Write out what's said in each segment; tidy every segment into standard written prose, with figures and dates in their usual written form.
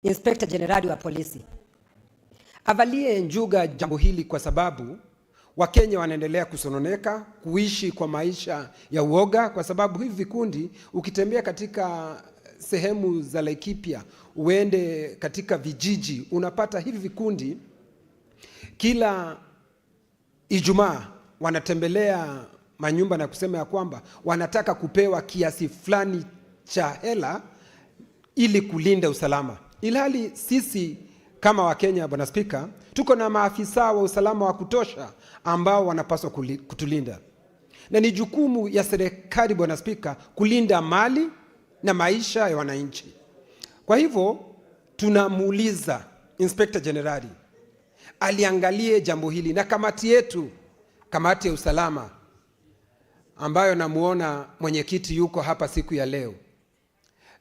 Inspector Generali wa polisi avalie njuga jambo hili, kwa sababu Wakenya wanaendelea kusononeka, kuishi kwa maisha ya uoga, kwa sababu hivi vikundi, ukitembea katika sehemu za Laikipia, uende katika vijiji, unapata hivi vikundi kila Ijumaa wanatembelea manyumba na kusema ya kwamba wanataka kupewa kiasi fulani cha hela ili kulinda usalama. Ilhali sisi kama Wakenya, Bwana Spika, tuko na maafisa wa usalama wa kutosha ambao wanapaswa kutulinda. Na ni jukumu ya serikali, Bwana Spika, kulinda mali na maisha ya wananchi. Kwa hivyo tunamuuliza Inspector Generali aliangalie jambo hili, na kamati yetu, kamati ya usalama ambayo namuona mwenyekiti yuko hapa siku ya leo,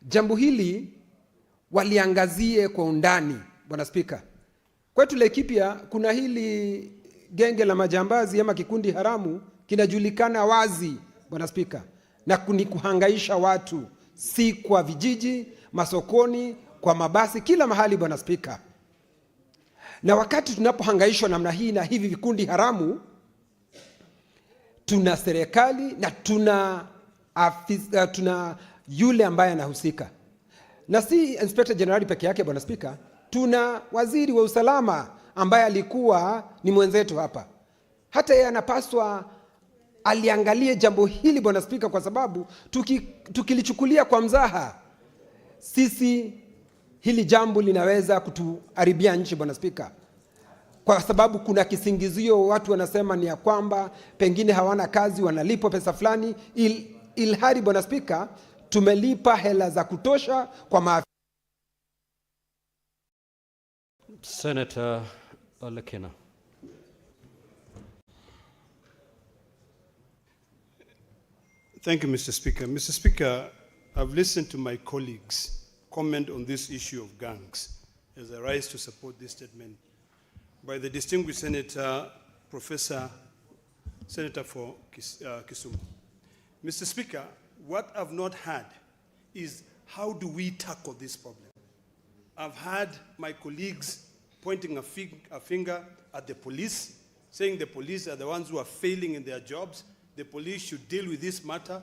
jambo hili waliangazie kwa undani. Bwana Spika, kwetu Laikipia kuna hili genge la majambazi ama kikundi haramu kinajulikana wazi, Bwana Spika, na kuhangaisha watu, si kwa vijiji, masokoni, kwa mabasi, kila mahali, Bwana Spika. Na wakati tunapohangaishwa namna hii na hivi vikundi haramu, tuna serikali na tuna yule ambaye anahusika, na si Inspector General peke yake, Bwana Spika. Tuna waziri wa usalama ambaye alikuwa ni mwenzetu hapa. Hata yeye anapaswa aliangalie jambo hili, Bwana Spika, kwa sababu tukilichukulia kwa mzaha, sisi hili jambo linaweza kutuharibia nchi, Bwana Spika, kwa sababu kuna kisingizio, watu wanasema ni ya kwamba pengine hawana kazi, wanalipwa pesa fulani, ilhali, Bwana Spika, tumelipa hela za kutosha kwa maafisa. Senator Olekina. Thank you, Mr. Speaker. Mr. Speaker, I've listened to my colleagues comment on this issue of gangs as I rise to support this statement by the distinguished Senator, Senator for Kisumu. Mr. Speaker, what I've not heard is how do we tackle this problem? I've heard my colleagues pointing a finger at the police, saying the police are the ones who are failing in their jobs. The police should deal with this matter.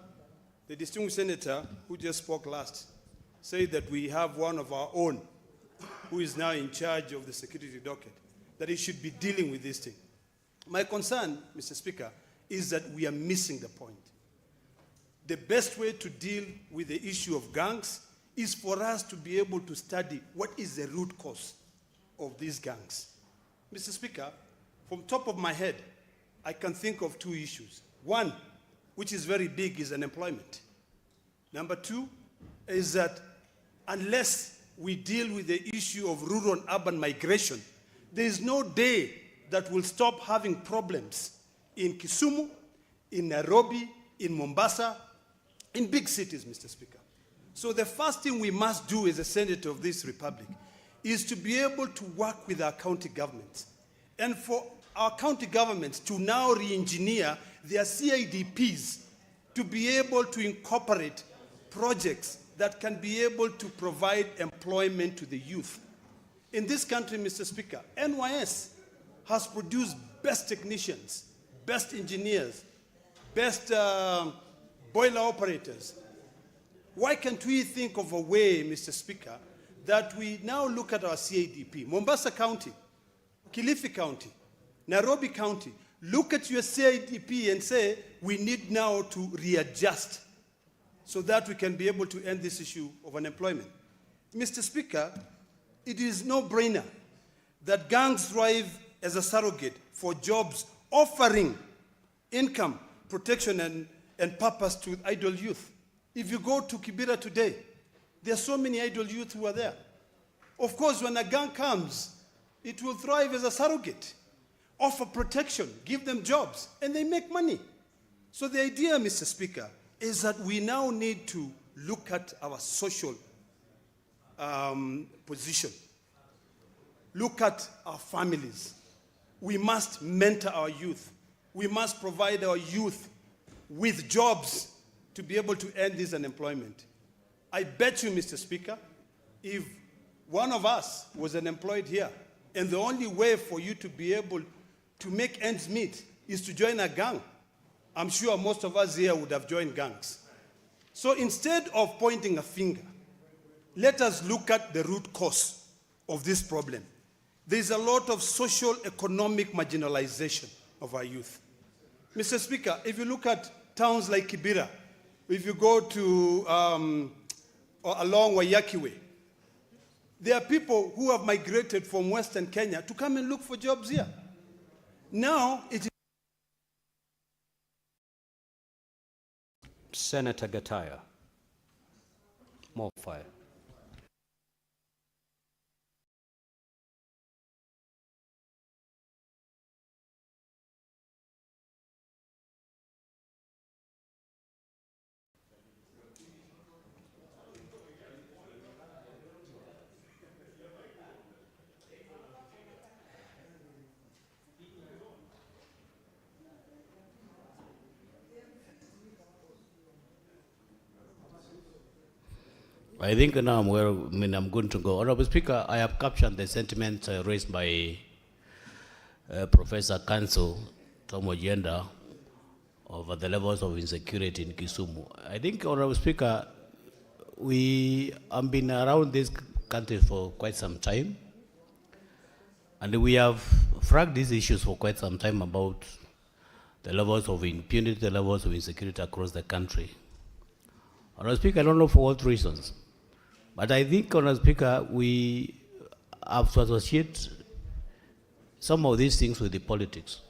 The distinguished senator who just spoke last said that we have one of our own who is now in charge of the security docket, that he should be dealing with this thing. My concern, Mr. Speaker, is that we are missing the point. The best way to deal with the issue of gangs is for us to be able to study what is the root cause of these gangs. Mr. Speaker, from top of my head, I can think of two issues. One, which is very big, is unemployment. Number two is that unless we deal with the issue of rural and urban migration, there is no day that we'll stop having problems in Kisumu, in Nairobi, in Mombasa, in big cities, Mr. Speaker. So the first thing we must do as a senator of this republic is to be able to work with our county governments, and for our county governments to now re-engineer their CIDPs to be able to incorporate projects that can be able to provide employment to the youth. In this country, Mr. Speaker, NYS has produced best technicians, best engineers, best boiler operators. Why can't we think of a way, Mr. Speaker, that we now look at our CIDP? Mombasa County, Kilifi County, Nairobi County, look at your CIDP and say, we need now to readjust so that we can be able to end this issue of unemployment. Mr. Speaker, it is no-brainer that gangs thrive as a surrogate for jobs offering income, protection, and purpose to idle youth. If you go to Kibera today, there are so many idle youth who are there. Of course, when a gang comes, it will thrive as a surrogate, offer protection, give them jobs, and they make money. So the idea, Mr. Speaker, is that we now need to look at our social position. Look at our families. We must mentor our youth. We must provide our youth with jobs to be able to end this unemployment. I bet you, Mr. Speaker, if one of us was unemployed here, and the only way for you to be able to make ends meet is to join a gang. I'm sure most of us here would have joined gangs. So instead of pointing a finger, let us look at the root cause of this problem. There's a lot of social economic marginalization of our youth. Mr. Speaker, if you look at towns like Kibera, if you go to or along Waiyaki Way, there are people who have migrated from Western Kenya to come and look for jobs here. Now it is Senator Gataya. More fire. I think now I'm going to go. Honorable Speaker, I have captured the sentiment raised by Professor Counsel Tom Ojienda over the levels of insecurity in Kisumu. I think, Honorable Speaker, we have been around this country for quite some time, and we have flagged these issues for quite some time about the levels of impunity, the levels of insecurity across the country. Honorable Speaker, I don't know for what reasons, but I think, Honorable Speaker, we have to associate some of these things with the politics.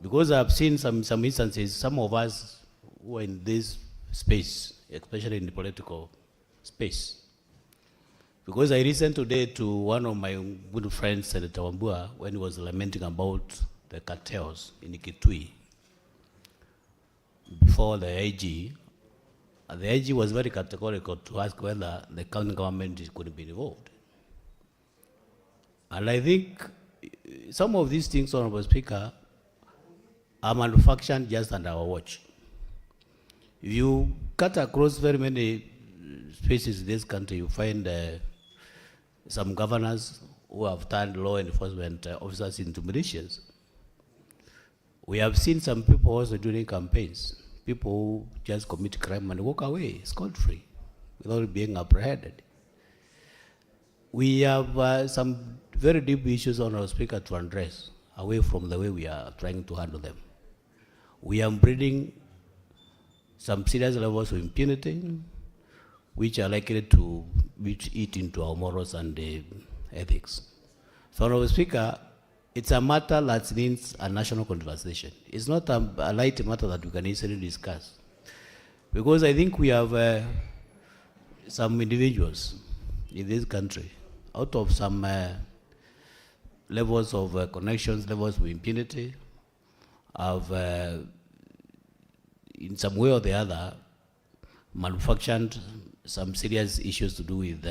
Because I've seen some instances, some of us who are in this space, especially in the political space. Because I listened today to one of my good friends, Senator Wambua, when he was lamenting about the cartels in Kitui before the AG. The AG was very categorical to ask whether the county government could be involved. And I think some of these things, Honorable Speaker, are manufactured just under our watch. If you cut across very many spaces in this country, you find some governors who have turned law enforcement officers into militias. We have seen some people also during campaigns, people who just commit crime and walk away scot-free without being apprehended. We have some very deep issues on our Speaker to address away from the way we are trying to handle them. We are breeding some serious levels of impunity, which are likely to eat into our morals and ethics. So, Honorable Speaker, it's a matter that needs a national conversation. It's not a light matter that we can easily discuss. Because I think we have some individuals in this country, out of some levels of connections, levels of impunity, have in some way or the other manufactured some serious issues to do with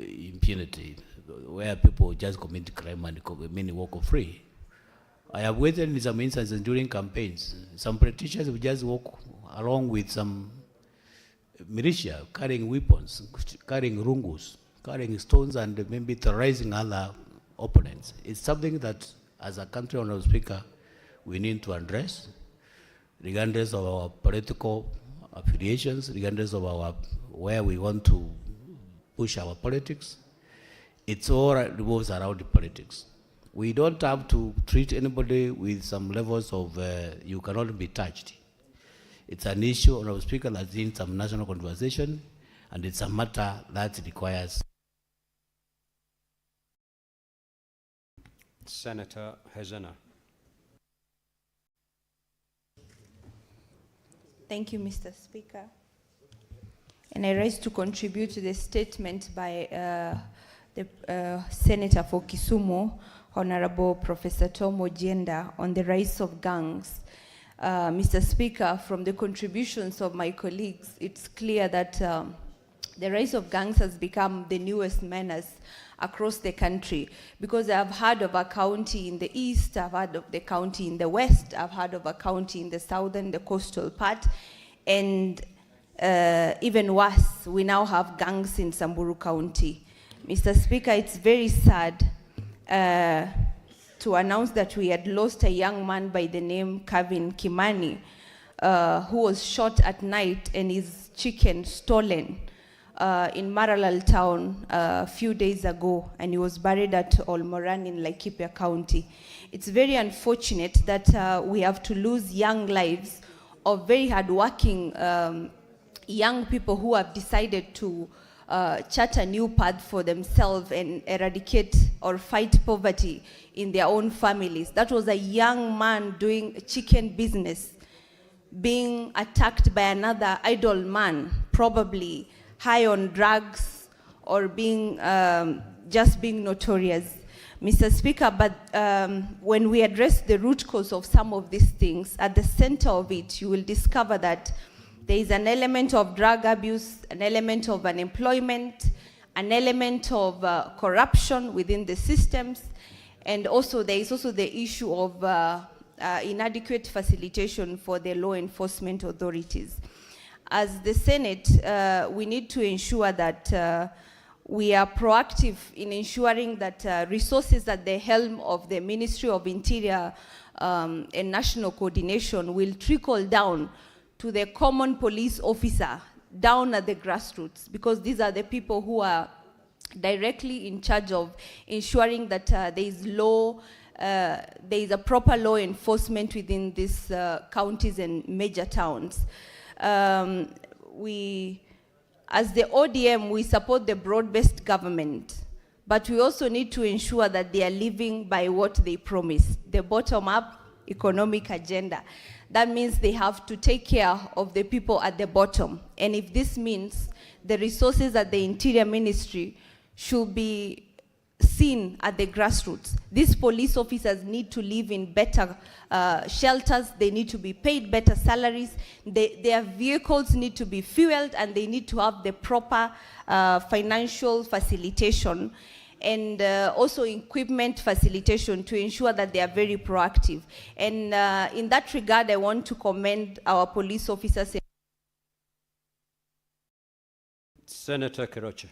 impunity, where people just commit crime and walk free. I have witnessed in some instances during campaigns, some politicians will just walk along with some militia, carrying weapons, carrying rungus, carrying stones, and maybe terrorizing other opponents. It's something that, as a country, Honorable Speaker, we need to address, regardless of our political affiliations, regardless of our where we want to push our politics. It's all revolves around the politics. We don't have to treat anybody with some levels of you cannot be touched. It's an issue, Honorable Speaker, that's in some national conversation, and it's a matter that requires. Senator Hezena. Thank you, Mr. Speaker. And I rise to contribute to the statement by the Senator for Kisumu, Honorable Professor Tom Ojienda, on the rise of gangs. Mr. Speaker, from the contributions of my colleagues, it's clear that the rise of gangs has become the newest menace across the country, because I've heard of a county in the east, I've heard of the county in the west, I've heard of a county in the southern, the coastal part, and even worse, we now have gangs in Samburu County. Mr. Speaker, it's very sad to announce that we had lost a young man by the name Kevin Kimani, who was shot at night and his chicken stolen in Maralal town a few days ago, and he was buried at Olmoran in Laikipia County. It's very unfortunate that we have to lose young lives of very hardworking young people who have decided to chart a new path for themselves and eradicate or fight poverty in their own families. That was a young man doing chicken business, being attacked by another idle man, probably high on drugs or being just being notorious. Mr. Speaker, but when we address the root cause of some of these things, at the center of it, you will discover that there is an element of drug abuse, an element of unemployment, an element of corruption within the systems, and also there is also the issue of inadequate facilitation for the law enforcement authorities. As the Senate, we need to ensure that we are proactive in ensuring that resources at the helm of the Ministry of Interior and National Coordination will trickle down to the common police officer down at the grassroots, because these are the people who are directly in charge of ensuring that there is a proper law enforcement within these counties and major towns. As the ODM, we support the broad-based government, but we also need to ensure that they are living by what they promise, the bottom-up economic agenda. That means they have to take care of the people at the bottom. And if this means the resources at the Interior Ministry should be seen at the grassroots, these police officers need to live in better shelters, they need to be paid better salaries, their vehicles need to be fueled, and they need to have the proper financial facilitation and also equipment facilitation to ensure that they are very proactive. And in that regard, I want to commend our police officers. Senator Kiroche.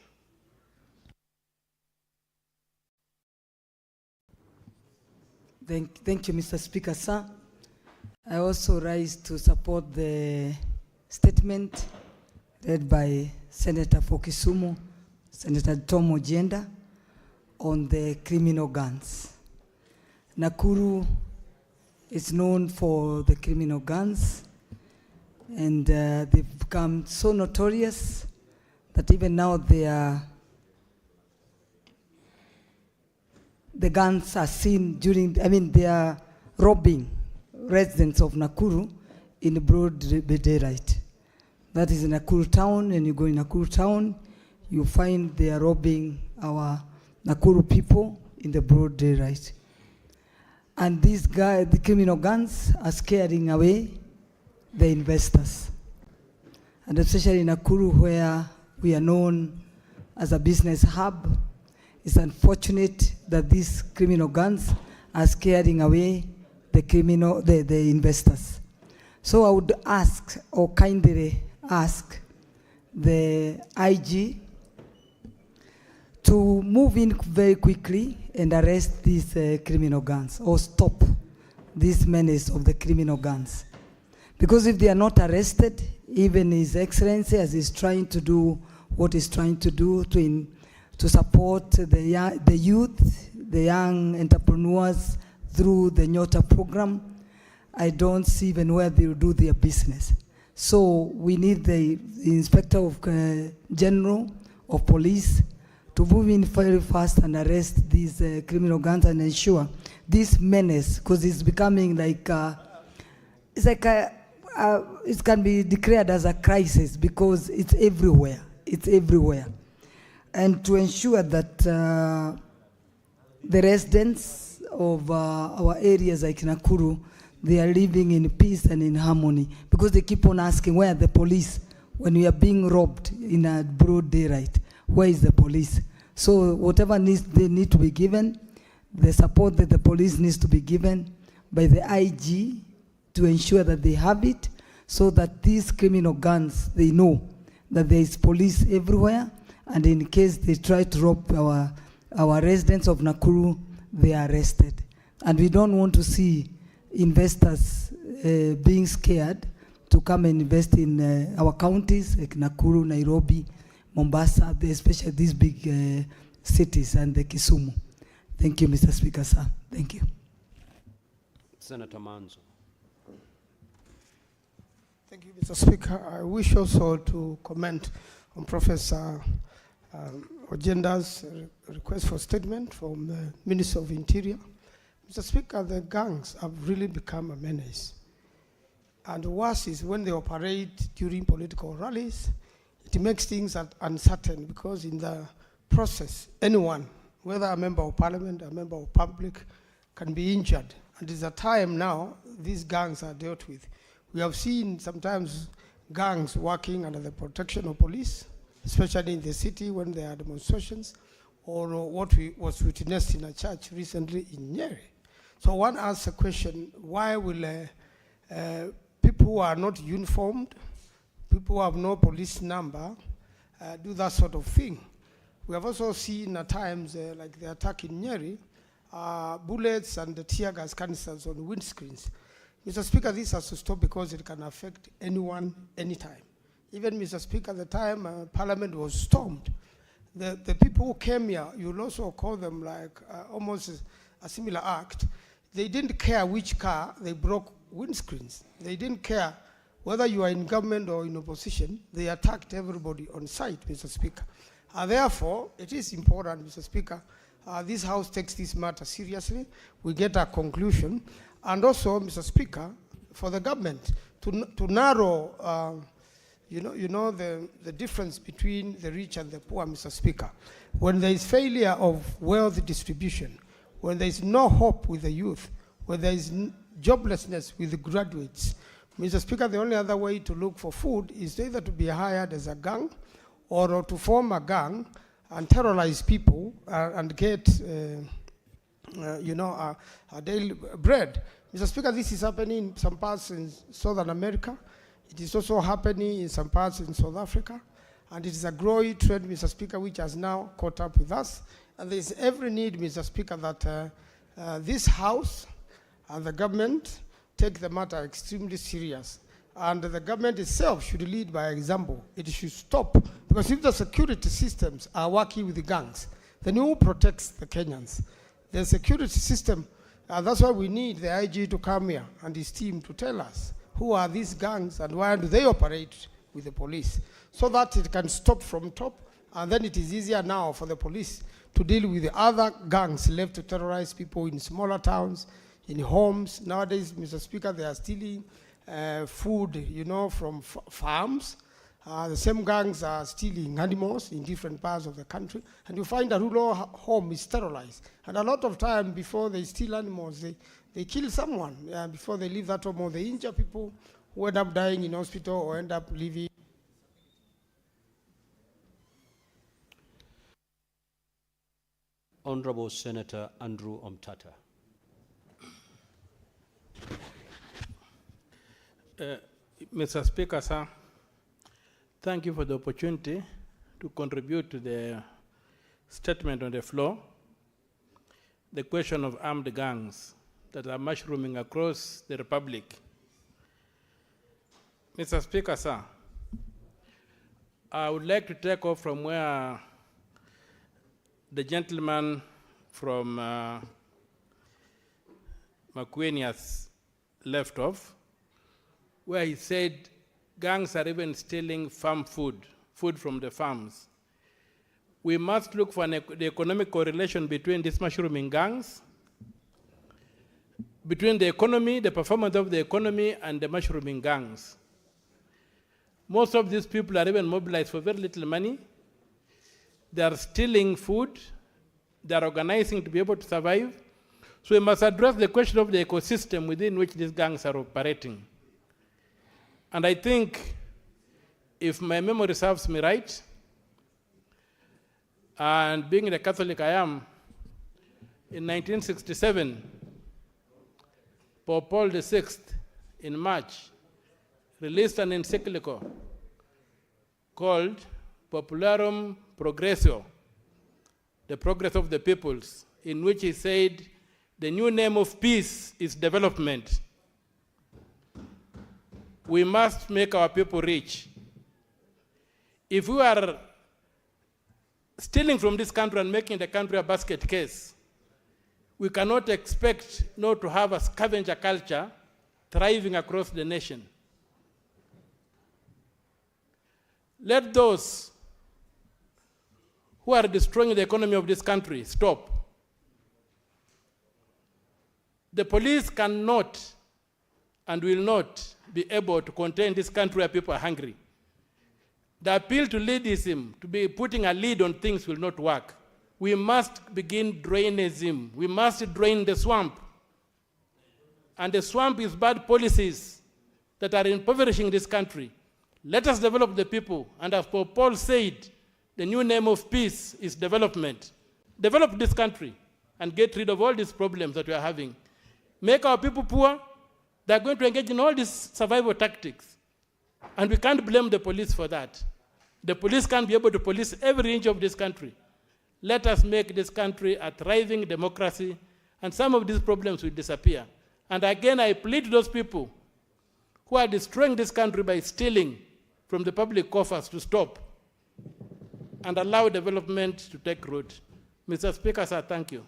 Thank you, Mr. Speaker, sir. I also rise to support the statement read by Senator for Kisumu, Senator Tom Ojenda, on the criminal guns. Nakuru is known for the criminal guns, and they've become so notorious that even now the guns are seen they are robbing residents of Nakuru in broad daylight. That is in Nakuru town, and you go in Nakuru town, you find they are robbing our Nakuru people in the broad daylight. And these guys, the criminal gangs, are scaring away the investors. And especially in Nakuru, where we are known as a business hub, it's unfortunate that these criminal gangs are scaring away the investors. So I would ask, or kindly ask, the IG to move in very quickly and arrest these criminal gangs, or stop this menace of the criminal gangs. Because if they are not arrested, even His Excellency, as he's trying to do what he's trying to do to support the youth, the young entrepreneurs through the Nyota program, I don't see even where they will do their business. So we need the Inspector of General of Police to move in very fast and arrest these criminal gangs and ensure this menace, because it's becoming like, it can be declared as a crisis because it's everywhere. It's everywhere. And to ensure that the residents of our areas like Nakuru, they are living in peace and in harmony, because they keep on asking, where are the police when we are being robbed in a broad daylight? Where is the police? So whatever needs they need to be given, the support that the police needs to be given by the IG to ensure that they have it, so that these criminal gangs, they know that there is police everywhere, and in case they try to rob our residents of Nakuru, they are arrested. And we don't want to see investors being scared to come and invest in our counties like Nakuru, Nairobi, Mombasa, especially these big cities, and the Kisumu. Thank you, Mr. Speaker, sir. Thank you. Senator Manzo. Thank you, Mr. Speaker. I wish also to comment on Professor Ojenda's request for statement from the Minister of Interior. Mr. Speaker, the gangs have really become a menace. And worse is when they operate during political rallies, it makes things uncertain, because in the process, anyone, whether a member of parliament, a member of public, can be injured. And it's a time now these gangs are dealt with. We have seen sometimes gangs working under the protection of police, especially in the city when there are demonstrations, or what was witnessed in a church recently in Nyeri. So one asks a question, why will people who are not uniformed, people who have no police number, do that sort of thing? We have also seen at times, like the attack in Nyeri, bullets and the tear gas canisters on windscreens. Mr. Speaker, this has to stop because it can affect anyone, anytime. Even, Mr. Speaker, the time Parliament was stormed, the people who came here, you'll also call them like almost a similar act. They didn't care which car, they broke windscreens. They didn't care whether you are in government or in opposition. They attacked everybody on site, Mr. Speaker. Therefore, it is important, Mr. Speaker, this House takes this matter seriously. We get a conclusion. And also, Mr. Speaker, for the government to narrow the difference between the rich and the poor, Mr. Speaker. When there is failure of wealth distribution, when there is no hope with the youth, when there is joblessness with the graduates, Mr. Speaker, the only other way to look for food is either to be hired as a gang or to form a gang and terrorize people and get a daily bread. Mr. Speaker, this is happening in some parts in Southern America. It is also happening in some parts in South Africa. And it is a growing trend, Mr. Speaker, which has now caught up with us. And there is every need, Mr. Speaker, that this House and the government take the matter extremely serious. And the government itself should lead by example. It should stop. Because if the security systems are working with the gangs, then who protects the Kenyans? The security system, that's why we need the IG to come here and his team to tell us who are these gangs and why do they operate with the police, so that it can stop from top, and then it is easier now for the police to deal with the other gangs left to terrorize people in smaller towns, in homes. Nowadays, Mr. Speaker, they are stealing food, from farms. The same gangs are stealing animals in different parts of the country, and you find a rural home is terrorized. And a lot of time before they steal animals, they kill someone before they leave that home, or they injure people who end up dying in hospital or end up living. Honorable Senator Andrew Omtata. Mr. Speaker, sir, thank you for the opportunity to contribute to the statement on the floor. The question of armed gangs that are mushrooming across the Republic. Mr. Speaker, sir, I would like to take off from where the gentleman from Makueni has left off, where he said gangs are even stealing farm food from the farms. We must look for the economic correlation between these mushrooming gangs, between the economy, the performance of the economy, and the mushrooming gangs. Most of these people are even mobilized for very little money. They are stealing food. They are organizing to be able to survive. So we must address the question of the ecosystem within which these gangs are operating. And I think, if my memory serves me right, and being the Catholic I am, in 1967, Pope Paul VI, in March, released an encyclical called Popularum Progressio, the progress of the peoples, in which he said the new name of peace is development. We must make our people rich. If we are stealing from this country and making the country a basket case, we cannot expect not to have a scavenger culture thriving across the nation. Let those who are destroying the economy of this country stop. The police cannot and will not be able to contain this country where people are hungry. The appeal to leadism, to be putting a lead on things, will not work. We must begin drainism. We must drain the swamp. And the swamp is bad policies that are impoverishing this country. Let us develop the people. And as Paul said, the new name of peace is development. Develop this country and get rid of all these problems that we are having. Make our people poor. They are going to engage in all these survival tactics. And we can't blame the police for that. The police can't be able to police every inch of this country. Let us make this country a thriving democracy, and some of these problems will disappear. And again, I plead to those people who are destroying this country by stealing from the public coffers to stop and allow development to take root. Mr. Speaker, sir, thank you.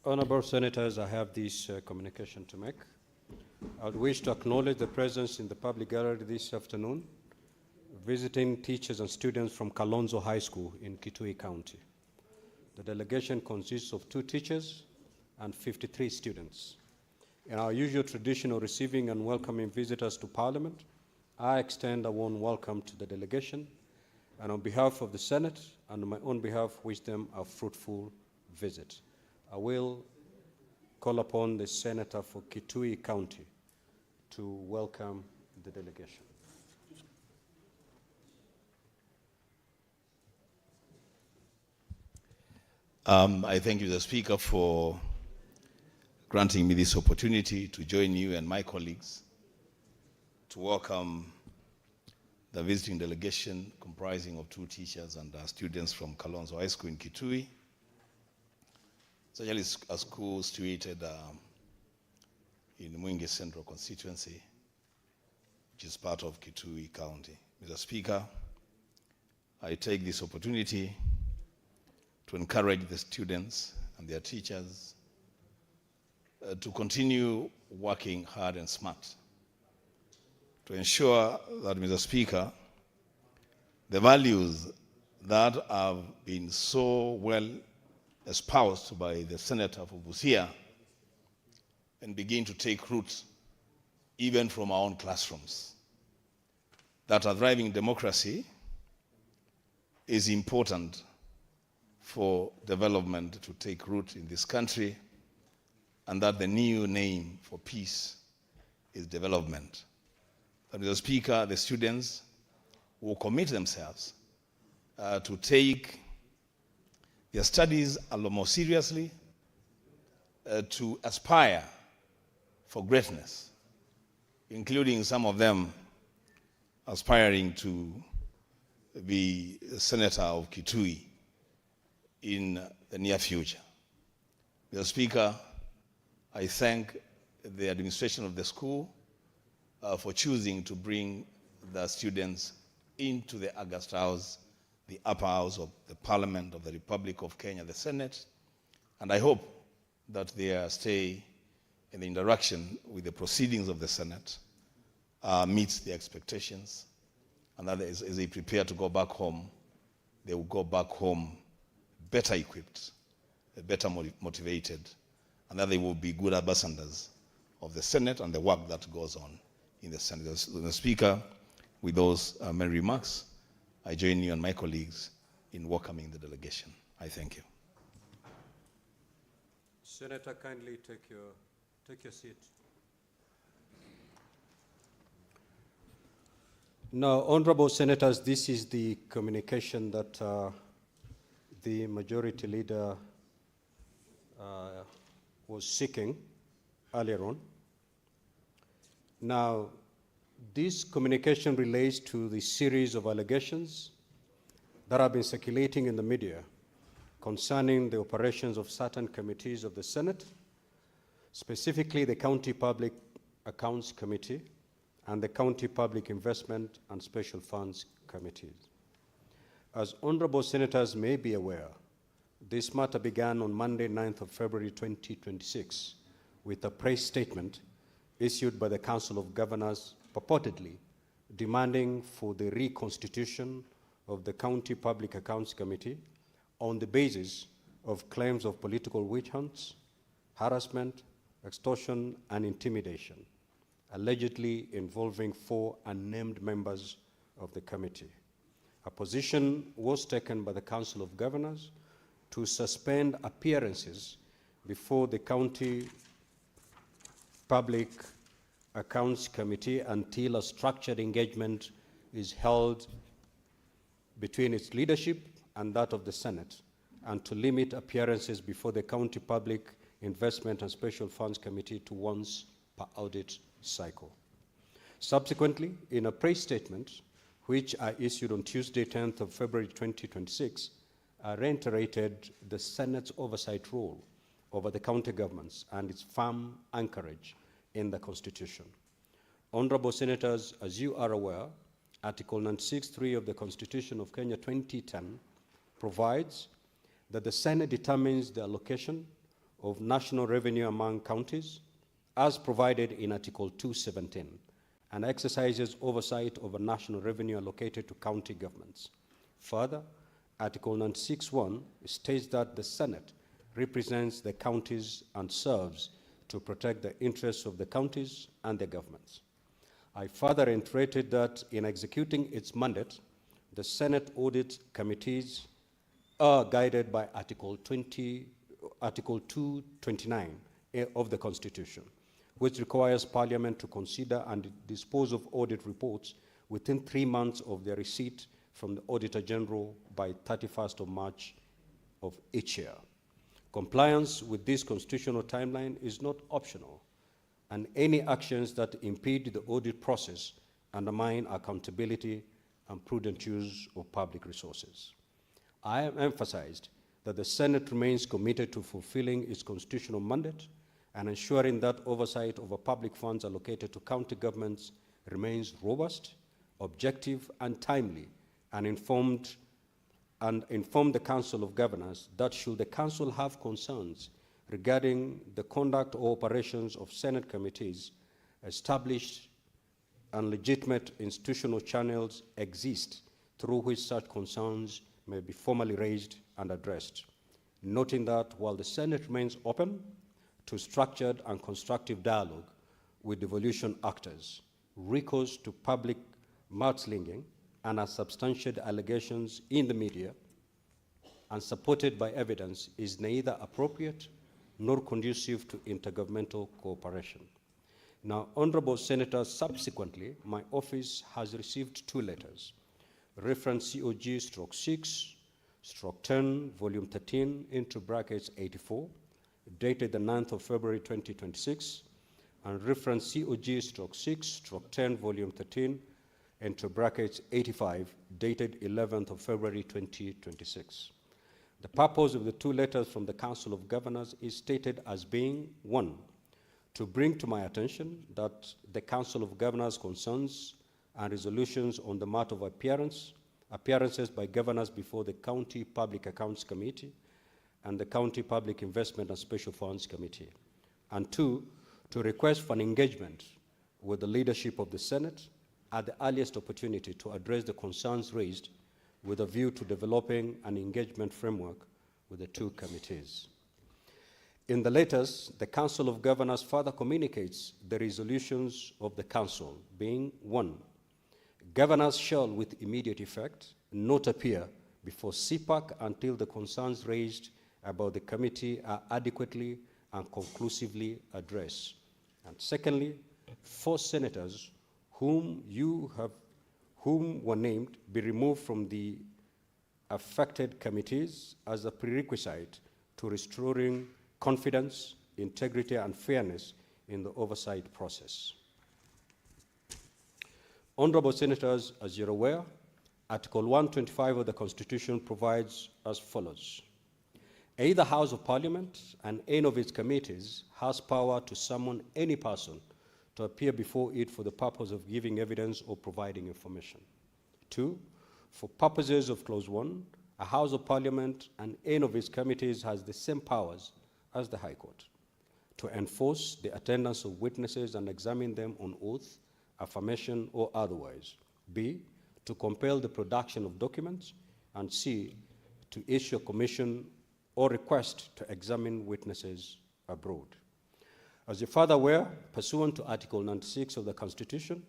Honorable Senators, I have this communication to make. I would wish to acknowledge the presence in the public gallery this afternoon, visiting teachers and students from Kalonzo High School in Kitui County. The delegation consists of 2 teachers and 53 students. In our usual tradition of receiving and welcoming visitors to Parliament, I extend a warm welcome to the delegation, and on behalf of the Senate and on my own behalf, wish them a fruitful visit. I will call upon the Senator for Kitui County to welcome the delegation. I thank you, the Speaker, for granting me this opportunity to join you and my colleagues to welcome the visiting delegation comprising of 2 teachers and students from Kalonzo High School in Kitui. It's actually a school situated in Mwingi Central constituency, which is part of Kitui County. Mr. Speaker, I take this opportunity to encourage the students and their teachers to continue working hard and smart to ensure that, Mr. Speaker, the values that have been so well espoused by the Senator for Busia and begin to take root even from our own classrooms. That a thriving democracy is important for development to take root in this country, and that the new name for peace is development. That, Mr. Speaker, the students will commit themselves to take their studies a lot more seriously, to aspire for greatness, including some of them aspiring to be Senator of Kitui in the near future. Mr. Speaker, I thank the administration of the school for choosing to bring the students into the August House, the upper house of the Parliament of the Republic of Kenya, the Senate, and I hope that their stay in the interaction with the proceedings of the Senate meets the expectations, and that as they prepare to go back home, they will go back home better equipped, better motivated, and that they will be good ambassadors of the Senate and the work that goes on in the Senate. The Speaker, with those many remarks, I join you and my colleagues in welcoming the delegation. I thank you. Senator, kindly take your seat. Now, honorable senators, this is the communication that the majority leader was seeking earlier on. Now, this communication relates to the series of allegations that have been circulating in the media concerning the operations of certain committees of the Senate, specifically the County Public Accounts Committee and the County Public Investment and Special Funds Committees. As honorable senators may be aware, this matter began on Monday, 9th of February 2026 with a press statement issued by the Council of Governors purportedly demanding for the reconstitution of the County Public Accounts Committee on the basis of claims of political witch hunts, harassment, extortion, and intimidation, allegedly involving 4 unnamed members of the committee. A position was taken by the Council of Governors to suspend appearances before the County Public Accounts Committee until a structured engagement is held between its leadership and that of the Senate, and to limit appearances before the County Public Investment and Special Funds Committee to once per audit cycle. Subsequently, in a press statement, which I issued on Tuesday, 10th of February 2026, I reiterated the Senate's oversight role over the county governments and its firm anchorage in the Constitution. Honorable Senators, as you are aware, Article 96(3) of the Constitution of Kenya 2010 provides that the Senate determines the allocation of national revenue among counties as provided in Article 217 and exercises oversight over national revenue allocated to county governments. Further, Article 96(1) states that the Senate represents the counties and serves to protect the interests of the counties and their governments. I further reiterated that in executing its mandate, the Senate audit committees are guided by Article 229 of the Constitution, which requires Parliament to consider and dispose of audit reports within 3 months of their receipt from the Auditor General by 31st of March of each year. Compliance with this constitutional timeline is not optional, and any actions that impede the audit process undermine accountability and prudent use of public resources. I have emphasized that the Senate remains committed to fulfilling its constitutional mandate and ensuring that oversight over public funds allocated to county governments remains robust, objective, and timely, and inform the Council of Governors that should the Council have concerns regarding the conduct or operations of Senate committees, established and legitimate institutional channels exist through which such concerns may be formally raised and addressed, noting that while the Senate remains open to structured and constructive dialogue with devolution actors, recourse to public mudslinging and unsubstantiated allegations in the media and supported by evidence is neither appropriate nor conducive to intergovernmental cooperation. Now, Honorable Senators, subsequently, my office has received 2 letters, reference COG/6/10, volume 13, into brackets 84, dated the 9th of February 2026, and reference COG/6/10, volume 13, into brackets 85, dated 11th of February 2026. The purpose of the 2 letters from the Council of Governors is stated as being, 1, to bring to my attention that the Council of Governors' concerns and resolutions on the matter of appearances by governors before the County Public Accounts Committee and the County Public Investment and Special Funds Committee, and 2, to request for an engagement with the leadership of the Senate at the earliest opportunity to address the concerns raised with a view to developing an engagement framework with the 2 committees. In the letters, the Council of Governors further communicates the resolutions of the Council, being 1, governors shall with immediate effect not appear before CPAC until the concerns raised about the committee are adequately and conclusively addressed. And secondly, 4 senators whom were named be removed from the affected committees as a prerequisite to restoring confidence integrity, and fairness in the oversight process. Honorable Senators, as you're aware, Article 125 of the Constitution provides as follows. Either House of Parliament and any of its committees has power to summon any person to appear before it for the purpose of giving evidence or providing information. 2, for purposes of Clause 1, a House of Parliament and any of its committees has the same powers as the High Court to enforce the attendance of witnesses and examine them on oath, affirmation, or otherwise. B, to compel the production of documents, and C, to issue a commission or request to examine witnesses abroad. As you're further aware, pursuant to Article 96 of the Constitution,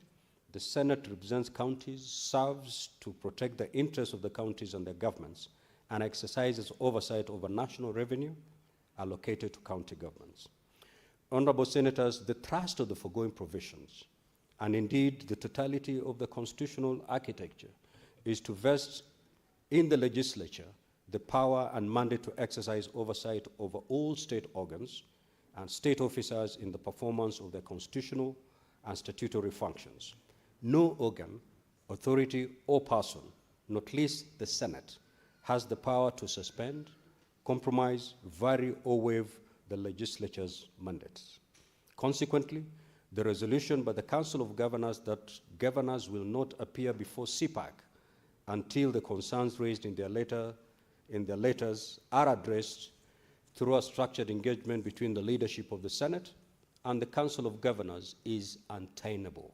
the Senate represents counties, serves to protect the interests of the counties and their governments, and exercises oversight over national revenue allocated to county governments. Honorable Senators, the thrust of the foregoing provisions, and indeed the totality of the constitutional architecture, is to vest in the legislature the power and mandate to exercise oversight over all state organs and state officers in the performance of their constitutional and statutory functions. No organ, authority, or person, not least the Senate, has the power to suspend, compromise, vary, or waive the legislature's mandates. Consequently, the resolution by the Council of Governors that governors will not appear before CPAC until the concerns raised in their letters are addressed through a structured engagement between the leadership of the Senate and the Council of Governors is untenable.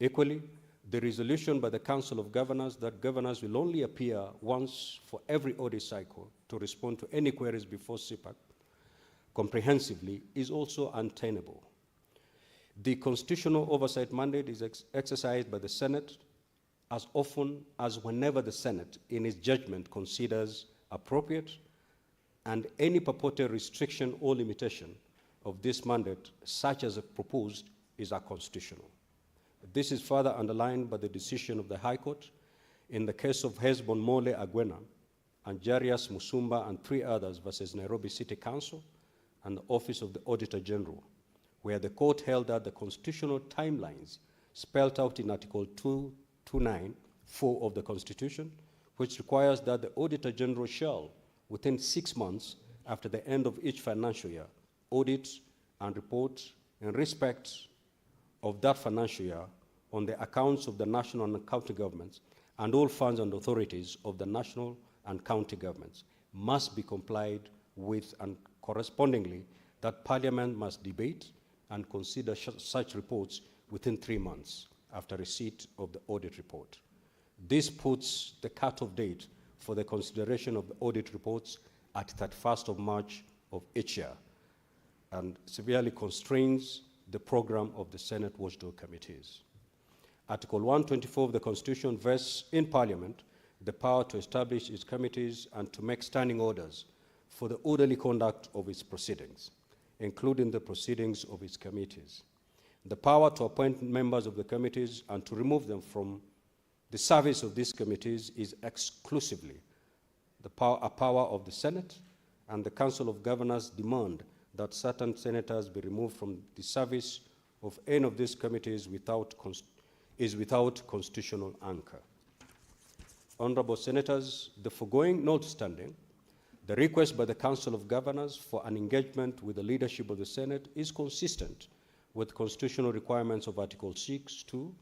Equally, the resolution by the Council of Governors that governors will only appear once for every audit cycle to respond to any queries before CPAC comprehensively is also untenable. The constitutional oversight mandate is exercised by the Senate as often as whenever the Senate, in its judgment, considers appropriate, and any purported restriction or limitation of this mandate, such as proposed, is unconstitutional. This is further underlined by the decision of the High Court in the case of Hesbon Mole Agwena and Jarius Musumba and 3 others versus Nairobi City Council and the Office of the Auditor General, where the court held that the constitutional timelines spelled out in Article 229(4) of the Constitution, which requires that the Auditor General shall, within 6 months after the end of each financial year, audit and report in respect of that financial year on the accounts of the national and county governments and all funds and authorities of the national and county governments must be complied with, and correspondingly that Parliament must debate and consider such reports within 3 months after receipt of the audit report. This puts the cut-off date for the consideration of the audit reports at 31st of March of each year and severely constrains the program of the Senate watchdog committees. Article 124 of the Constitution vests in Parliament the power to establish its committees and to make standing orders for the orderly conduct of its proceedings, including the proceedings of its committees. The power to appoint members of the committees and to remove them from the service of these committees is exclusively a power of the Senate, and the Council of Governors demand that certain senators be removed from the service of any of these committees without constitutional anchor. Honorable Senators, the foregoing notwithstanding, the request by the Council of Governors for an engagement with the leadership of the Senate is consistent with constitutional requirements of Article 6, 2,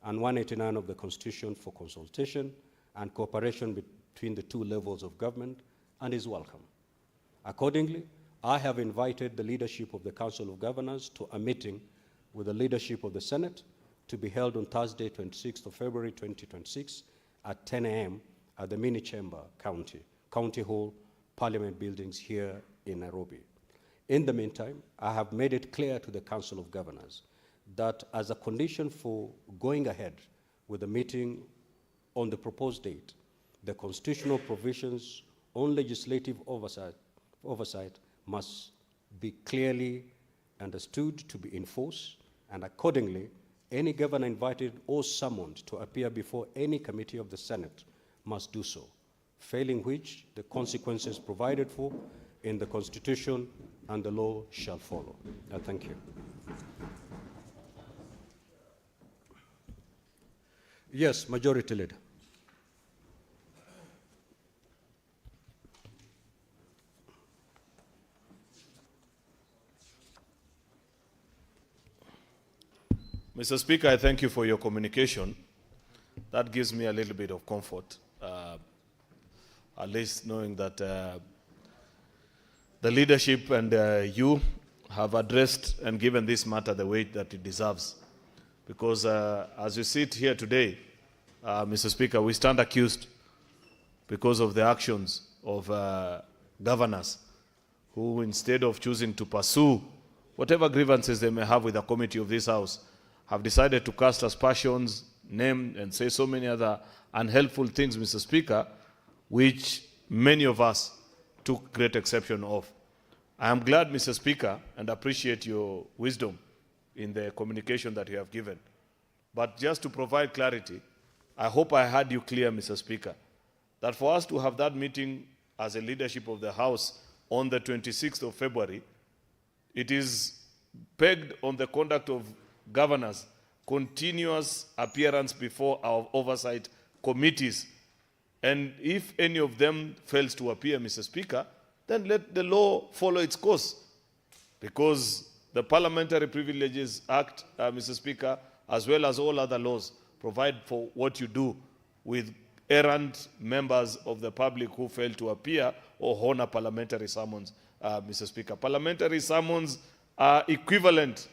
and 189 of the Constitution for consultation and cooperation between the 2 levels of government, and is welcome. Accordingly, I have invited the leadership of the Council of Governors to a meeting with the leadership of the Senate to be held on Thursday, 26th of February 2026 at 10 a.m. at the Mini Chamber County Hall, Parliament Buildings here in Nairobi. In the meantime, I have made it clear to the Council of Governors that as a condition for going ahead with the meeting on the proposed date, the constitutional provisions on legislative oversight must be clearly understood to be enforced, and accordingly, any governor invited or summoned to appear before any committee of the Senate must do so, failing which the consequences provided for in the Constitution, and the law shall follow. I thank you. Yes, Majority Leader. Mr. Speaker, I thank you for your communication. That gives me a little bit of comfort, at least knowing that the leadership and you have addressed and given this matter the weight that it deserves. Because as we sit here today, Mr. Speaker, we stand accused because of the actions of governors who, instead of choosing to pursue whatever grievances they may have with the committee of this House, have decided to cast aspersions, name, and say so many other unhelpful things, Mr. Speaker, which many of us took great exception of. I am glad, Mr. Speaker, and appreciate your wisdom in the communication that you have given. But just to provide clarity, I hope I heard you clear, Mr. Speaker, that for us to have that meeting as a leadership of the House on the 26th of February, it is pegged on the conduct of governors' continuous appearance before our oversight committees. And if any of them fails to appear, Mr. Speaker, then let the law follow its course. Because the Parliamentary Privileges Act, Mr. Speaker, as well as all other laws, provide for what you do with errant members of the public who fail to appear or honor parliamentary summons, Mr. Speaker. Parliamentary summons are equivalent,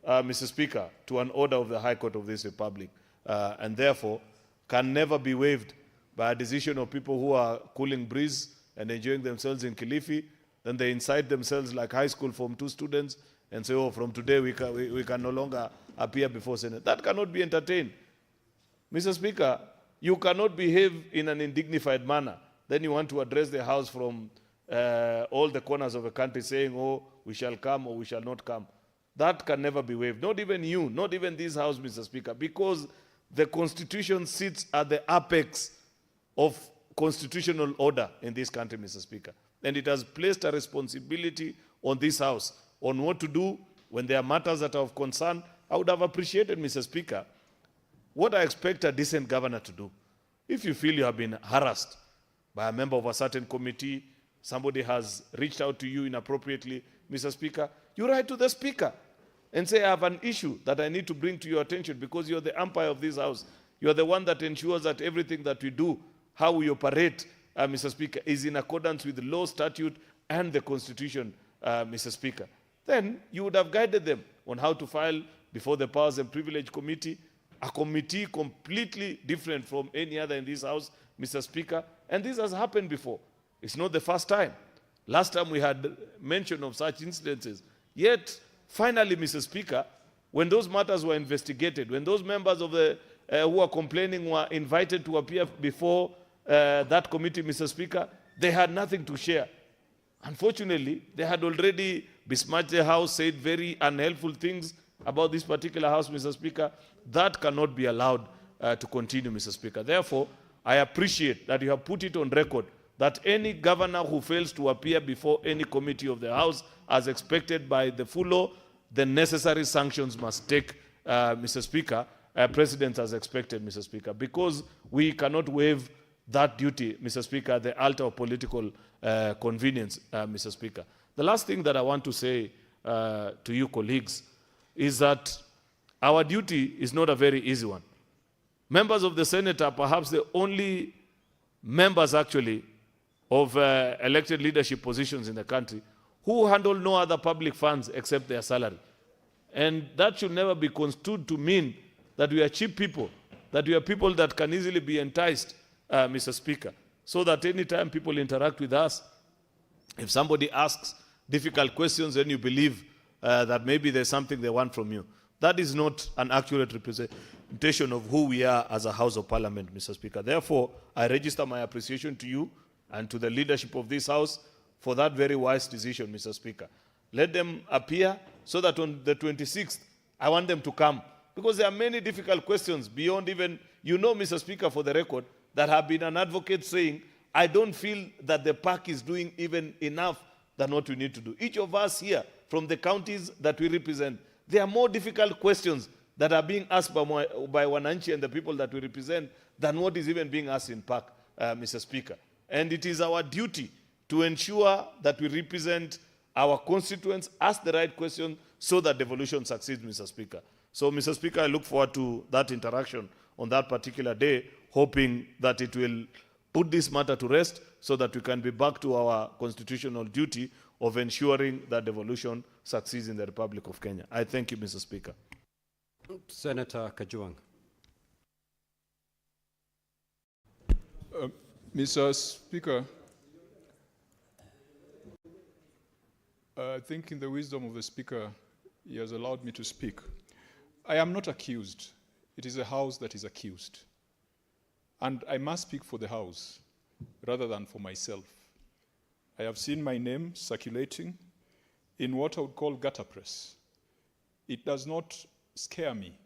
Mr. Speaker, to an order of the High Court of this Republic, and therefore can never be waived by a decision of people who are cooling breeze and enjoying themselves in Kilifi. Then they incite themselves like high school Form 2 students and say, oh, from today we can no longer appear before Senate. That cannot be entertained. Mr. Speaker, you cannot behave in an indignified manner. Then you want to address the House from all the corners of the country saying, oh, we shall come or we shall not come. That can never be waived. Not even you, not even this House, Mr. Speaker, because the Constitution sits at the apex of constitutional order in this country, Mr. Speaker. And it has placed a responsibility on this House on what to do when there are matters that are of concern. I would have appreciated, Mr. Speaker, what I expect a decent governor to do. If you feel you have been harassed by a member of a certain committee, somebody has reached out to you inappropriately, Mr. Speaker, you write to the Speaker and say, I have an issue that I need to bring to your attention because you're the umpire of this House. You're the one that ensures that everything that we do, how we operate, Mr. Speaker, is in accordance with the law, statute, and the Constitution, Mr. Speaker. Then you would have guided them on how to file before the Powers and Privilege Committee, a committee completely different from any other in this House, Mr. Speaker. And this has happened before. It's not the first time. Last time we had mention of such incidences. Yet, finally, Mr. Speaker, when those matters were investigated, when those members of the who are complaining were invited to appear before that committee, Mr. Speaker, they had nothing to share. Unfortunately, they had already besmirched the House, said very unhelpful things about this particular House, Mr. Speaker. That cannot be allowed to continue, Mr. Speaker. Therefore, I appreciate that you have put it on record that any governor who fails to appear before any committee of the House, as expected by the full law, the necessary sanctions must take, Mr. Speaker, President as expected, Mr. Speaker, because we cannot waive that duty, Mr. Speaker, at the altar of political convenience, Mr. Speaker. The last thing that I want to say to you colleagues is that our duty is not a very easy one. Members of the Senate are perhaps the only members actually of elected leadership positions in the country who handle no other public funds except their salary. And that should never be construed to mean that we are cheap people, that we are people that can easily be enticed, Mr. Speaker, so that any time people interact with us, if somebody asks difficult questions, then you believe that maybe there's something they want from you. That is not an accurate representation of who we are as a House of Parliament, Mr. Speaker. Therefore, I register my appreciation to you and to the leadership of this House for that very wise decision, Mr. Speaker. Let them appear so that on the 26th, I want them to come. Because there are many difficult questions beyond even, you know, Mr. Speaker, for the record, that have been an advocate saying, I don't feel that the park is doing even enough than what we need to do. Each of us here, from the counties that we represent, there are more difficult questions that are being asked by Wananchi and the people that we represent than what is even being asked in park, Mr. Speaker. And it is our duty to ensure that we represent our constituents, ask the right question so that devolution succeeds, Mr. Speaker. So, Mr. Speaker, I look forward to that interaction on that particular day, hoping that it will put this matter to rest so that we can be back to our constitutional duty of ensuring that devolution succeeds in the Republic of Kenya. I thank you, Mr. Speaker. Senator Kajwang. Mr. Speaker, I think in the wisdom of the Speaker, he has allowed me to speak. I am not accused. It is the House that is accused. And I must speak for the House rather than for myself. I have seen my name circulating in what I would call gutter press. It does not scare me.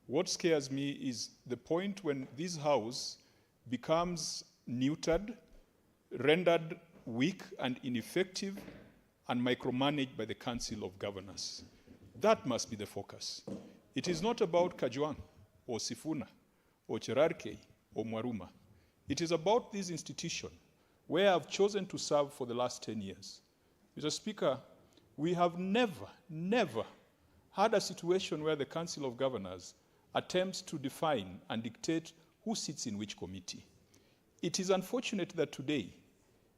What scares me is the point when this House becomes neutered, rendered weak and ineffective, and micromanaged by the Council of Governors. That must be the focus. It is not about Kajwang or Sifuna or Cherarkei or Mwaruma. It is about this institution where I've chosen to serve for the last 10 years. Mr. Speaker, we have never had a situation where the Council of Governors attempts to define and dictate who sits in which committee. It is unfortunate that today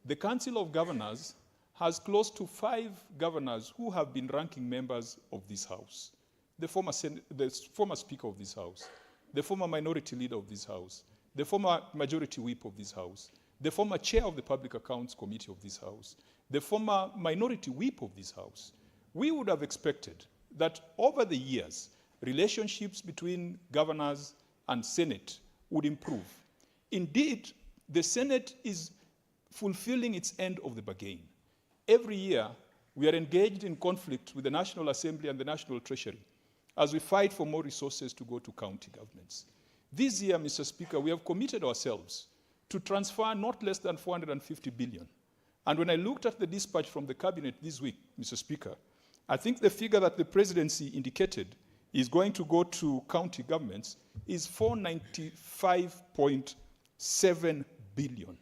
the Council of Governors has close to 5 governors who have been ranking members of this House. The former Speaker of this House, the former Minority Leader of this House, the former Majority Whip of this House, the former Chair of the Public Accounts Committee of this House, the former Minority Whip of this House. We would have expected that over the years, relationships between governors and Senate would improve. Indeed, the Senate is fulfilling its end of the bargain. Every year, we are engaged in conflict with the National Assembly and the National Treasury as we fight for more resources to go to county governments. This year, Mr. Speaker, we have committed ourselves to transfer not less than 450 billion. And when I looked at the dispatch from the cabinet this week, Mr. Speaker, I think the figure that the presidency indicated is going to go to county governments is 495.7 billion.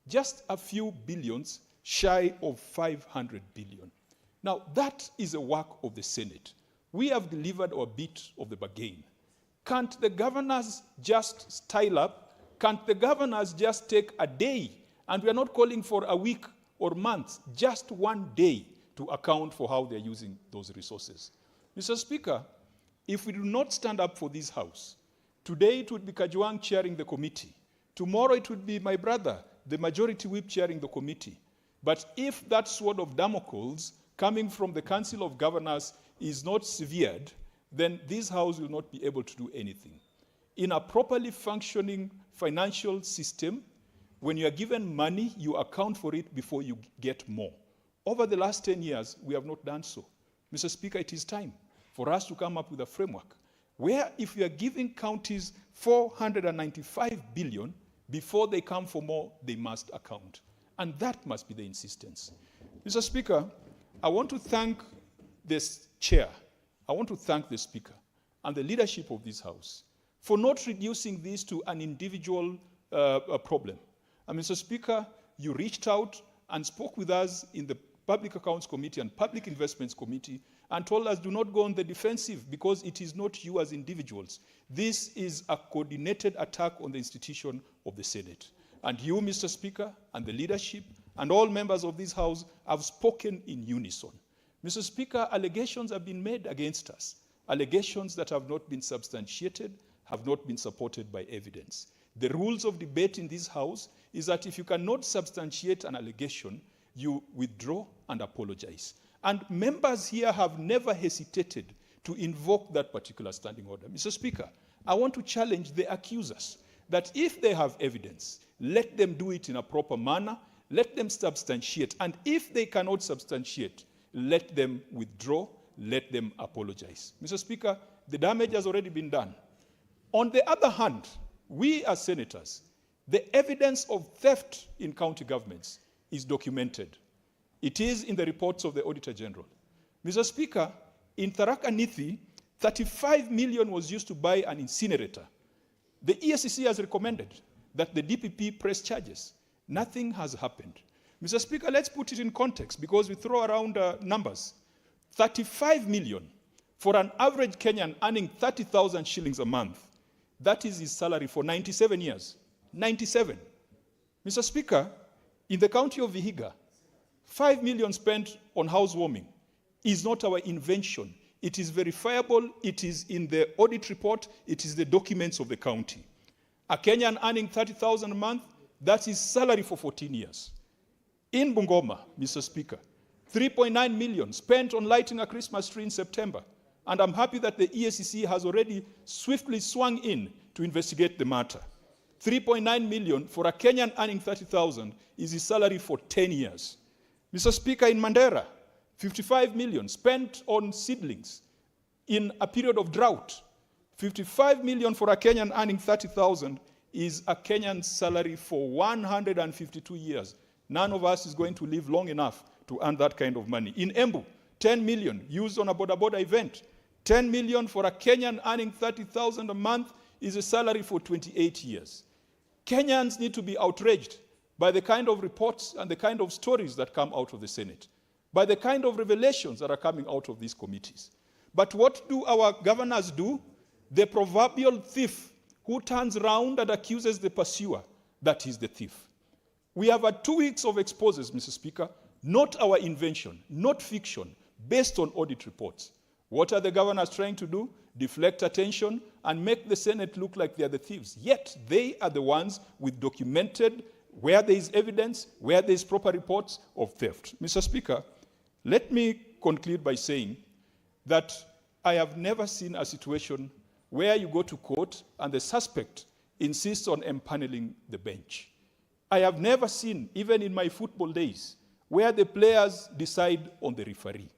Just a few billions shy of 500 billion. Now, that is a work of the Senate. We have delivered our bit of the bargain. Can't the governors just style up? Can't the governors just take a day? And we are not calling for a week or months, just one day to account for how they're using those resources. Mr. Speaker, if we do not stand up for this House, today it would be Kajwang chairing the committee. Tomorrow it would be my brother, the Majority Whip, chairing the committee. But if that sword of Damocles coming from the Council of Governors is not severed, then this House will not be able to do anything. In a properly functioning financial system, when you are given money, you account for it before you get more. Over the last 10 years, we have not done so. Mr. Speaker, it is time for us to come up with a framework where if we are giving counties 495 billion, before they come for more, they must account. And that must be the insistence. Mr. Speaker, I want to thank this chair. I want to thank the Speaker and the leadership of this House for not reducing this to an individual problem. And Mr. Speaker, you reached out and spoke with us in the Public Accounts Committee and Public Investments Committee and told us do not go on the defensive because it is not you as individuals. This is a coordinated attack on the institution of the Senate. And you, Mr. Speaker, and the leadership, and all members of this House have spoken in unison. Mr. Speaker, allegations have been made against us. Allegations that have not been substantiated, have not been supported by evidence. The rules of debate in this House is that if you cannot substantiate an allegation, you withdraw and apologize. And members here have never hesitated to invoke that particular standing order. Mr. Speaker, I want to challenge the accusers that if they have evidence, let them do it in a proper manner, let them substantiate, and if they cannot substantiate, let them withdraw, let them apologize. Mr. Speaker, the damage has already been done. On the other hand, we as senators, The evidence of theft in county governments is documented. It is in the reports of the Auditor General. Mr. Speaker, in Tharaka Nithi, 35 million was used to buy an incinerator. The EACC has recommended that the DPP press charges. Nothing has happened. Mr. Speaker, let's put it in context because we throw around numbers. 35 million for an average Kenyan earning 30,000 shillings a month. That is his salary for 97 years. 97. Mr. Speaker, in the county of Vihiga, 5 million spent on housewarming is not our invention. It is verifiable, it is in the audit report, it is the documents of the county. A Kenyan earning 30,000 a month, that is salary for 14 years. In Bungoma, Mr. Speaker, 3.9 million spent on lighting a Christmas tree in September. And I'm happy that the EACC has already swiftly swung in to investigate the matter. 3.9 million for a Kenyan earning 30,000 is his salary for 10 years. Mr. Speaker, in Mandera, 55 million spent on seedlings in a period of drought. 55 million for a Kenyan earning 30,000 is a Kenyan salary for 152 years. None of us is going to live long enough to earn that kind of money. In Embu, 10 million used on a border event. 10 million for a Kenyan earning 30,000 a month is a salary for 28 years. Kenyans need to be outraged by the kind of reports and the kind of stories that come out of the Senate, by the kind of revelations that are coming out of these committees. But what do our governors do? The proverbial thief who turns around and accuses the pursuer that he's the thief. We have had 2 weeks of exposes, Mr. Speaker, not our invention, not fiction, based on audit reports. What are the governors trying to do? Deflect attention and make the Senate look like they are the thieves. Yet they are the ones with documented, where there is evidence, where there is proper reports of theft. Mr. Speaker, let me conclude by saying that I have never seen a situation where you go to court and the suspect insists on empaneling the bench. I have never seen, even in my football days, where the players decide on the referee.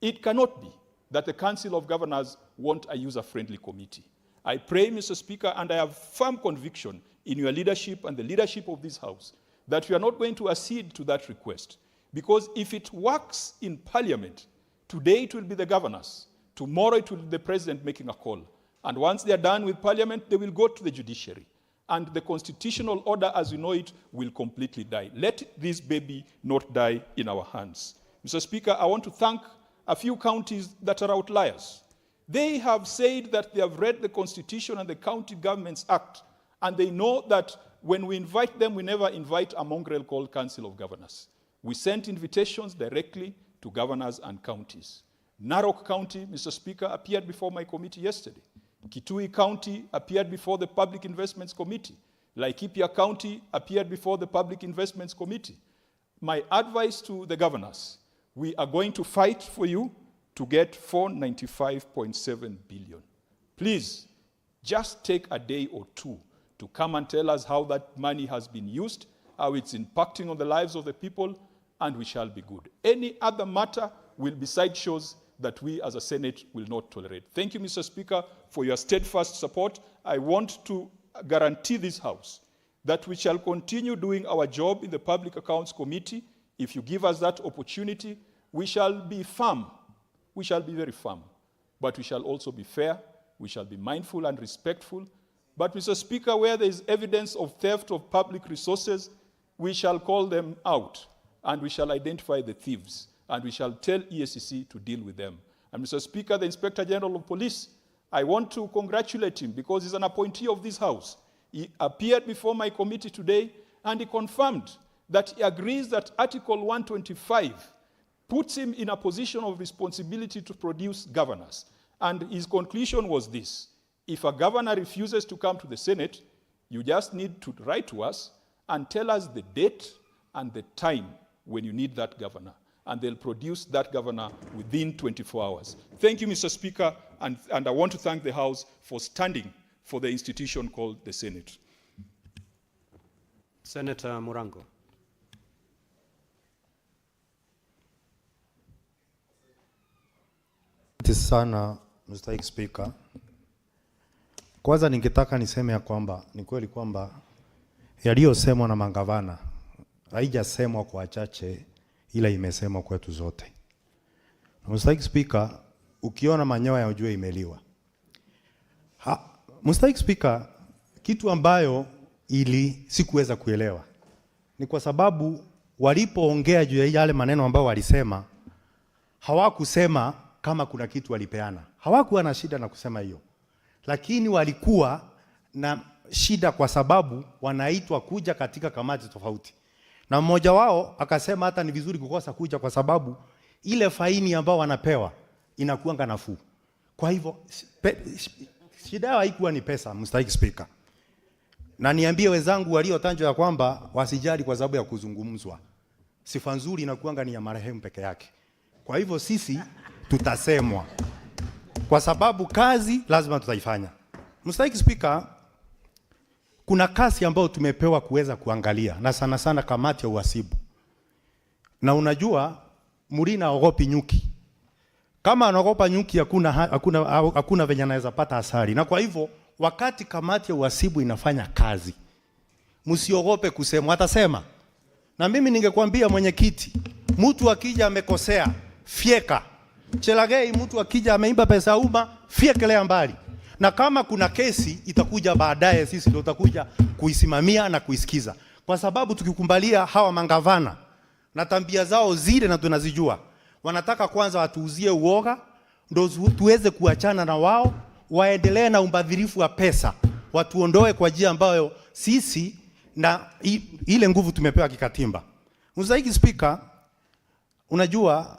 It cannot be that the Council of Governors want a user-friendly committee. I pray, Mr. Speaker, and I have firm conviction in your leadership and the leadership of this House, that we are not going to accede to that request. Because if it works in Parliament, today it will be the governors, tomorrow it will be the President making a call. And once they are done with Parliament, they will go to the judiciary. And the constitutional order as we know it will completely die. Let this baby not die in our hands. Mr. Speaker, I want to thank a few counties that are outliers. They have said that they have read the Constitution and the County Governments Act, and they know that when we invite them, we never invite a mongrel called Council of Governors. We sent invitations directly to governors and counties. Narok County, Mr. Speaker, appeared before my committee yesterday. Kitui County appeared before the Public Investments Committee. Laikipia County appeared before the Public Investments Committee. My advice to the governors, we are going to fight for you to get 495.7 billion. Please, just take a day or two to come and tell us how that money has been used, how it's impacting on the lives of the people, and we shall be good. Any other matter will be sideshows that we as a Senate will not tolerate. Thank you, Mr. Speaker, for your steadfast support. I want to guarantee this House that we shall continue doing our job in the Public Accounts Committee. If you give us that opportunity, we shall be firm. We shall be very firm. But we shall also be fair. We shall be mindful and respectful. But, Mr. Speaker, where there is evidence of theft of public resources, we shall call them out, and we shall identify the thieves, and we shall tell EACC to deal with them. And, Mr. Speaker, the Inspector General of Police, I want to congratulate him because he's an appointee of this House. He appeared before my committee today, and he confirmed that he agrees that Article 125 puts him in a position of responsibility to produce governors. And his conclusion was this: if a governor refuses to come to the Senate, you just need to write to us and tell us the date and the time when you need that governor. And they'll produce that governor within 24 hours. Thank you, Mr. Speaker, and I want to thank the House for standing for the institution called the Senate. Senator Murango. Asante sana, Mr. Speaker. Kwanza ningetaka niseme ya kwamba ni kweli kwamba yaliyosemwa na mangavana haijasemwa kwa wachache, ila imesemwa kwetu zote. Mstahiki Speaker, ukiona manyoya ujue imeliwa. Mstahiki Speaker, kitu ambayo sikuweza kuelewa ni kwa sababu walipoongea juu ya yale maneno ambayo walisema, hawakusema kama kuna kitu walipeana. Hawakuwa na shida na kusema hiyo. Lakini walikuwa na shida kwa sababu wanaitwa kuja katika kamati tofauti. Na mmoja wao akasema hata ni vizuri kukosa kuja kwa sababu ile faini ambao wanapewa inakuanga nafuu. Kwa hivyo shida yao haikuwa ni pesa, Mstahiki Speaker. Na niambie wenzangu waliotajwa ya kwamba wasijali kwa sababu ya kuzungumzwa. Sifa nzuri inakuanga ni ya marehemu peke yake. Kwa hivyo sisi tutasemwa. Kwa sababu kazi lazima tutaifanya. Mstahiki Speaker, kuna kazi ambayo tumepewa kuweza kuangalia na sana sana kamati ya uhasibu. Na unajua Murina haogopi nyuki. Kama anaogopa nyuki hakuna venye anaweza pata asali. Na kwa hivyo wakati kamati ya uhasibu inafanya kazi, msiogope kusema, atasema. Na mimi ningekwambia mwenyekiti, mtu akija amekosea, fieka. Chelagei mtu akija ameimba pesa umma, fiekelea mbali. Na kama kuna kesi itakuja baadaye, sisi ndio tutakuja kuisimamia na kuisikiza. Kwa sababu tukikumbalia hawa mangavana na tabia zao zile na tunazijua, wanataka kwanza watuuzie uoga ndio tuweze kuachana na wao, waendelee na umbadhirifu wa pesa, watuondoe kwa njia ambayo sisi na ile nguvu tumepewa kikatiba. Mstahiki Speaker, unajua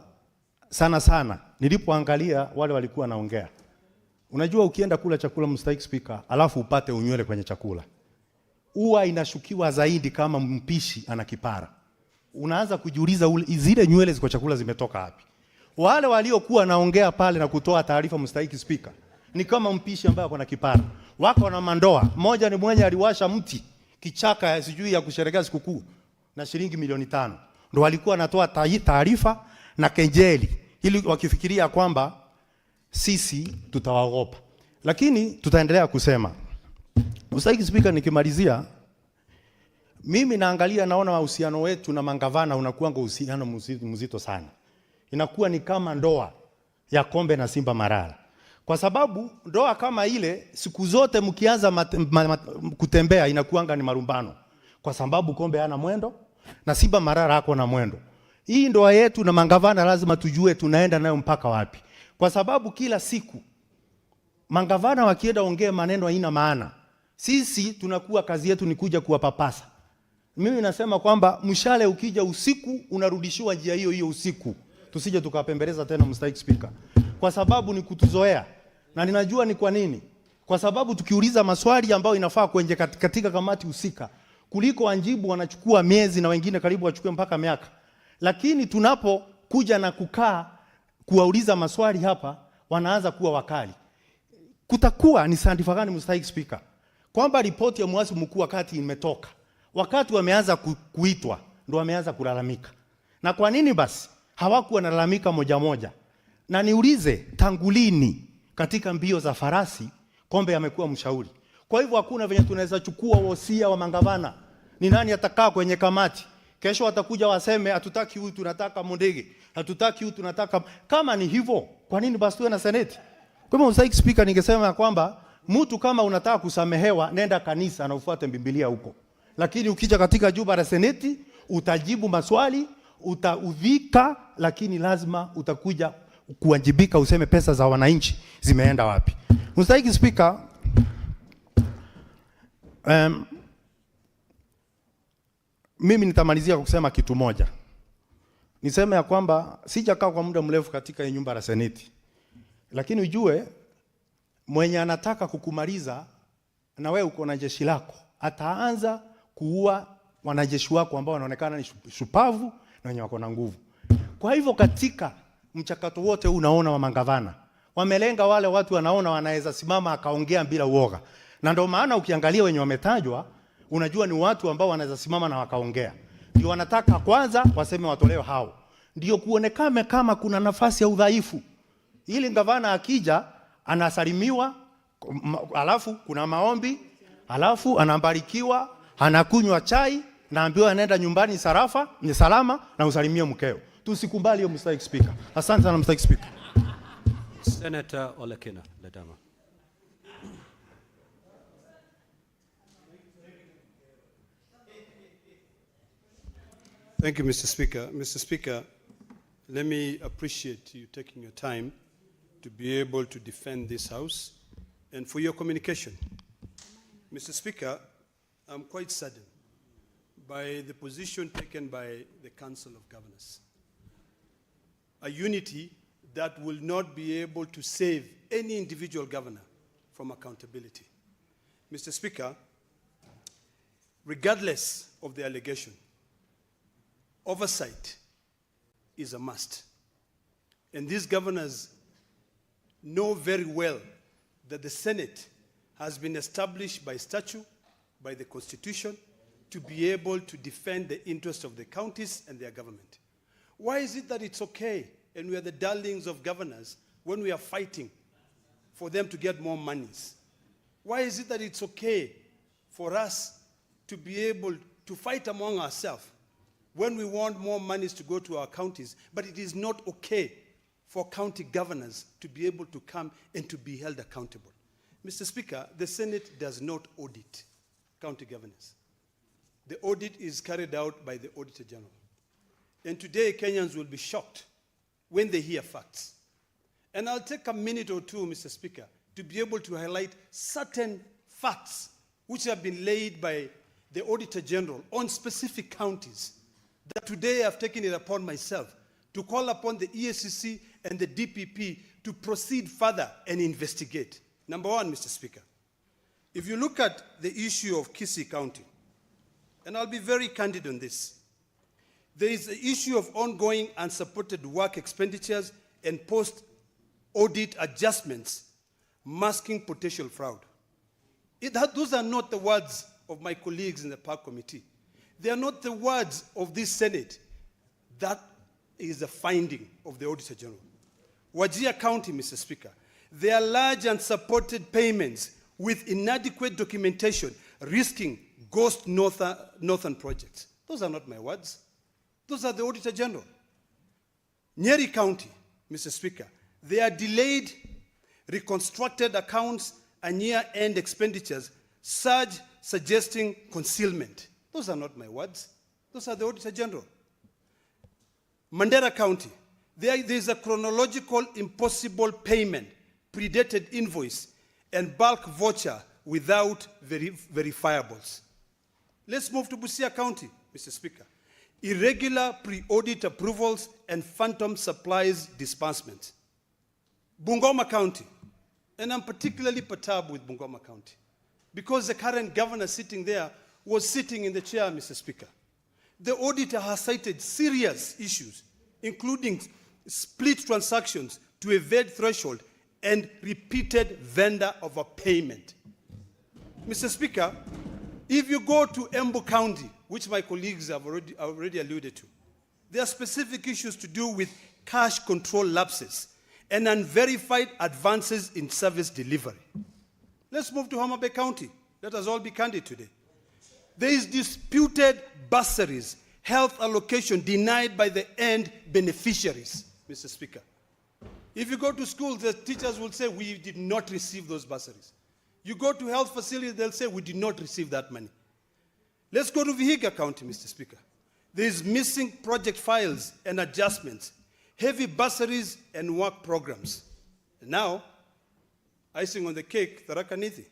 sana nilipoangalia wale walikuwa naongea, unajua ukienda kula chakula Mstahiki Speaker alafu upate unywele kwenye chakula, huwa inashukiwa zaidi kama mpishi ana kipara. Unaanza kujiuliza zile nywele ziko chakula zimetoka wapi? Wale waliokuwa naongea pale na kutoa taarifa Mstahiki Speaker ni kama mpishi ambaye ako na kipara. Wako na mandoa. Mmoja ni mwenye aliwasha mti kichaka sijui ya kusherehekea sikukuu na shilingi milioni 5. Ndio walikuwa natoa taarifa na kejeli ili wakifikiria kwamba sisi tutawaogopa. Lakini tutaendelea kusema. Mstahiki Speaker, nikimalizia, mimi naangalia naona uhusiano wetu na mangavana unakuwa uhusiano mzito sana. Inakuwa ni kama ndoa ya Kombe na Simba Marara. Kwa sababu ndoa kama ile siku zote mkianza kutembea inakuanga ni marumbano. Kwa sababu Kombe hana mwendo na Simba Marara hako na mwendo. Hii ndoa yetu na mangavana lazima tujue tunaenda nayo mpaka wapi. Kwa sababu kila siku mangavana wakienda ongea maneno haina maana. Sisi tunakuwa kazi yetu ni kuja kuwapapasa. Mimi nasema kwamba mshale ukija usiku unarudishiwa njia hiyo hiyo usiku. Tusije tukapembeleza tena Mstahiki Speaker. Kwa sababu ni kutuzoea. Na ninajua ni kwa nini. Kwa sababu tukiuliza maswali ambayo inafaa kwenye katika kamati husika, kuliko wanjibu wanachukua miezi na wengine karibu wachukue mpaka miaka. Lakini tunapokuja na kukaa kuwauliza maswali hapa, wanaanza kuwa wakali. Kutakuwa ni sandifa gani Mstahiki Speaker? Kwamba ripoti ya mwasi mkuu wakati imetoka, wakati wameanza kuitwa ndio wameanza kulalamika. Na kwa nini basi hawakuwa nalalamika moja moja? Na niulize, tangu lini katika mbio za farasi Kombe amekuwa mshauri? Kwa hivyo hakuna venye tunaweza chukua wosia wa mangavana. Ni nani atakaa kwenye kamati? Kesho watakuja waseme hatutaki huyu tunataka Mondege, hatutaki huyu tunataka. Kama ni hivyo, kwa nini basi tuwe na seneti? Kwa hivyo Mstahiki Speaker, ningesema kwamba mtu kama unataka kusamehewa nenda kanisa na ufuate Biblia huko. Lakini ukija katika jumba la seneti utajibu maswali, utaudhika, lakini lazima utakuja kuwajibika useme pesa za wananchi zimeenda wapi. Mstahiki Speaker, mimi nitamalizia kwa kusema kitu moja. Niseme ya kwamba sijakaa kwa muda mrefu katika nyumba la seneti. Lakini ujue mwenye anataka kukumaliza na wewe uko na jeshi lako, ataanza kuua wanajeshi wako ambao wanaonekana ni shupavu na wenye wako na nguvu. Kwa hivyo katika mchakato wote unaona wa mangavana wamelenga wale watu wanaona wanaweza simama akaongea bila uoga. Na ndio maana ukiangalia wenye wametajwa unajua ni watu ambao wanaweza simama na wakaongea. Ndio wanataka kwanza waseme watolewe hao. Ndio kuonekane kama kuna nafasi ya udhaifu. Ili gavana akija anasalimiwa, alafu kuna maombi, alafu anabarikiwa, anakunywa chai, naambiwa anaenda nyumbani ni salama na usalimie mkeo. Tusikubali hiyo, Mr. Speaker. Asante sana, Mr. Speaker. Senator Olekina Ledama. Thank you, Mr. Speaker. Mr. Speaker, let me appreciate you taking your time to be able to defend this House and for your communication. Mr. Speaker, I'm quite saddened by the position taken by the Council of Governors. A unity that will not be able to save any individual governor from accountability. Mr. Speaker, regardless of the allegation, oversight is a must. And these governors know very well that the Senate has been established by statute, by the Constitution, to be able to defend the interests of the counties and their government. Why is it that it's okay, and we are the darlings of governors, when we are fighting for them to get more monies? Why is it that it's okay for us to be able to fight among ourselves when we want more monies to go to our counties, but it is not okay for county governors to be able to come and to be held accountable? Mr. Speaker, the Senate does not audit county governors. The audit is carried out by the Auditor General. And today, Kenyans will be shocked when they hear facts. And I'll take a minute or two, Mr. Speaker, to be able to highlight certain facts which have been laid by the Auditor General on specific counties that today I've taken it upon myself to call upon the EACC and the DPP to proceed further and investigate. Number one, Mr. Speaker, if you look at the issue of Kisii County, and I'll be very candid on this, there is the issue of ongoing unsupported work expenditures and post-audit adjustments masking potential fraud. Those are not the words of my colleagues in the Park Committee. They are not the words of this Senate. That is a finding of the Auditor General. Wajir County, Mr. Speaker, there are large unsupported payments with inadequate documentation risking ghost northern projects. Those are not my words. Those are the Auditor General. Nyeri County, Mr. Speaker, there are delayed reconstructed accounts and year-end expenditures, surge suggesting concealment. Those are not my words. Those are the Auditor General. Mandera County, there is a chronological impossible payment, predated invoice, and bulk voucher without verifiables. Let's move to Busia County, Mr. Speaker. Irregular pre-audit approvals and phantom supplies disbursements. Bungoma County, and I'm particularly perturbed with Bungoma County because the current governor sitting there was sitting in the chair, Mr. Speaker. The auditor has cited serious issues, including split transactions to evade threshold and repeated vendor overpayment. Mr. Speaker, if you go to Embu County, which my colleagues have already alluded to, there are specific issues to do with cash control lapses and unverified advances in service delivery. Let's move to Homa Bay County. Let us all be candid today. There is disputed bursaries, health allocation denied by the end beneficiaries, Mr. Speaker. If you go to schools, the teachers will say, we did not receive those bursaries. You go to health facilities, they'll say, we did not receive that money. Let's go to Vihiga County, Mr. Speaker. There is missing project files and adjustments, heavy bursaries and work programs. And now, icing on the cake, Tharaka Nithi.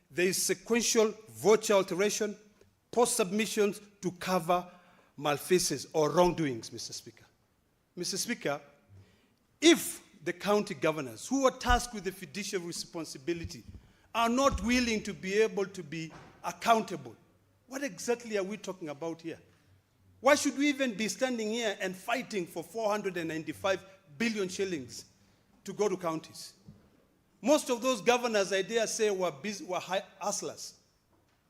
There is sequential voucher alteration, post-submissions to cover malfeasance or wrongdoings, Mr. Speaker. Mr. Speaker, if the county governors who are tasked with the fiduciary responsibility are not willing to be able to be accountable, what exactly are we talking about here? Why should we even be standing here and fighting for 495 billion shillings to go to counties? Most of those governors, I dare say, were hustlers.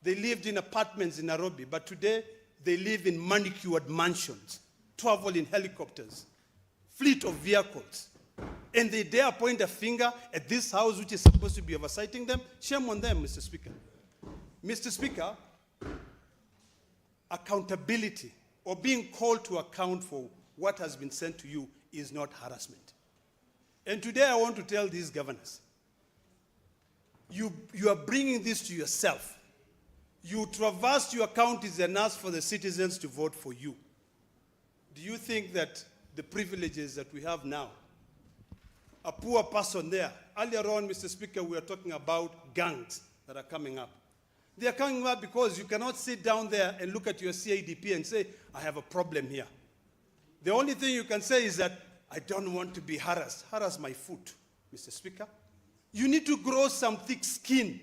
They lived in apartments in Nairobi, but today they live in manicured mansions, travel in helicopters, fleet of vehicles. And they dare point a finger at this house which is supposed to be oversighting them. Shame on them, Mr. Speaker. Mr. Speaker, accountability or being called to account for what has been sent to you is not harassment. And today I want to tell these governors, you are bringing this to yourself. You traversed your counties and asked for the citizens to vote for you. Do you think that the privileges that we have now, a poor person there, earlier on, Mr. Speaker, we were talking about gangs that are coming up. They are coming up because you cannot sit down there and look at your CIDP and say, I have a problem here. The only thing you can say is that, I don't want to be harassed. Harass my foot, Mr. Speaker. You need to grow some thick skin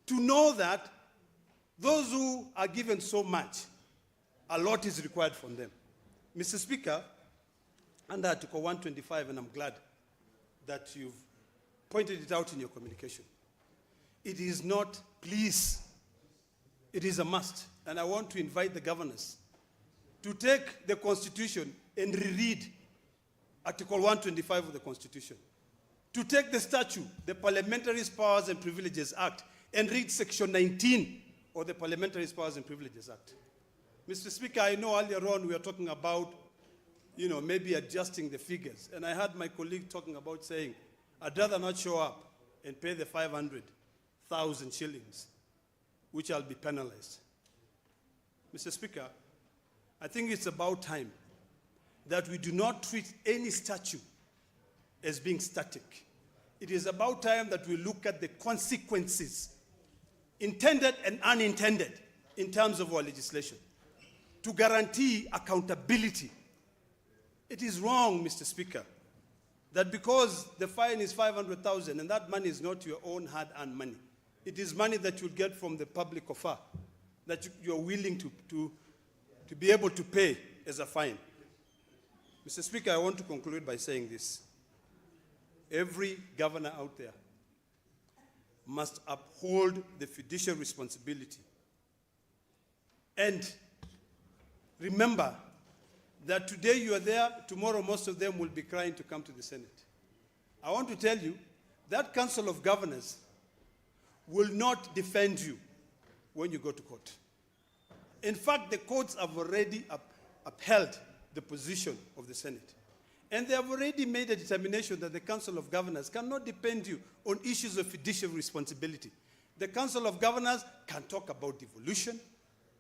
to know that those who are given so much, a lot is required from them. Mr. Speaker, under Article 125, and I'm glad that you've pointed it out in your communication, it is not please, it is a must. And I want to invite the governors to take the Constitution and reread Article 125 of the Constitution, to take the statute, the Parliamentary Powers and Privileges Act, and read Section 19 of the Parliamentary Powers and Privileges Act. Mr. Speaker, I know earlier on we were talking about, maybe adjusting the figures. And I heard my colleague talking about saying, I'd rather not show up and pay the 500,000 shillings, which I'll be penalized. Mr. Speaker, I think it's about time that we do not treat any statute as being static. It is about time that we look at the consequences, intended and unintended, in terms of our legislation, to guarantee accountability. It is wrong, Mr. Speaker, that because the fine is 500,000 and that money is not your own hard-earned money, it is money that you get from the public offer, that you're willing to be able to pay as a fine. Mr. Speaker, I want to conclude by saying this. Every governor out there must uphold the fiduciary responsibility. And remember that today you are there, tomorrow most of them will be crying to come to the Senate. I want to tell you that Council of Governors will not defend you when you go to court. In fact, the courts have already upheld the position of the Senate. And they have already made a determination that the Council of Governors cannot defend you on issues of fiduciary responsibility. The Council of Governors can talk about devolution.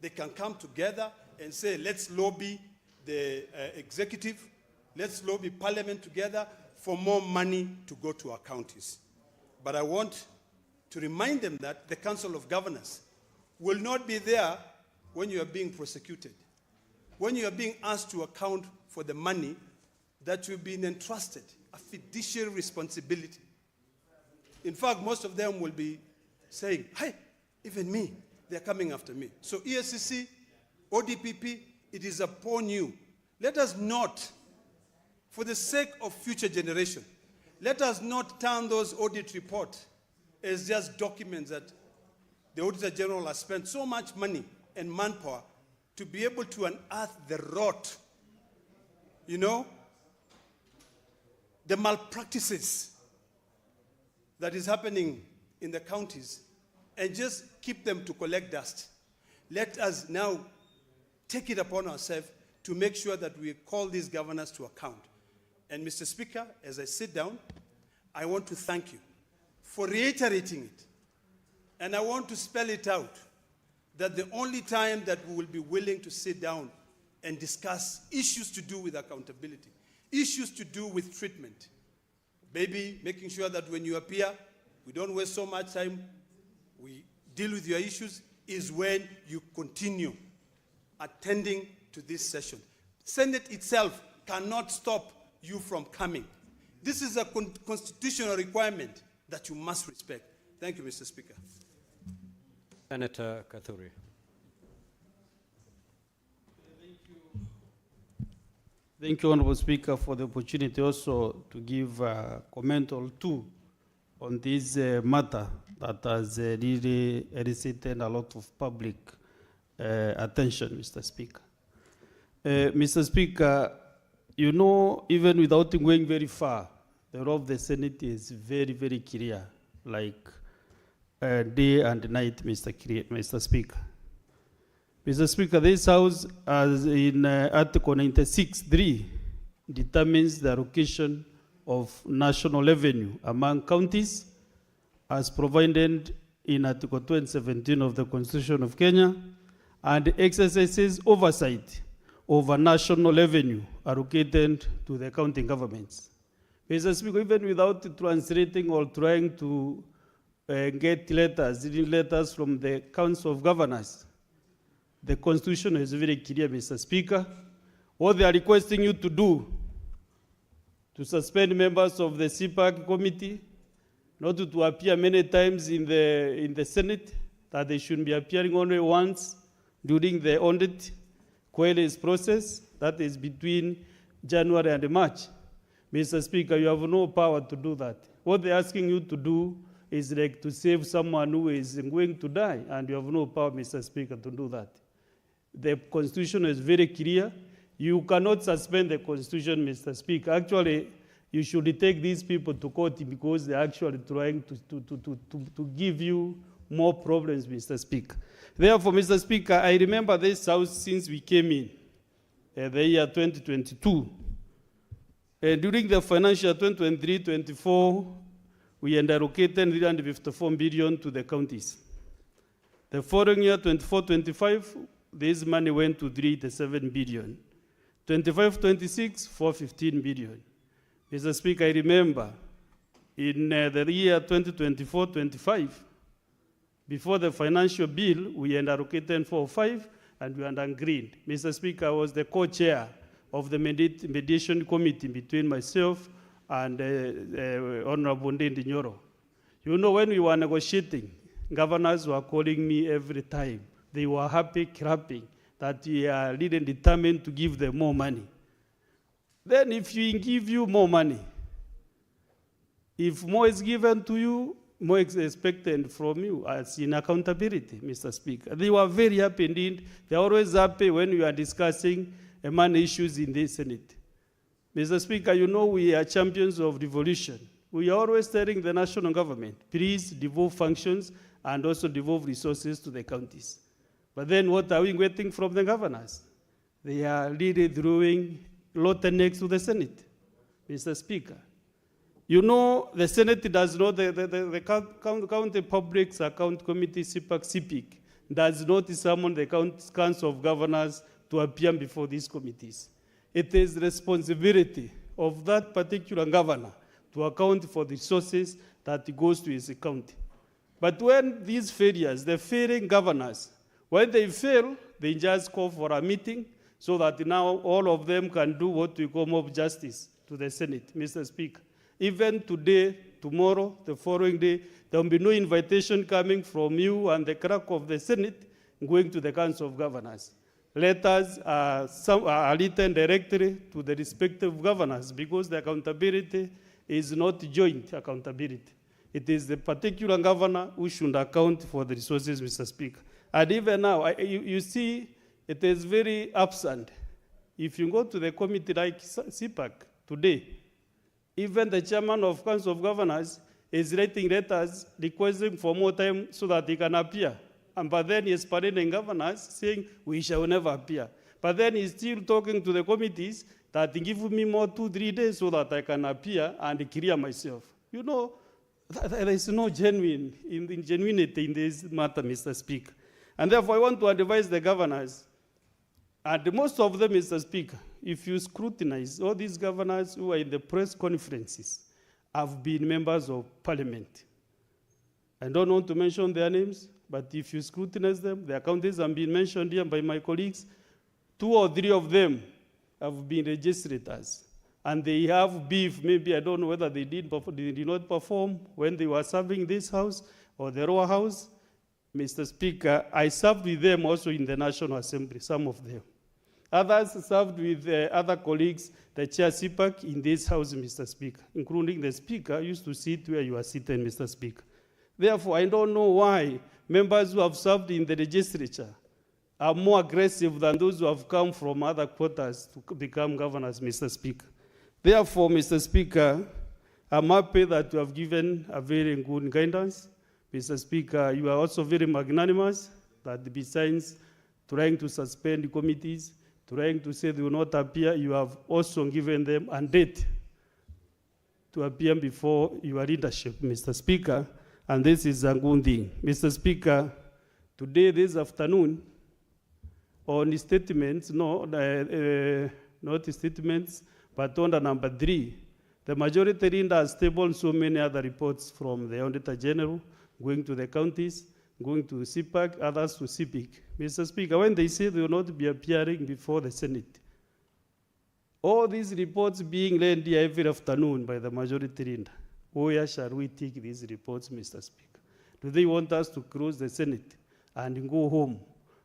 They can come together and say, let's lobby the executive, let's lobby Parliament together for more money to go to our counties. But I want to remind them that the Council of Governors will not be there when you are being prosecuted, when you are being asked to account for the money that you've been entrusted, a fiduciary responsibility. In fact, most of them will be saying, hey, even me, they're coming after me. So ESCC, ODPP, it is upon you. Let us not, for the sake of future generation, let us not turn those audit reports as just documents that the Auditor General has spent so much money and manpower to be able to unearth the rot, the malpractices that is happening in the counties, and just keep them to collect dust. Let us now take it upon ourselves to make sure that we call these governors to account. And Mr. Speaker, as I sit down, I want to thank you for reiterating it. And I want to spell it out, that the only time that we will be willing to sit down and discuss issues to do with accountability, issues to do with treatment, maybe making sure that when you appear, we don't waste so much time, we deal with your issues, is when you continue attending to this session. Senate itself cannot stop you from coming. This is a constitutional requirement that you must respect. Thank you, Mr. Speaker. Senator Kathuri. Thank you, Honorable Speaker, for the opportunity also to give a comment or two on this matter that has really elicited a lot of public attention, Mr. Speaker. Mr. Speaker, even without going very far, the role of the Senate is very, very clear, like day and night, Mr. Speaker. Mr. Speaker, this House, as in Article 96(3), determines the allocation of national revenue among counties as provided in Article 217 of the Constitution of Kenya, and exercises oversight over national revenue allocated to the county governments. Mr. Speaker, even without translating or trying to get letters from the Council of Governors, the Constitution is very clear, Mr. Speaker. What they are requesting you to do, to suspend members of the CPAC committee, not to appear many times in the Senate, that they should be appearing only once during the audit queries process, that is between January and March. Mr. Speaker, you have no power to do that. What they're asking you to do is like to save someone who is going to die, and you have no power, Mr. Speaker, to do that. The Constitution is very clear. You cannot suspend the Constitution, Mr. Speaker. Actually, you should take these people to court because they're actually trying to give you more problems, Mr. Speaker. Therefore, Mr. Speaker, I remember this House since we came in the year 2022. During the financial 2023-24, we allocated 354 billion to the counties. The following year, 24-25, this money went to 387 billion. 25-26, 415 billion. Mr. Speaker, I remember in the year 2024-25, before the financial bill, we had allocated 405 and we had agreed. Mr. Speaker, I was the co-chair of the mediation committee between myself and Honorable Ndindi Nyoro. You know, when we were negotiating, governors were calling me every time. They were happy, clapping, that we are really determined to give them more money. Then if we give you more money, if more is given to you, more is expected from you as in accountability, Mr. Speaker. They were very happy indeed. They're always happy when we are discussing money issues in the Senate. Mr. Speaker, you know we are champions of devolution. We are always telling the national government, please devolve functions and also devolve resources to the counties. But then what are we getting from the governors? They are really throwing rotten eggs to the Senate, Mr. Speaker. You know, the Senate does not, the County Public Account Committee, CPIC, does not summon the Council of Governors to appear before these committees. It is the responsibility of that particular governor to account for the resources that goes to his county. But when these failures, the failing governors, when they fail, they just call for a meeting so that now all of them can do what we call mob justice to the Senate, Mr. Speaker. Even today, tomorrow, the following day, there will be no invitation coming from you and the clerk of the Senate going to the Council of Governors. Letters are written directly to the respective governors because the accountability is not joint accountability. It is the particular governor who should account for the resources, Mr. Speaker. And even now, you see, it is very absent. If you go to the committee like CPAC today, even the chairman of Council of Governors is writing letters requesting for more time so that he can appear. But then he's parading governors saying, we shall never appear. But then he's still talking to the committees that give me more 2-3 days so that I can appear and clear myself. You know, there is no genuinity in this matter, Mr. Speaker. And therefore, I want to advise the governors, and most of them, Mr. Speaker, if you scrutinize all these governors who are in the press conferences, have been members of parliament. I don't want to mention their names, but if you scrutinize them, their counties have been mentioned here by my colleagues. 2 or 3 of them have been registrators. And they have beef, maybe I don't know whether they did not perform when they were serving this house or the lower house. Mr. Speaker, I served with them also in the National Assembly, some of them. Others served with other colleagues, the chair CPAC in this house, Mr. Speaker, including the Speaker used to sit where you are sitting, Mr. Speaker. Therefore, I don't know why members who have served in the legislature are more aggressive than those who have come from other quarters to become governors, Mr. Speaker. Therefore, Mr. Speaker, I'm happy that you have given a very good guidance. Mr. Speaker, you are also very magnanimous that besides trying to suspend committees, trying to say they will not appear. You have also given them a date to appear before your leadership, Mr. Speaker, and this is a good thing. Mr. Speaker, today, this afternoon, on statements, not statements, but on the number 3, the majority leader has tabled so many other reports from the Auditor General, going to the counties, going to CPAC, others to CPIC. Mr. Speaker, when they say they will not be appearing before the Senate, all these reports being read here every afternoon by the majority leader, where shall we take these reports, Mr. Speaker? Do they want us to close the Senate and go home?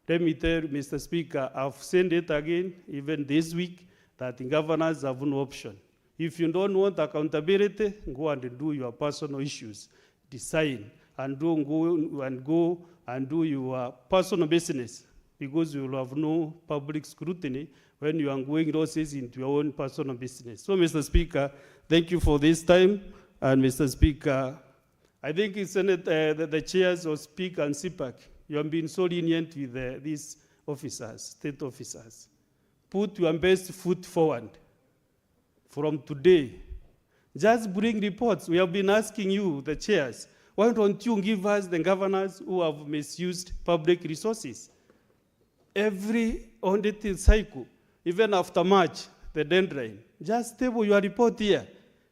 Let me tell you, Mr. Speaker, I've said it again, even this week, that the governors have no option. If you don't want accountability, go and do your personal issues. Decide and don't go and do your personal business, because you will have no public scrutiny when you are going losses into your own personal business. So, Mr. Speaker, thank you for this time. And Mr. Speaker, I think it's the chairs of Speak and CPAC, you have been so lenient with these officers, state officers. Put your best foot forward from today. Just bring reports. We have been asking you, the chairs, why don't you give us the governors who have misused public resources? Every audit cycle, even after March, the deadline, just table your report here.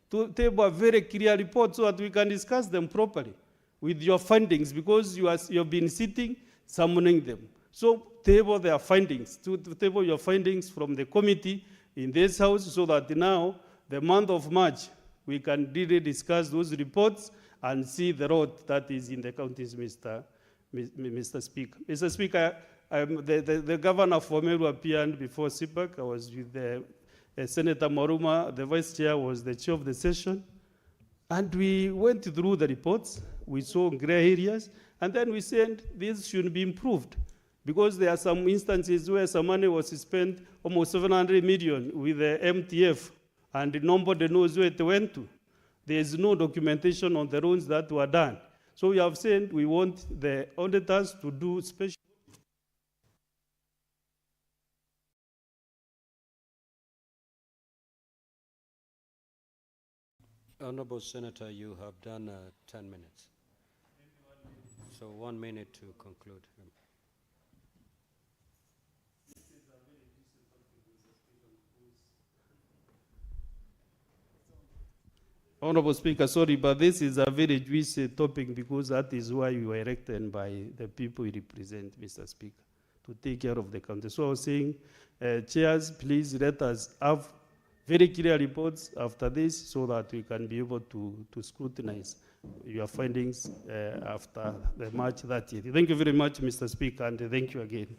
To table a very clear report so that we can discuss them properly with your findings, because you have been sitting, summoning them. So table their findings, to table your findings from the committee in this house, so that now, the month of March, we can really discuss those reports and see the road that is in the counties, Mr. Speaker. Mr. Speaker, the governor for Meru appeared before CPAC. I was with Senator Maruma. The vice chair was the chair of the session. And we went through the reports. We saw gray areas. And then we said this should be improved, because there are some instances where some money was spent, almost 700 million with the MTF, and nobody knows where it went to. There is no documentation on the loans that were done. So we have said we want the auditors to do special. Honorable Senator, you have done 10 minutes. So 1 minute to conclude. Honorable Speaker, sorry, but this is a very juicy topic, because that is why we were elected by the people we represent, Mr. Speaker, to take care of the country. So I was saying, chairs, please let us have very clear reports after this, so that we can be able to scrutinize your findings after the March 30th. Thank you very much, Mr. Speaker, and thank you again.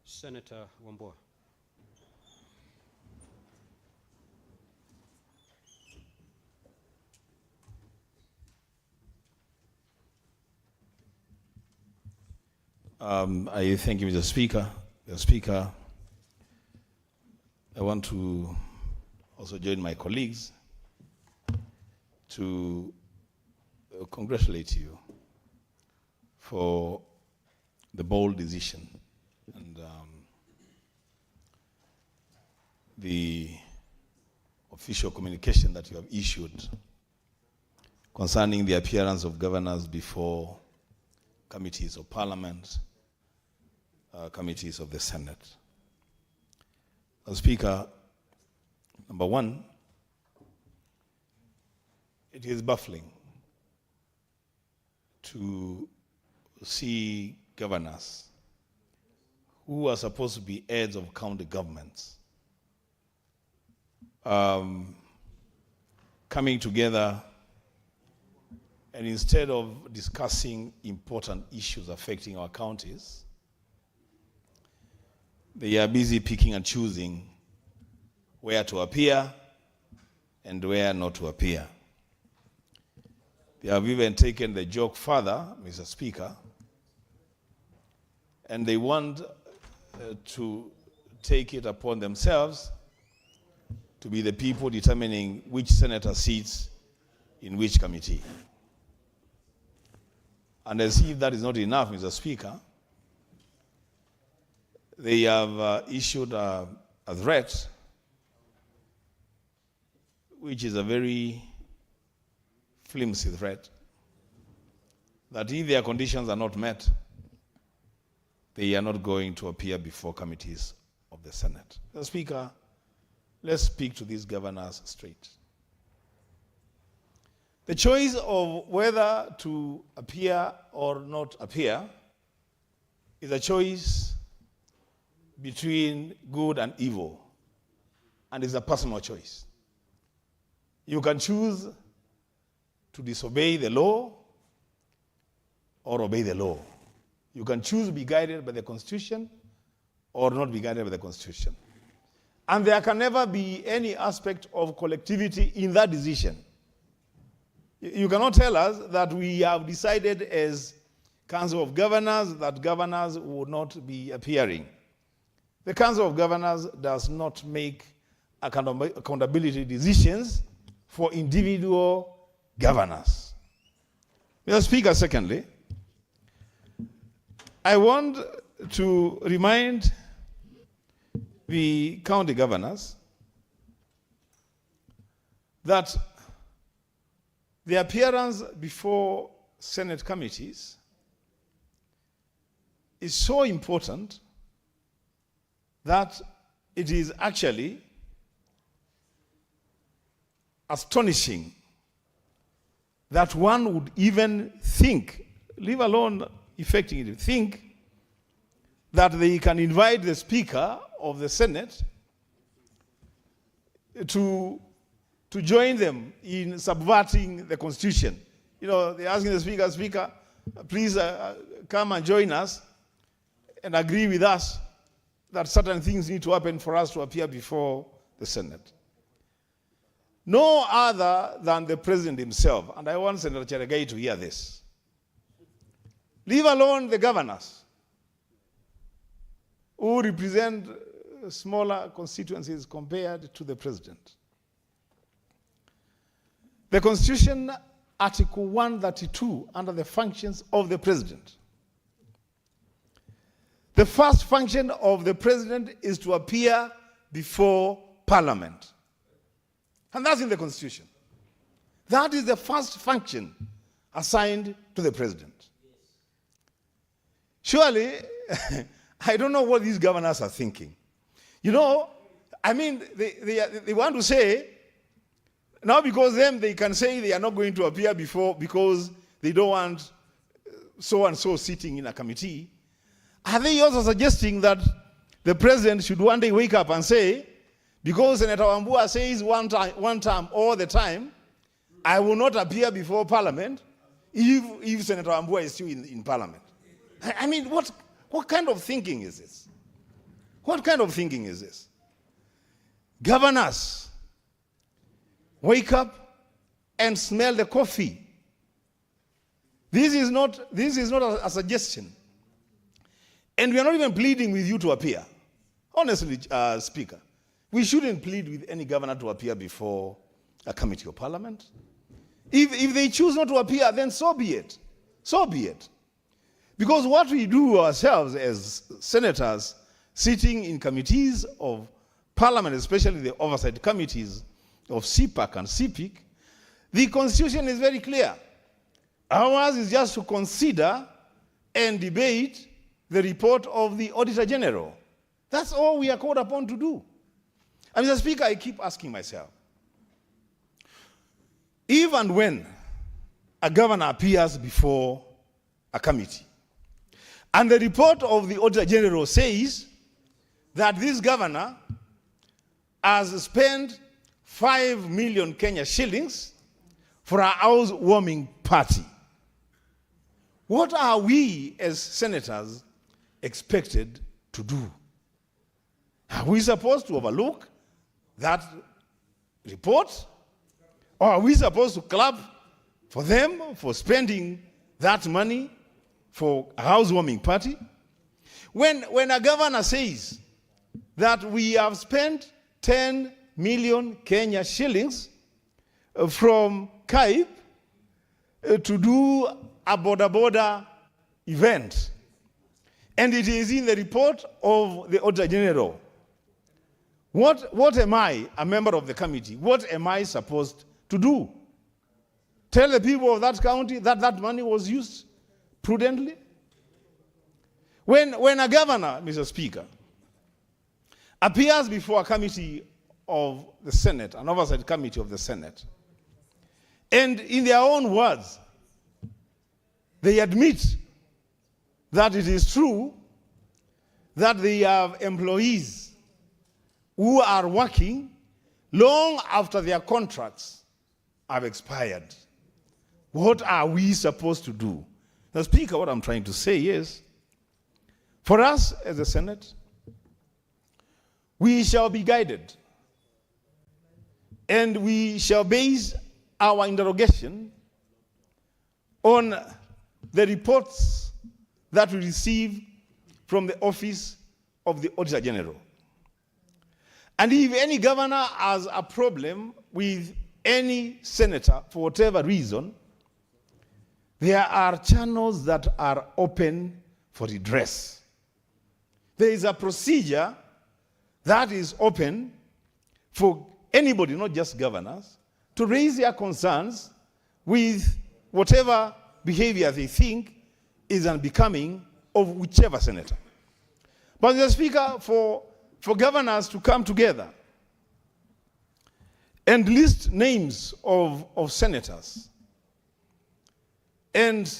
Senator Wambua. I thank you, Mr. Speaker. Mr. Speaker, I want to also join my colleagues to congratulate you for the bold decision and the official communication that you have issued concerning the appearance of governors before committees of Parliament, committees of the Senate. Speaker, number one, it is baffling to see governors who are supposed to be heads of county governments coming together, and instead of discussing important issues affecting our counties, they are busy picking and choosing where to appear and where not to appear. They have even taken the joke further, Mr. Speaker, and they want to take it upon themselves to be the people determining which senator sits in which committee. And as if that is not enough, Mr. Speaker, they have issued a threat, which is a very flimsy threat, that if their conditions are not met, they are not going to appear before committees of the Senate. Mr. Speaker, let's speak to these governors straight. The choice of whether to appear or not appear is a choice between good and evil, and it's a personal choice. You can choose to disobey the law or obey the law. You can choose to be guided by the Constitution or not be guided by the Constitution. And there can never be any aspect of collectivity in that decision. You cannot tell us that we have decided as Council of Governors that governors would not be appearing. The Council of Governors does not make accountability decisions for individual governors. Mr. Speaker, secondly, I want to remind the county governors that the appearance before Senate committees is so important that it is actually astonishing that one would even think, leave alone effecting it, think that they can invite the Speaker of the Senate to join them in subverting the Constitution. You know, they're asking the Speaker, Speaker, please come and join us and agree with us that certain things need to happen for us to appear before the Senate. No other than the President himself, and I want Senator Cheregai to hear this, leave alone the governors who represent smaller constituencies compared to the President. The Constitution, Article 132, under the functions of the President. The first function of the President is to appear before Parliament. And that's in the Constitution. That is the first function assigned to the President. Surely, I don't know what these governors are thinking. You know, I mean, they want to say, now because them, they can say they are not going to appear before because they don't want so-and-so sitting in a committee. Are they also suggesting that the President should one day wake up and say, because Senator Wambua says one time all the time, I will not appear before Parliament if Senator Wambua is still in Parliament? I mean, what kind of thinking is this? What kind of thinking is this? Governors, wake up and smell the coffee. This is not a suggestion. And we are not even pleading with you to appear. Honestly, Speaker, we shouldn't plead with any governor to appear before a committee of Parliament. If they choose not to appear, then so be it. So be it. Because what we do ourselves as senators sitting in committees of Parliament, especially the oversight committees of CPAC and CPIC, the Constitution is very clear. Ours is just to consider and debate the report of the Auditor General. That's all we are called upon to do. And Mr. Speaker, I keep asking myself, if and when a governor appears before a committee, and the report of the Auditor General says that this governor has spent 5 million Kenya shillings for a housewarming party, what are we as senators expected to do? Are we supposed to overlook that report? Or are we supposed to clap for them for spending that money for a housewarming party? When a governor says that we have spent 10 million Kenya shillings from CAIB to do a border event, And it is in the report of the Auditor General. What am I, a member of the committee, what am I supposed to do? Tell the people of that county that that money was used prudently? When a governor, Mr. Speaker, appears before a committee of the Senate, an oversight committee of the Senate, and in their own words, they admit that it is true that they have employees who are working long after their contracts have expired. What are we supposed to do? Now, Speaker, what I'm trying to say is, for us as a Senate, we shall be guided, and we shall base our interrogation on the reports that we receive from the Office of the Auditor General. And if any governor has a problem with any senator, for whatever reason, there are channels that are open for redress. There is a procedure that is open for anybody, not just governors, to raise their concerns with whatever behavior they think is unbecoming of whichever senator. But Mr. Speaker, for governors to come together and list names of senators and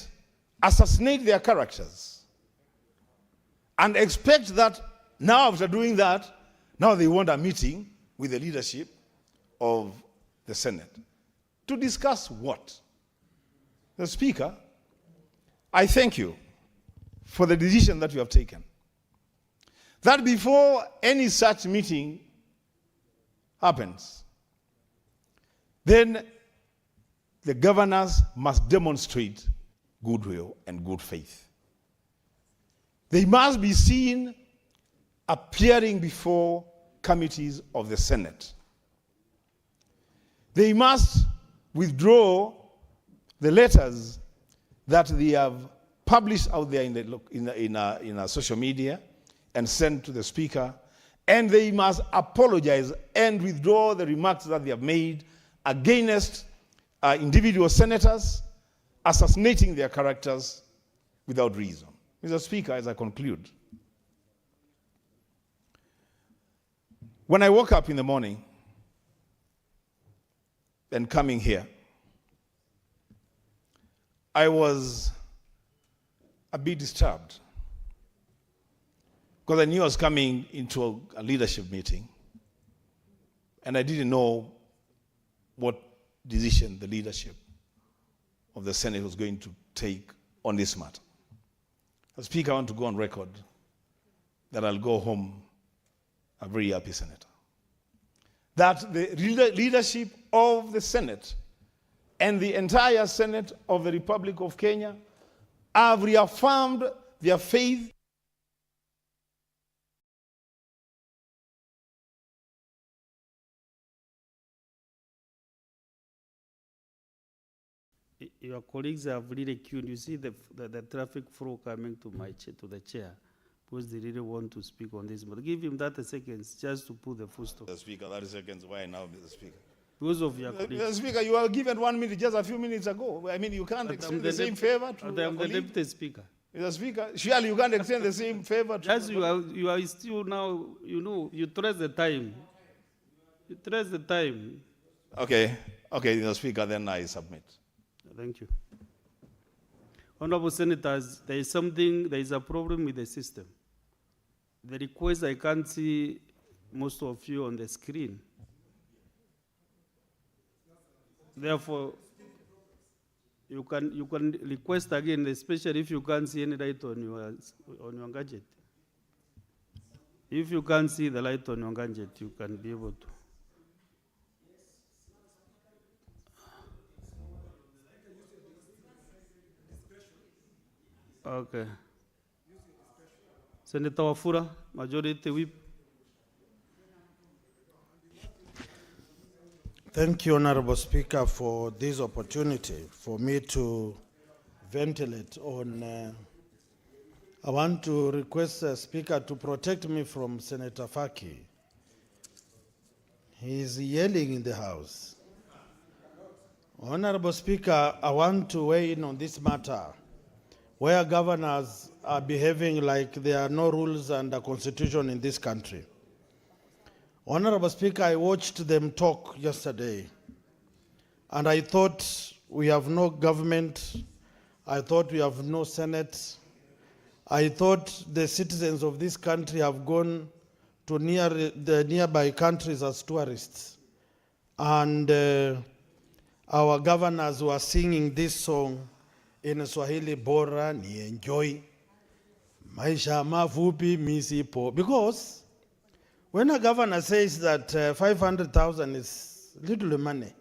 assassinate their characters and expect that now after doing that, now they want a meeting with the leadership of the Senate. To discuss what? The Speaker, I thank you for the decision that you have taken. That before any such meeting happens, then the governors must demonstrate goodwill and good faith. They must be seen appearing before committees of the Senate. They must withdraw the letters that they have published out there in social media and sent to the Speaker, and they must apologize and withdraw the remarks that they have made against individual senators, assassinating their characters without reason. Mr. Speaker, as I conclude, when I woke up in the morning and coming here, I was a bit disturbed because I knew I was coming into a leadership meeting and I didn't know what decision the leadership of the Senate was going to take on this matter. As Speaker, I want to go on record that I'll go home a very happy senator. That the leadership of the Senate and the entire Senate of the Republic of Kenya have reaffirmed their faith Your colleagues have really queued. You see the traffic flow coming to to the chair, because they really want to speak on this. But give him 30 seconds just to put the full stop. Mr. Speaker, 30 seconds. Why now, Mr. Speaker? Because of your colleagues. Mr. Speaker, you were given 1 minute just a few minutes ago. I mean, you can't extend the same favor to I'm the deputy speaker. Mr. Speaker, surely you can't extend the same favor to... As you are still now, you trace the time. You trace the time. Okay, Mr. Speaker, then I submit. Thank you. Honorable Senators, there is a problem with the system. The request, I can't see most of you on the screen. Therefore, you can request again, especially if you can't see any light on your gadget. If you can't see the light on your gadget, you can be able to. Okay. Senator Wafula, Majority Whip. Thank you, Honorable Speaker, for this opportunity for me to ventilate on I want to request the Speaker to protect me from Senator Faki. He is yelling in the House. Honorable Speaker, I want to weigh in on this matter, where governors are behaving like there are no rules and a constitution in this country. Honorable Speaker, I watched them talk yesterday, and I thought we have no government. I thought we have no Senate. I thought the citizens of this country have gone to the nearby countries as tourists. And our governors were singing this song in Swahili, bora ni enjoy, maisha mafupi misipo. Because when a governor says that 500,000 is little money,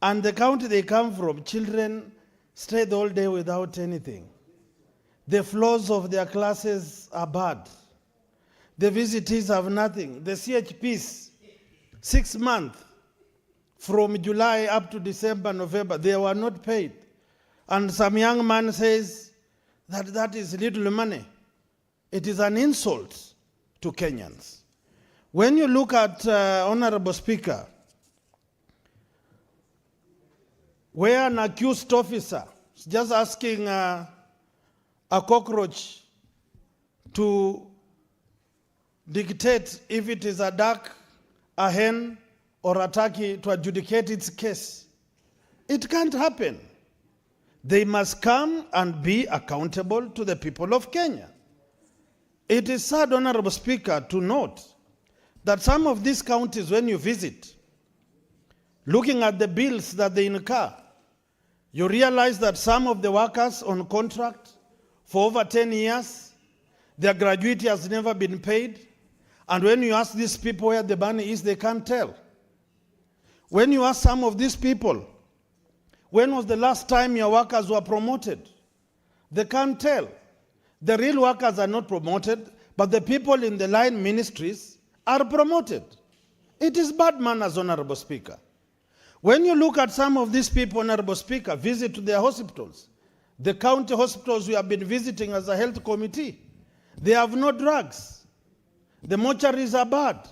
and the county they come from, children stay the whole day without anything. The floors of their classes are bad. The visitors have nothing. The CHPs, 6 months, from July up to December, November, they were not paid. And some young man says that that is little money. It is an insult to Kenyans. When you look at, Honorable Speaker, where an accused officer is just asking a cockroach to dictate if it is a duck, a hen, or a turkey to adjudicate its case. It can't happen. They must come and be accountable to the people of Kenya. It is sad, Honorable Speaker, to note that some of these counties, when you visit, looking at the bills that they incur, you realize that some of the workers on contract for over 10 years, their gratuity has never been paid. And when you ask these people where the money is, they can't tell. When you ask some of these people, when was the last time your workers were promoted? They can't tell. The real workers are not promoted, but the people in the line ministries are promoted. It is bad manners, Honorable Speaker. When you look at some of these people, Honorable Speaker, visit to their hospitals, the county hospitals we have been visiting as a health committee, they have no drugs. The mortuaries are bad.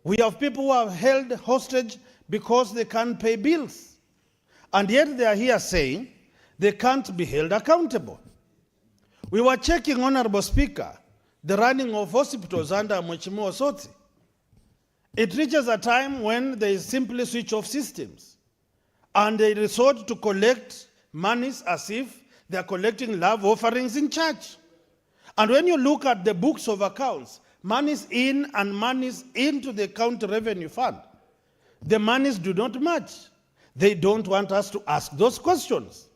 We have people who are held hostage because they can't pay bills. And yet they are here saying they can't be held accountable. We were checking, Honorable Speaker, the running of hospitals under Mheshimiwa Soti. It reaches a time when they simply switch off systems and they resort to collect monies as if they are collecting love offerings in church. And when you look at the books of accounts, monies in and monies into the county revenue fund, the monies do not match. They don't want us to ask those questions.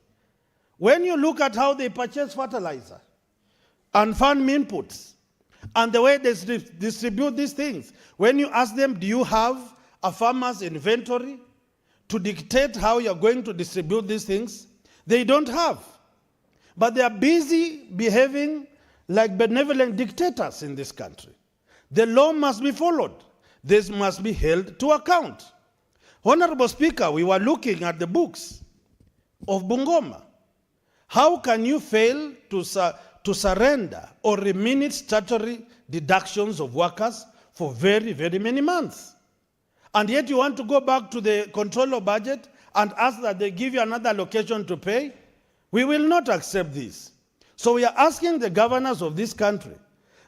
When you look at how they purchase fertilizer and farm inputs, and the way they distribute these things, when you ask them, do you have a farmer's inventory to dictate how you're going to distribute these things? They don't have. But they are busy behaving like benevolent dictators in this country. The law must be followed. This must be held to account. Honorable Speaker, we were looking at the books of Bungoma. How can you fail to surrender or remit statutory deductions of workers for very, very many months? And yet you want to go back to the controller budget and ask that they give you another allocation to pay? We will not accept this. So we are asking the governors of this country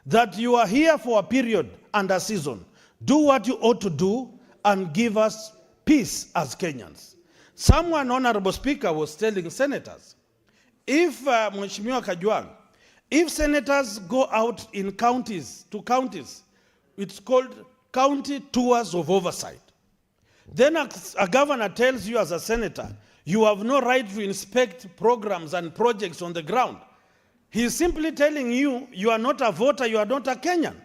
that you are here for a period and a season. Do what you ought to do and give us peace as Kenyans. Someone, Honorable Speaker, was telling senators, if Mheshimiwa Kajwang, if senators go out in counties, to counties, it's called county tours of oversight. Then a governor tells you as a senator, you have no right to inspect programs and projects on the ground. He is simply telling you, you are not a voter, you are not a Kenyan.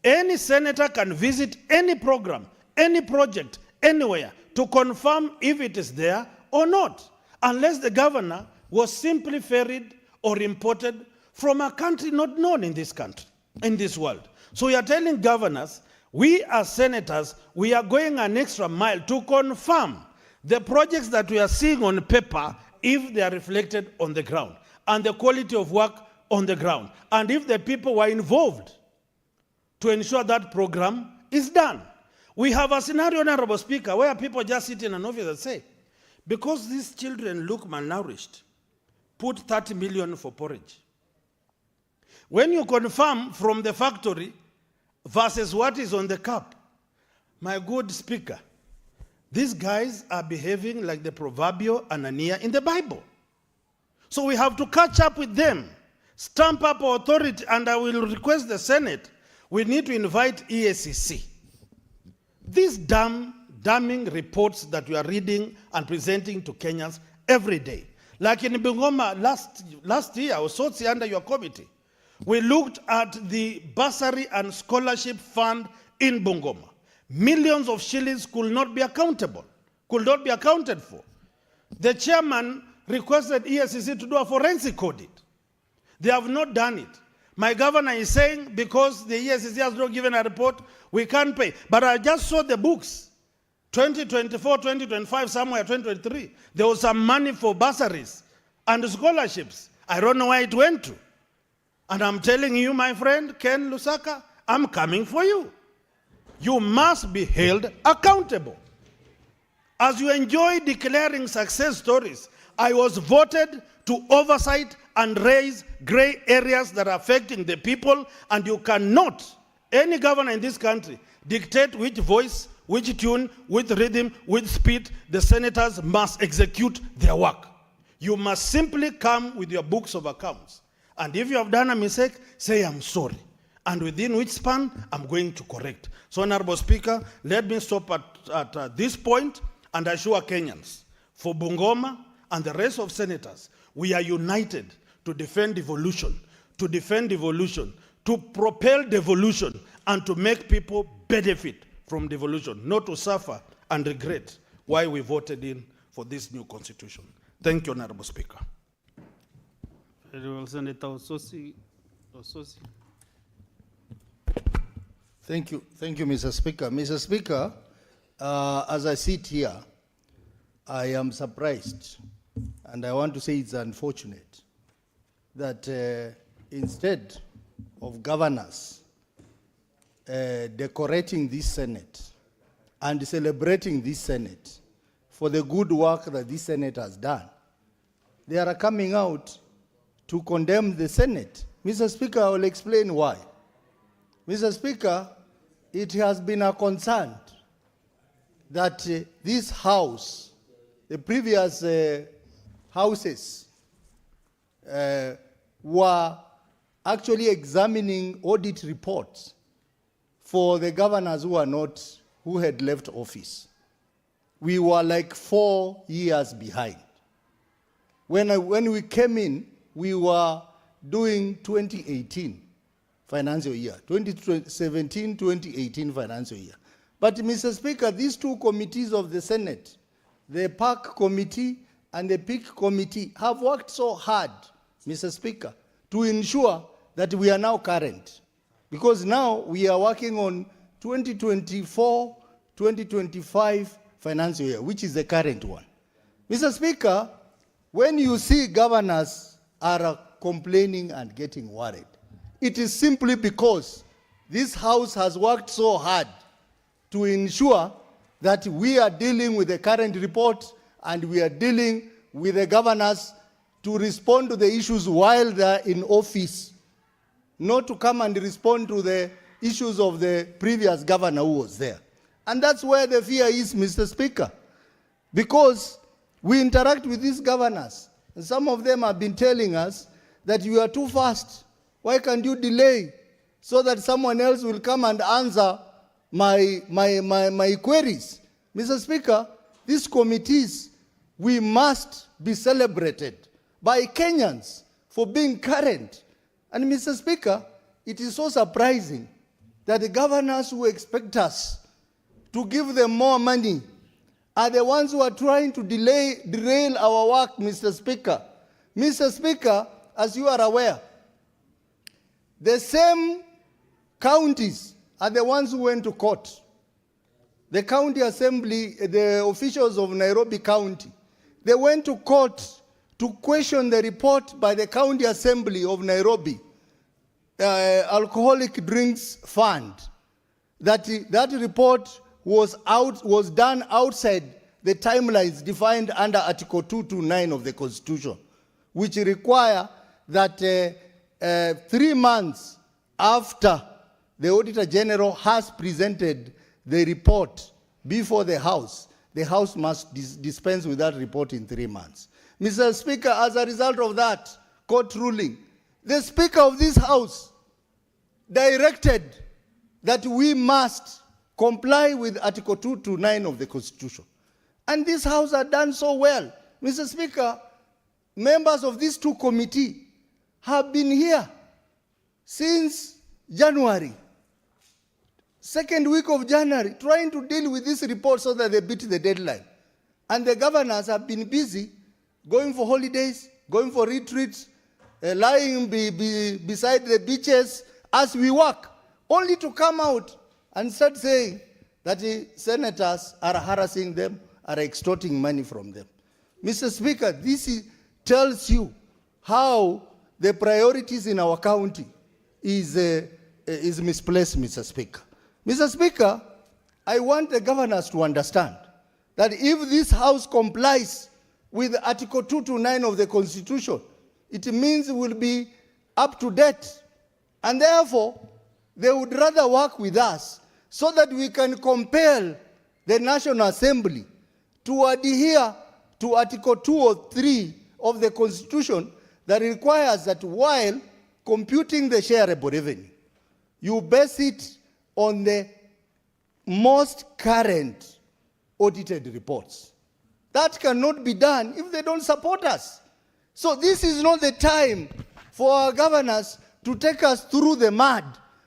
Any senator can visit any program, any project, anywhere, to confirm if it is there or not, unless the governor was simply ferried or imported from a country not known in this country, in this world. So we are telling governors, we as senators, we are going an extra mile to confirm the projects that we are seeing on paper if they are reflected on the ground. And the quality of work on the ground, and if the people were involved to ensure that program is done. We have a scenario, Honorable Speaker, where people just sit in an office and say, because these children look malnourished, put 30 million for porridge. When you confirm from the factory versus what is on the cup, my good Speaker, these guys are behaving like the proverbial Ananias in the Bible. So we have to catch up with them, stamp up our authority, and I will request the Senate, we need to invite EACC. These damning reports that we are reading and presenting to Kenyans every day. Like in Bungoma last year, I was also under your committee. We looked at the bursary and scholarship fund in Bungoma. Millions of shillings could not be accounted for. The chairman requested EACC to do a forensic audit. They have not done it. My governor is saying because the EACC has not given a report, we can't pay. But I just saw the books. 2024, 2025, somewhere 2023. There was some money for bursaries and scholarships. I don't know where it went to. And I'm telling you, my friend, Ken Lusaka, I'm coming for you. You must be held accountable. As you enjoy declaring success stories, I was voted to oversight and raise gray areas that are affecting the people, and you cannot, any governor in this country, dictate which voice, which tune, which rhythm, which speed the senators must execute their work. You must simply come with your books of accounts. And if you have done a mistake, say, I'm sorry. And within which span, I'm going to correct. So, Honorable Speaker, let me stop at this point and assure Kenyans, for Bungoma and the rest of senators, we are united to defend devolution, to propel devolution, and to make people benefit from devolution, not to suffer and regret why we voted in for this new constitution. Thank you, Honorable Speaker. Very well, Senator Ososi. Thank you, Mr. Speaker. Mr. Speaker, as I sit here, I am surprised, and I want to say it's unfortunate, that instead of governors decorating this Senate and celebrating this Senate for the good work that this Senate has done, they are coming out to condemn the Senate. Mr. Speaker, I will explain why. Mr. Speaker, it has been a concern that this House, the previous houses, were actually examining audit reports for the governors who had left office. We were like 4 years behind. When we came in, we were doing 2018 financial year, 2017-2018 financial year. But, Mr. Speaker, these two committees of the Senate, the PAC committee and the PIC committee, have worked so hard, Mr. Speaker, to ensure that we are now current. Because now we are working on 2024-2025 financial year, which is the current one. Mr. Speaker, when you see governors are complaining and getting worried, it is simply because this House has worked so hard to ensure that we are dealing with the current report and we are dealing with the governors to respond to the issues while they are in office, not to come and respond to the issues of the previous governor who was there. And that's where the fear is, Mr. Speaker, because we interact with these governors, and some of them have been telling us that you are too fast. Why can't you delay so that someone else will come and answer my queries? Mr. Speaker, these committees, we must be celebrated by Kenyans for being current. And Mr. Speaker, it is so surprising that the governors who expect us to give them more money are the ones who are trying to derail our work, Mr. Speaker. Mr. Speaker, as you are aware, the same counties are the ones who went to court. The county assembly, the officials of Nairobi County, they went to court to question the report by the County Assembly of Nairobi, Alcoholic Drinks Fund, that report was done outside the timelines defined under Article 229 of the Constitution, which require that 3 months after the Auditor General has presented the report before the House must dispense with that report in 3 months. Mr. Speaker, as a result of that court ruling, the Speaker of this House directed that we must comply with Article 229 of the Constitution. And this House had done so well. Mr. Speaker, members of these two committees have been here since January, second week of January, trying to deal with this report so that they beat the deadline. And the governors have been busy going for holidays, going for retreats, lying beside the beaches as we work, only to come out and start saying that the senators are harassing them, are extorting money from them. Mr. Speaker, this tells you how the priorities in our county is misplaced, Mr. Speaker. Mr. Speaker, I want the governors to understand that if this House complies with Article 229 of the Constitution, it means it will be up to date. And therefore, they would rather work with us so that we can compel the National Assembly to adhere to Article 203 of the Constitution that requires that while computing the shareable revenue, you base it on the most current audited reports. That cannot be done if they don't support us. So this is not the time for our governors to take us through the mud,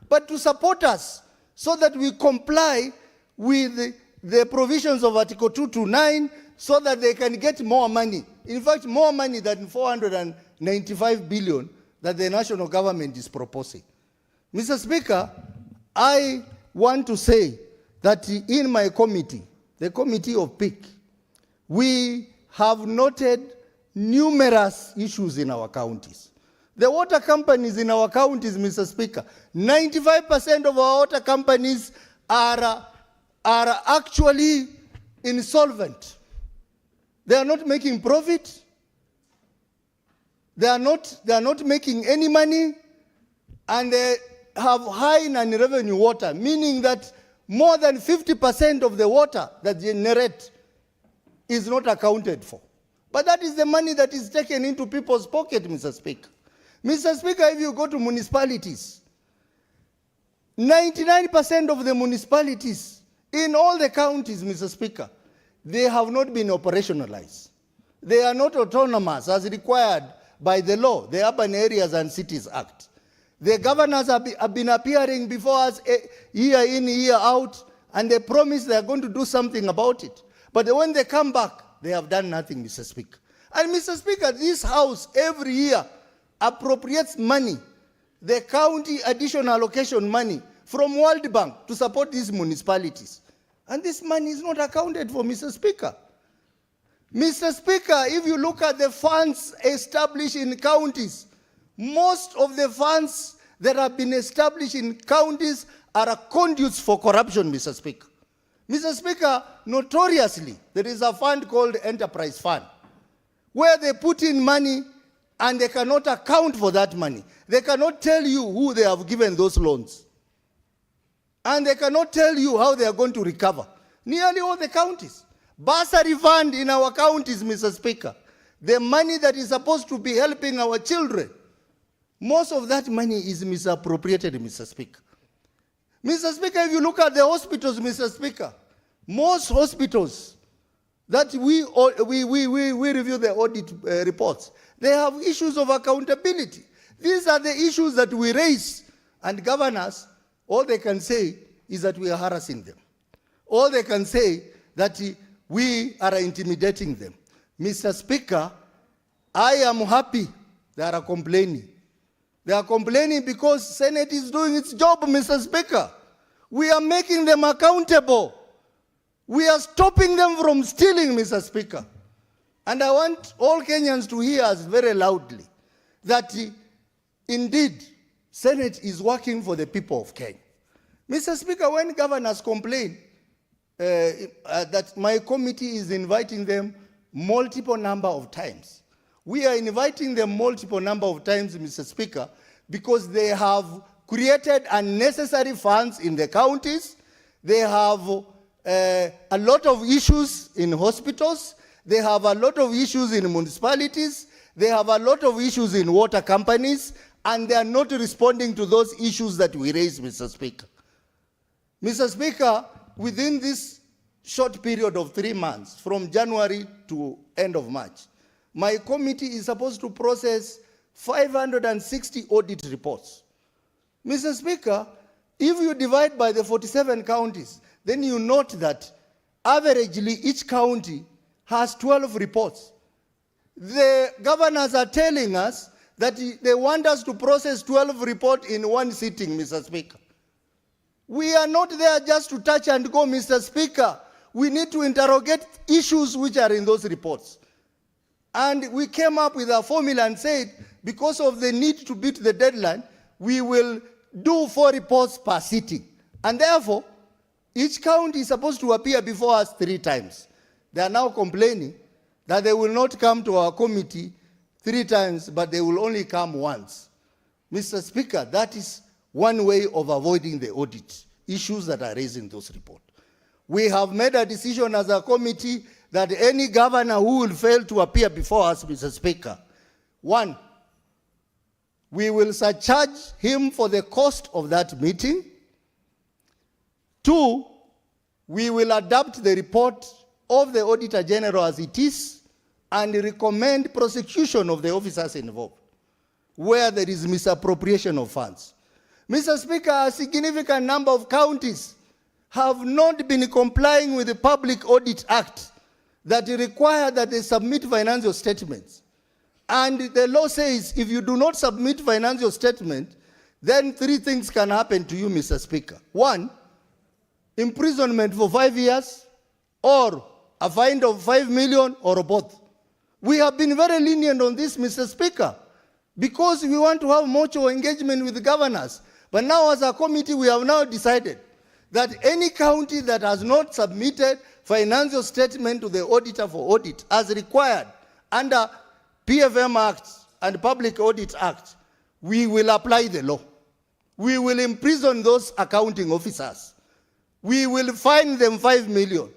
but to support us so that we comply with the provisions of Article 229 so that they can get more money. In fact, more money than 495 billion that the national government is proposing. Mr. Speaker, I want to say that in my committee, the Committee of PIC, we have noted numerous issues in our counties. The water companies in our counties, Mr. Speaker, 95% of our water companies are actually insolvent. They are not making profit. They are not making any money, and they have high non-revenue water, meaning that more than 50% of the water that they generate is not accounted for. But that is the money that is taken into people's pocket, Mr. Speaker. Mr. Speaker, if you go to municipalities, 99% of the municipalities in all the counties, Mr. Speaker, they have not been operationalized. They are not autonomous as required by the law, the Urban Areas and Cities Act. The governors have been appearing before us year in, year out, and they promise they are going to do something about it. But when they come back, they have done nothing, Mr. Speaker. And Mr. Speaker, this House every year appropriates money, the county additional allocation money from World Bank to support these municipalities. And this money is not accounted for, Mr. Speaker. Mr. Speaker, if you look at the funds established in counties, most of the funds that have been established in counties are conduits for corruption, Mr. Speaker. Mr. Speaker, notoriously, there is a fund called Enterprise Fund, where they put in money and they cannot account for that money. They cannot tell you who they have given those loans. And they cannot tell you how they are going to recover. Nearly all the counties. Bursary fund in our counties, Mr. Speaker, the money that is supposed to be helping our children, most of that money is misappropriated, Mr. Speaker. Mr. Speaker, if you look at the hospitals, Mr. Speaker, most hospitals that we review the audit reports, they have issues of accountability. These are the issues that we raise, and governors, all they can say is that we are harassing them. All they can say that we are intimidating them. Mr. Speaker, I am happy they are complaining. They are complaining because Senate is doing its job, Mr. Speaker. We are making them accountable. We are stopping them from stealing, Mr. Speaker. And I want all Kenyans to hear us very loudly that indeed Senate is working for the people of Kenya. Mr. Speaker, when governors complain that my committee is inviting them multiple number of times, we are inviting them multiple number of times, Mr. Speaker, because they have created unnecessary funds in the counties. They have a lot of issues in hospitals. They have a lot of issues in municipalities. They have a lot of issues in water companies, and they are not responding to those issues that we raise, Mr. Speaker. Mr. Speaker, within this short period of 3 months, from January to end of March, my committee is supposed to process 560 audit reports. Mr. Speaker, if you divide by the 47 counties, then you note that averagely each county has 12 reports. The governors are telling us that they want us to process 12 reports in one sitting, Mr. Speaker. We are not there just to touch and go, Mr. Speaker. We need to interrogate issues which are in those reports. And we came up with a formula and said, because of the need to beat the deadline, we will do 4 reports per sitting. And therefore, each county is supposed to appear before us 3 times. They are now complaining that they will not come to our committee 3 times, but they will only come once. Mr. Speaker, that is one way of avoiding the audit issues that are raised in those reports. We have made a decision as a committee that any governor who will fail to appear before us, Mr. Speaker, 1, we will surcharge him for the cost of that meeting. 2, we will adapt the report of the Auditor General as it is and recommend prosecution of the officers involved where there is misappropriation of funds. Mr. Speaker, a significant number of counties have not been complying with the Public Audit Act that require that they submit financial statements. And the law says if you do not submit financial statement, then 3 things can happen to you, Mr. Speaker. 1, imprisonment for 5 years, or a fine of 5 million, or both. We have been very lenient on this, Mr. Speaker, because we want to have mutual engagement with the governors. But now as a committee, we have now decided that any county that has not submitted financial statement to the auditor for audit as required under PFM Act and Public Audit Act, we will apply the law. We will imprison those accounting officers. We will fine them 5 million.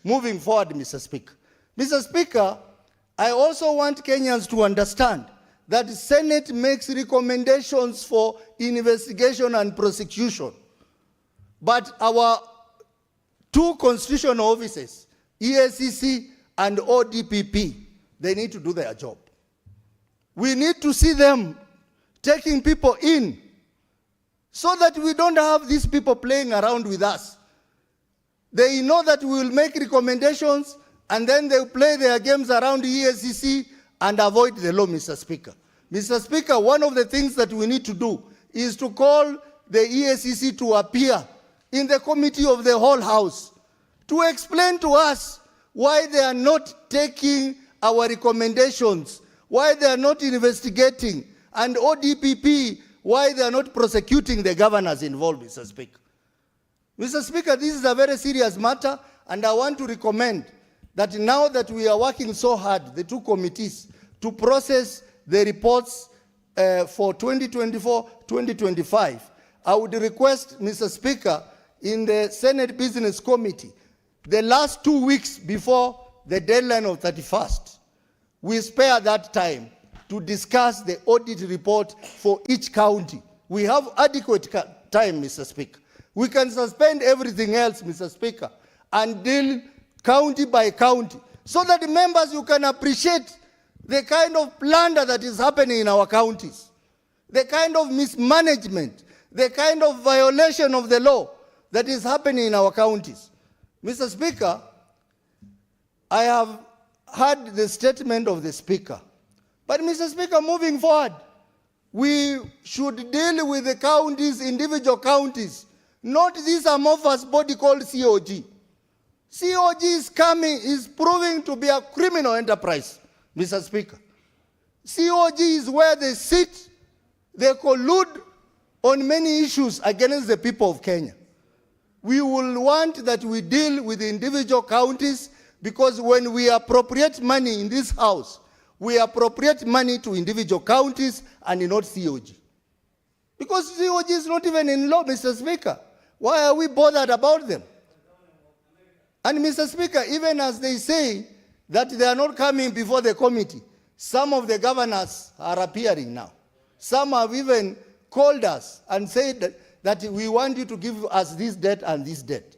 Moving forward, Mr. Speaker. Mr. Speaker, I also want Kenyans to understand that the Senate makes recommendations for investigation and prosecution. But our 2 constitutional offices, EACC and ODPP, they need to do their job. We need to see them taking people in so that we don't have these people playing around with us. They know that we will make recommendations and then they play their games around EACC and avoid the law, Mr. Speaker. Mr. Speaker, one of the things that we need to do is to call the EACC to appear in the committee of the whole House to explain to us why they are not taking our recommendations, why they are not investigating, and ODPP, why they are not prosecuting the governors involved, Mr. Speaker. Mr. Speaker, this is a very serious matter, and I want to recommend that now that we are working so hard, the 2 committees, to process the reports for 2024-2025, I would request, Mr. Speaker, in the Senate Business Committee, the last 2 weeks before the deadline of 31st, we spare that time to discuss the audit report for each county. We have adequate time, Mr. Speaker. We can suspend everything else, Mr. Speaker, and deal county by county, so that the members, you can appreciate the kind of plunder that is happening in our counties, the kind of mismanagement, the kind of violation of the law that is happening in our counties. Mr. Speaker, I have heard the statement of the Speaker. But Mr. Speaker, moving forward, we should deal with the counties, individual counties, not this amorphous body called COG. COG is coming, is proving to be a criminal enterprise, Mr. Speaker. COG is where they sit, they collude on many issues against the people of Kenya. We will want that we deal with individual counties, because when we appropriate money in this house, we appropriate money to individual counties and not COG. Because COG is not even in law, Mr. Speaker. Why are we bothered about them? And Mr. Speaker, even as they say that they are not coming before the committee, some of the governors are appearing now. Some have even called us and said that we want you to give us this debt and this debt.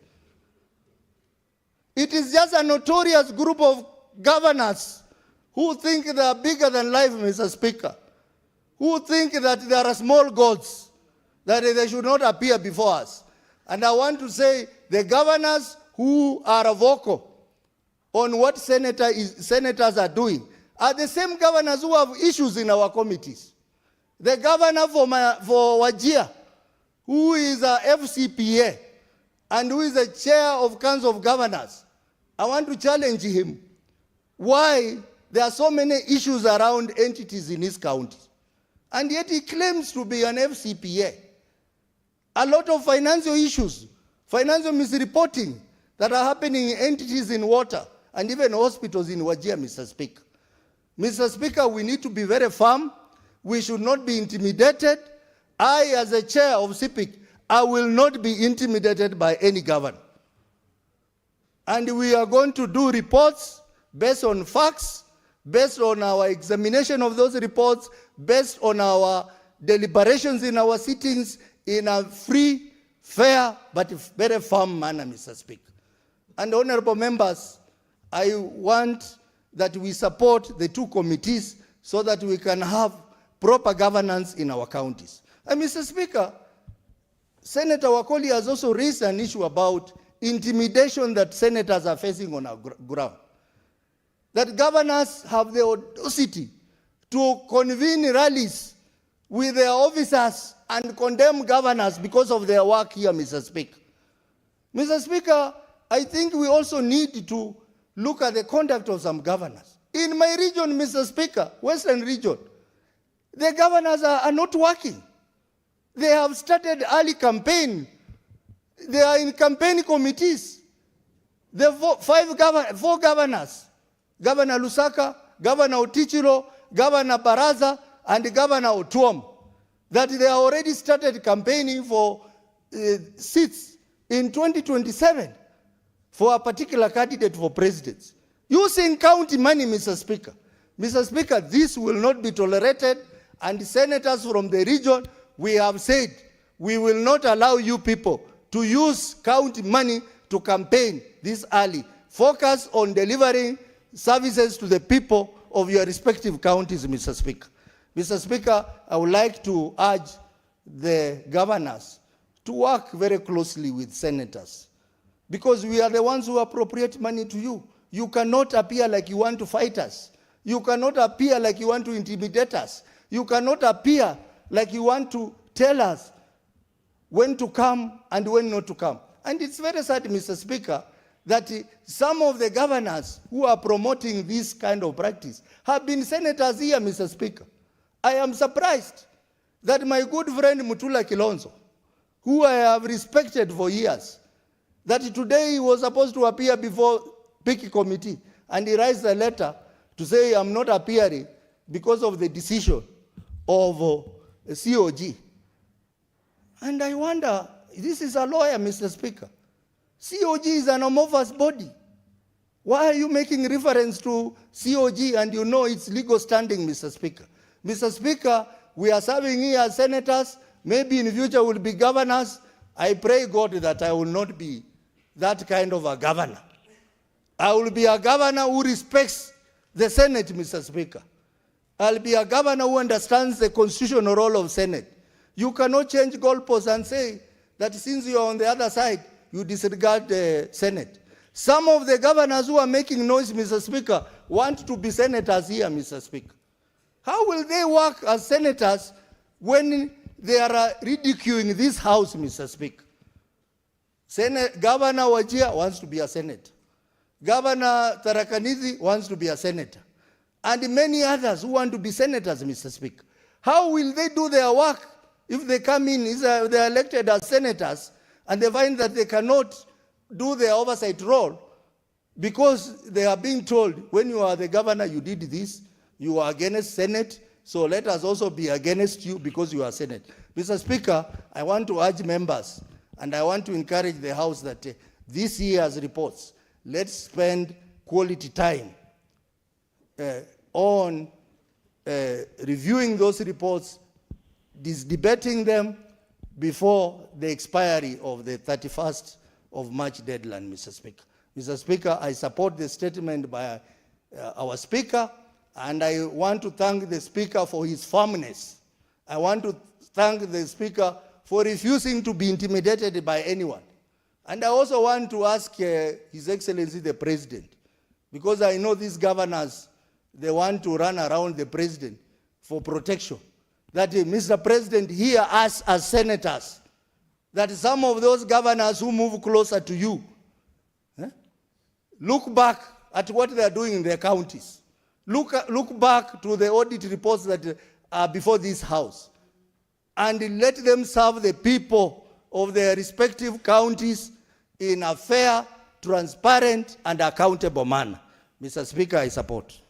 It is just a notorious group of governors who think they are bigger than life, Mr. Speaker, who think that there are small gods, that they should not appear before us. And I want to say the governors who are vocal on what senators are doing are the same governors who have issues in our committees. The governor for Wajir, who is a FCPA and who is the chair of Council of Governors, I want to challenge him why there are so many issues around entities in his county. And yet he claims to be an FCPA. A lot of financial issues, financial misreporting that are happening in entities in water and even hospitals in Wajir, Mr. Speaker. Mr. Speaker, we need to be very firm. We should not be intimidated. I, as a chair of CPIC, I will not be intimidated by any governor. And we are going to do reports based on facts, based on our examination of those reports, based on our deliberations in our sittings in a free, fair, but very firm manner, Mr. Speaker. And honorable members, I want that we support the two committees so that we can have proper governance in our counties. And Mr. Speaker, Senator Wakoli has also raised an issue about intimidation that senators are facing on our ground. That governors have the audacity to convene rallies with their officers and condemn governors because of their work here, Mr. Speaker. Mr. Speaker, I think we also need to look at the conduct of some governors. In my region, Mr. Speaker, Western region, the governors are not working. They have started early campaign. They are in campaign committees. The four governors, Governor Lusaka, Governor Otichiro, Governor Baraza, and Governor Otuom, that they already started campaigning for seats in 2027 for a particular candidate for president. Using county money, Mr. Speaker. Mr. Speaker, this will not be tolerated, and senators from the region, we have said, we will not allow you people to use county money to campaign this early. Focus on delivering services to the people of your respective counties, Mr. Speaker. Mr. Speaker, I would like to urge the governors to work very closely with senators, because we are the ones who appropriate money to you. You cannot appear like you want to fight us. You cannot appear like you want to intimidate us. You cannot appear like you want to tell us when to come and when not to come. And it's very sad, Mr. Speaker, that some of the governors who are promoting this kind of practice have been senators here, Mr. Speaker. I am surprised that my good friend Mutula Kilonzo, who I have respected for years, that today he was supposed to appear before PIC committee, and he writes a letter to say I'm not appearing because of the decision of COG. And I wonder, this is a lawyer, Mr. Speaker. COG is an amorphous body. Why are you making reference to COG and you know its legal standing, Mr. Speaker? Mr. Speaker, we are serving here as senators. Maybe in the future we'll be governors. I pray God that I will not be that kind of a governor. I will be a governor who respects the Senate, Mr. Speaker. I'll be a governor who understands the constitutional role of Senate. You cannot change goalposts and say that since you are on the other side, you disregard the Senate. Some of the governors who are making noise, Mr. Speaker, want to be senators here, Mr. Speaker. How will they work as senators when they are ridiculing this house, Mr. Speaker? Governor Wajir wants to be a senator. Governor Tarakanidhi wants to be a senator. And many others who want to be senators, Mr. Speaker. How will they do their work if they come in, they are elected as senators, and they find that they cannot do their oversight role because they are being told, when you are the governor, you did this, you are against Senate, so let us also be against you because you are Senate. Mr. Speaker, I want to urge members, and I want to encourage the House that this year's reports, let's spend quality time on reviewing those reports, debating them before the expiry of the 31st of March deadline, Mr. Speaker. Mr. Speaker, I support the statement by our Speaker, and I want to thank the Speaker for his firmness. I want to thank the Speaker for refusing to be intimidated by anyone. And I also want to ask His Excellency the President, because I know these governors, they want to run around the President for protection, that Mr. President, hear us as senators, that some of those governors who move closer to you, look back at what they are doing in their counties. Look back to the audit reports that are before this House, and let them serve the people of their respective counties in a fair, transparent, and accountable manner. Mr. Speaker, I support.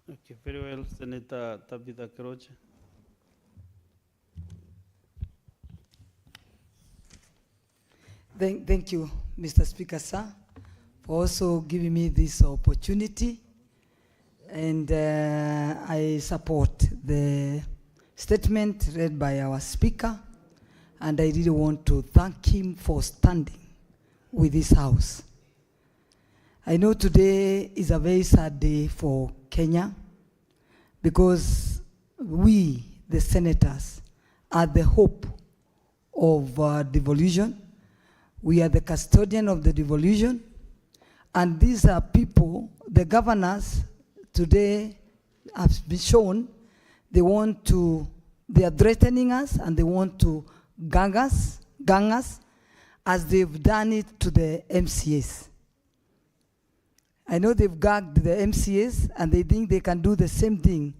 Okay, very well, Senator Tabitha Keroche. Thank you, Mr. Speaker, sir, for also giving me this opportunity. And I support the statement read by our Speaker, and I really want to thank him for standing with this House. I know today is a very sad day for Kenya, because we, the senators, are the hope of devolution. We are the custodian of the devolution, and these are people, the governors today have been shown, they are threatening us, and they want to gang us, as they've done it to the MCAs. I know they've gagged the MCAs, and they think they can do the same thing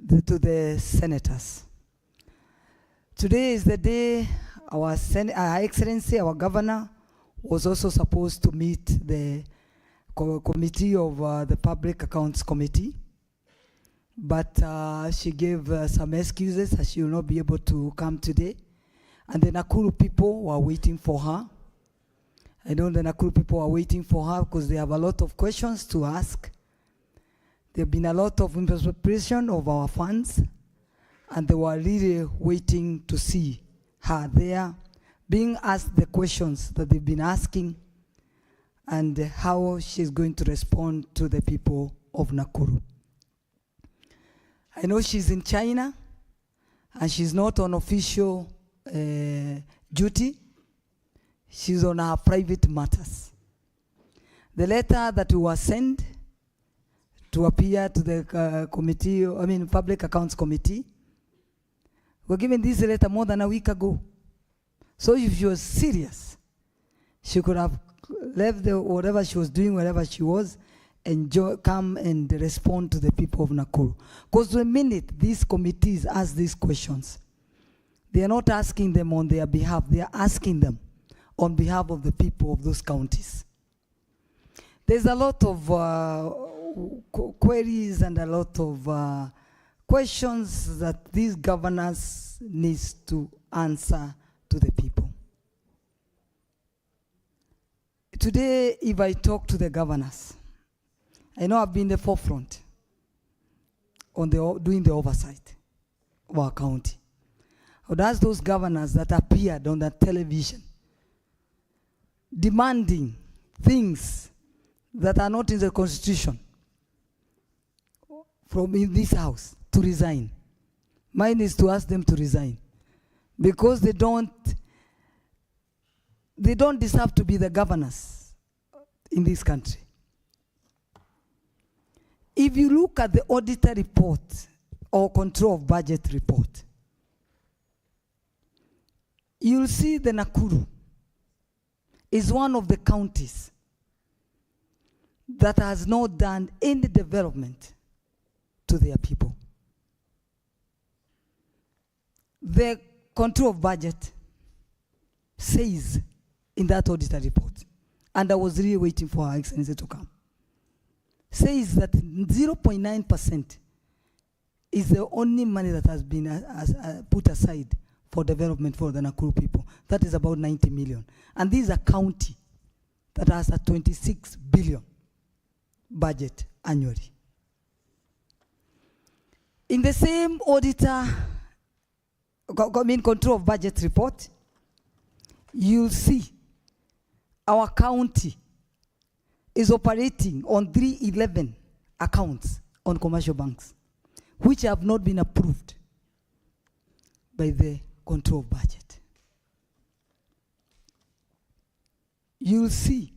to the senators. Today is the day our Excellency, our governor, was also supposed to meet the committee of the Public Accounts Committee, but she gave some excuses that she will not be able to come today. And the Nakuru people were waiting for her. I know the Nakuru people are waiting for her because they have a lot of questions to ask. There have been a lot of misappropriation of our funds, and they were really waiting to see her there, being asked the questions that they've been asking, and how she's going to respond to the people of Nakuru. I know she's in China, and she's not on official duty. She's on her private matters. The letter that we were sent to appear to the Public Accounts Committee, we were given this letter more than a week ago. So if she was serious, she could have left whatever she was doing, wherever she was, and come and respond to the people of Nakuru. Because the minute these committees ask these questions, they are not asking them on their behalf, they are asking them on behalf of the people of those counties. There's a lot of queries and a lot of questions that these governors need to answer to the people. Today, if I talk to the governors, I know I've been in the forefront on doing the oversight of our county. I would ask those governors that appeared on the television demanding things that are not in the Constitution from in this House to resign. Mine is to ask them to resign, because they don't deserve to be the governors in this country. If you look at the auditor report or control of budget report, you'll see the Nakuru is one of the counties that has not done any development to their people. The control of budget says in that auditor report, and I was really waiting for Her Excellency to come, says that 0.9% is the only money that has been put aside for development for the Nakuru people. That is about 90 million. And this is a county that has a 26 billion budget annually. In the same auditor, control of budget report, you'll see our county is operating on 311 accounts on commercial banks, which have not been approved by the control of budget. You'll see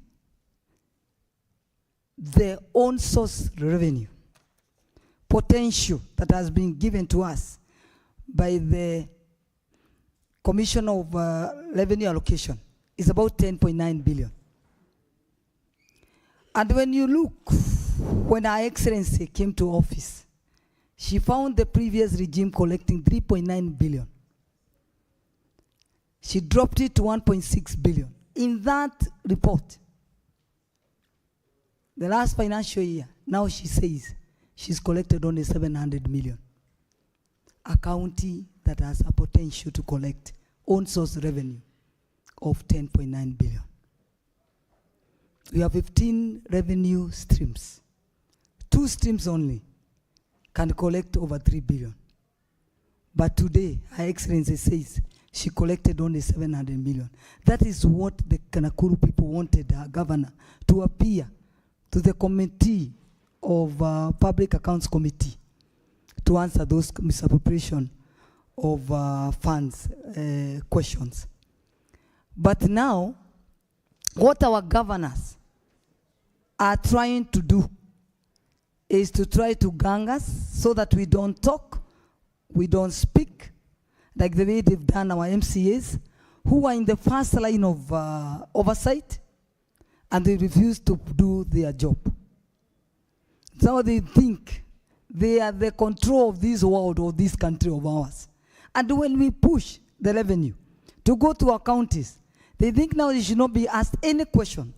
the own source revenue potential that has been given to us by the Commission of Revenue Allocation is about 10.9 billion. And when you look, when Her Excellency came to office, she found the previous regime collecting 3.9 billion. She dropped it to 1.6 billion. In that report, the last financial year, now she says she's collected only 700 million. A county that has a potential to collect own source revenue of 10.9 billion. We have 15 revenue streams. 2 streams only can collect over 3 billion. But today, Her Excellency says she collected only 700 million. That is what the Nakuru people wanted our governor to appear to the committee of Public Accounts Committee to answer those misappropriation of funds questions. But now, what our governors are trying to do is to try to gang us so that we don't talk, we don't speak, like the way they've done our MCAs, who are in the first line of oversight, and they refuse to do their job. So they think they are the control of this world or this country of ours. And when we push the revenue to go to our counties, they think now they should not be asked any question.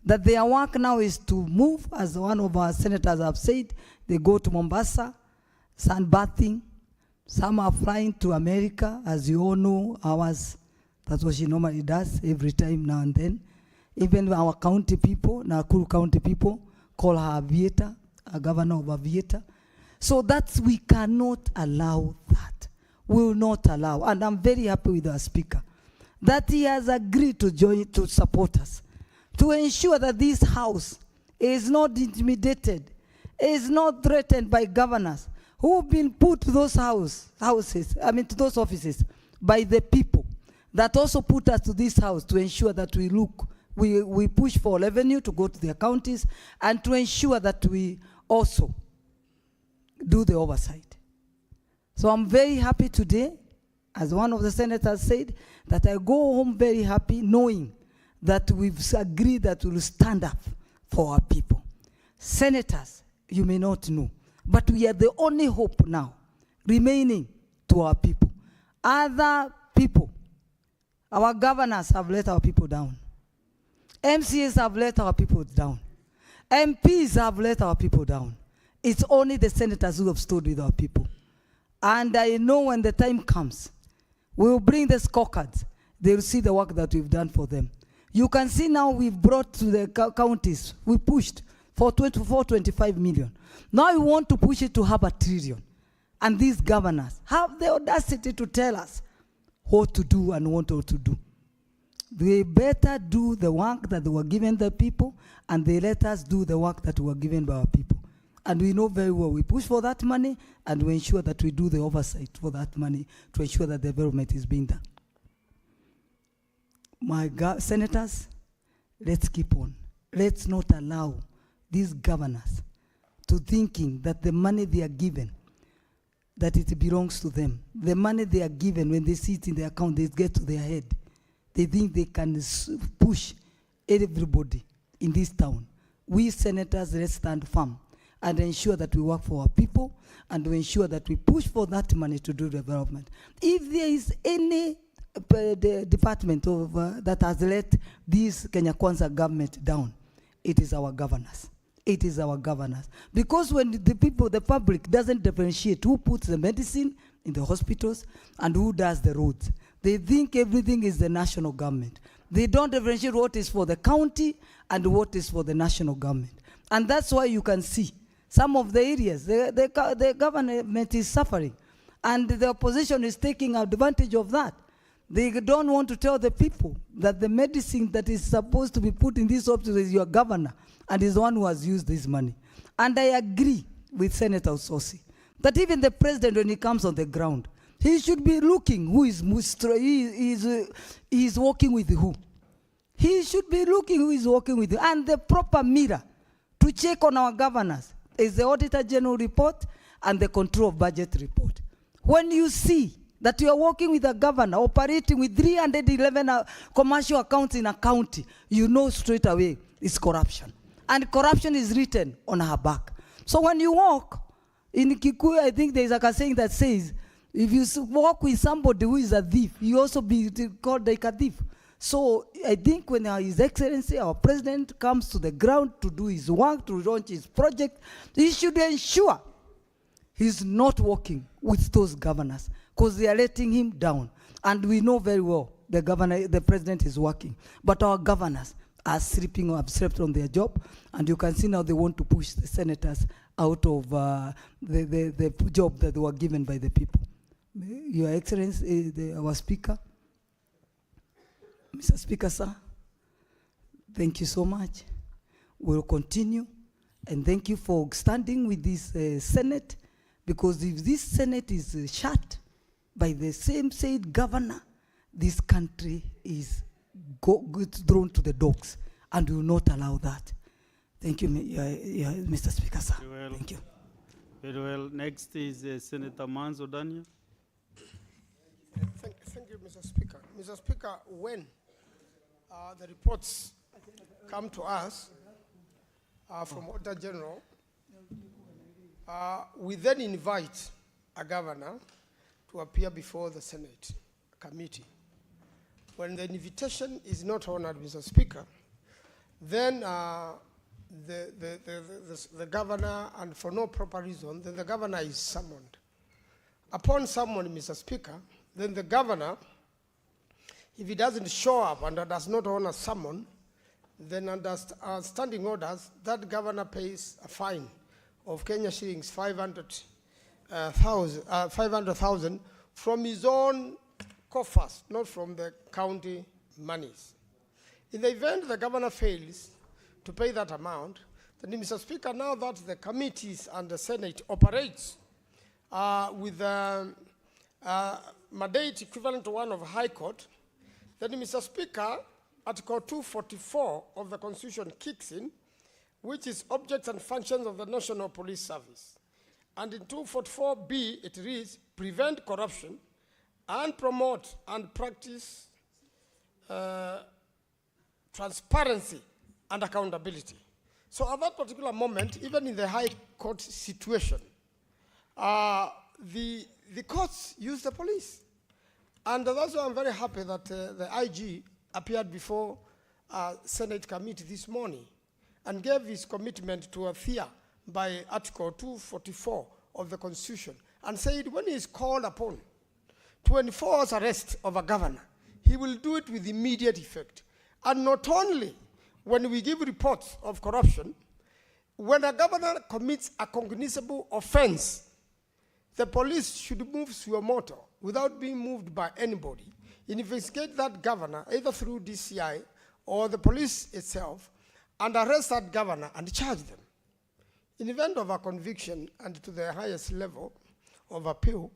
That their work now is to move, as one of our senators have said, they go to Mombasa, sunbathing. Some are flying to America, as you all know, ours, that's what she normally does every time now and then. Even our county people, Nakuru county people, call her Aviator, a governor of Aviator. So that's, we cannot allow that. We will not allow. And I'm very happy with our speaker, that he has agreed to join, to support us, to ensure that this house is not intimidated, is not threatened by governors who have been put to those to those offices by the people that also put us to this house to ensure that we push for revenue to go to their counties and to ensure that we also do the oversight. So I'm very happy today, as one of the senators said, that I go home very happy knowing that we've agreed that we'll stand up for our people. Senators, you may not know, but we are the only hope now remaining to our people. Other people, our governors have let our people down. MCAs have let our people down. MPs have let our people down. It's only the senators who have stood with our people. And I know when the time comes, we will bring the scorecards. They will see the work that we've done for them. You can see now we've brought to the counties, we pushed for 25 million. Now we want to push it to half a trillion. And these governors have the audacity to tell us what to do and what not to do. They better do the work that they were given the people, and they let us do the work that we were given by our people. And we know very well, we push for that money, and we ensure that we do the oversight for that money to ensure that the development is being done. My senators, let's keep on. Let's not allow these governors to thinking that the money they are given, that it belongs to them. The money they are given, when they see it in their account, they get to their head. They think they can push everybody in this town we senators, let's stand firm and ensure that we work for our people and to ensure that we push for that money to do development. If there is any the department of that has let this Kenya Kwanza government down, it is our governors. It is our governors. Because when the people, the public doesn't differentiate who puts the medicine in the hospitals and who does the roads, they think everything is the national government. They don't differentiate what is for the county and what is for the national government. And that's why you can see some of the areas, the government is suffering. And the opposition is taking advantage of that. They don't want to tell the people that the medicine that is supposed to be put in this hospital is your governor and is the one who has used this money. And I agree with Senator Ososi that even the president, when he comes on the ground, he should be looking who is working with who. He should be looking who is working with who. And the proper mirror to check on our governors is the Auditor General report and the Control of Budget report. When you see that you are working with a governor operating with 311 commercial accounts in a county, you know straight away it's corruption. And corruption is written on her back. So when you walk, in Kikuyu, I think there is a saying that says, if you walk with somebody who is a thief, you also be called like a thief. So I think when His Excellency, our president, comes to the ground to do his work, to launch his project, he should ensure he's not working with those governors because they are letting him down. And we know very well the president is working. But our governors are sleeping or have slept on their job. And you can see now they want to push the senators out of the job that they were given by the people. Your Excellency, our Speaker, Mr. Speaker, sir, thank you so much. We'll continue. And thank you for standing with this Senate, because if this Senate is shut by the same said governor, this country is thrown to the dogs, and we will not allow that. Thank you, Mr. Speaker, sir. Well, thank you. Very well. Next is Senator Manzo Daniel. Thank you, Mr. Speaker. Mr. Speaker, when the reports come to us from Auditor General, we then invite a governor to appear before the Senate committee. When the invitation is not honored, Mr. Speaker, then the governor, and for no proper reason, then the governor is summoned. Upon summon, Mr. Speaker, then the governor, if he doesn't show up and does not honor summon, then under standing orders, that governor pays a fine of Kenya shillings 500,000 from his own coffers, not from the county monies. In the event the governor fails to pay that amount, then, Mr. Speaker, now that the committees and the Senate operates with a mandate equivalent to one of High Court, then, Mr. Speaker, Article 244 of the Constitution kicks in, which is objects and functions of the National Police Service. And in 244B, it reads, prevent corruption and promote and practice transparency and accountability. So at that particular moment, even in the High Court situation, the courts use the police. And that's why I'm very happy that the IG appeared before Senate committee this morning and gave his commitment to adhere by Article 244 of the Constitution, and said when he is called upon to enforce arrest of a governor, he will do it with immediate effect. And not only when we give reports of corruption, when a governor commits a cognizable offense, the police should move suo moto without being moved by anybody, investigate that governor either through DCI or the police itself, and arrest that governor and charge them. In the event of a conviction and to the highest level of appeal,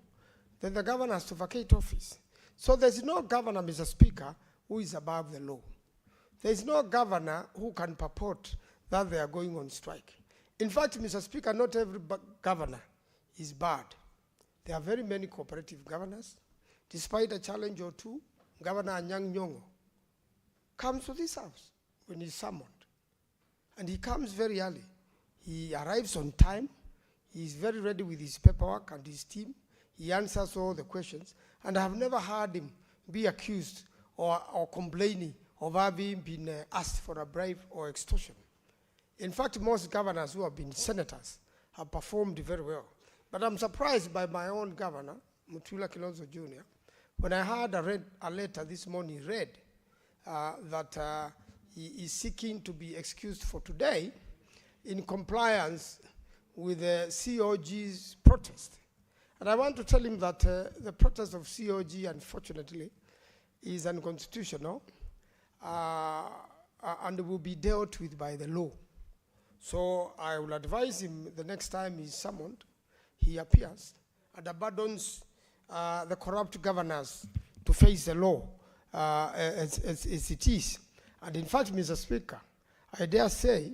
then the governor has to vacate office. So there's no governor, Mr. Speaker, who is above the law. There's no governor who can purport that they are going on strike. In fact, Mr. Speaker, not every governor is bad. There are very many cooperative governors. Despite a challenge or two, Governor Anyang' Nyong'o comes to this house when he's summoned. And he comes very early. He arrives on time. He's very ready with his paperwork and his team. He answers all the questions. And I have never heard him be accused or complaining of having been asked for a bribe or extortion. In fact, most governors who have been senators have performed very well. But I'm surprised by my own governor, Mutula Kilonzo Jr., when I heard a letter this morning read that he is seeking to be excused for today in compliance with the COG's protest. And I want to tell him that the protest of COG, unfortunately, is unconstitutional and will be dealt with by the law. So I will advise him the next time he's summoned, he appears and abandons the corrupt governors to face the law as it is. And in fact, Mr. Speaker, I dare say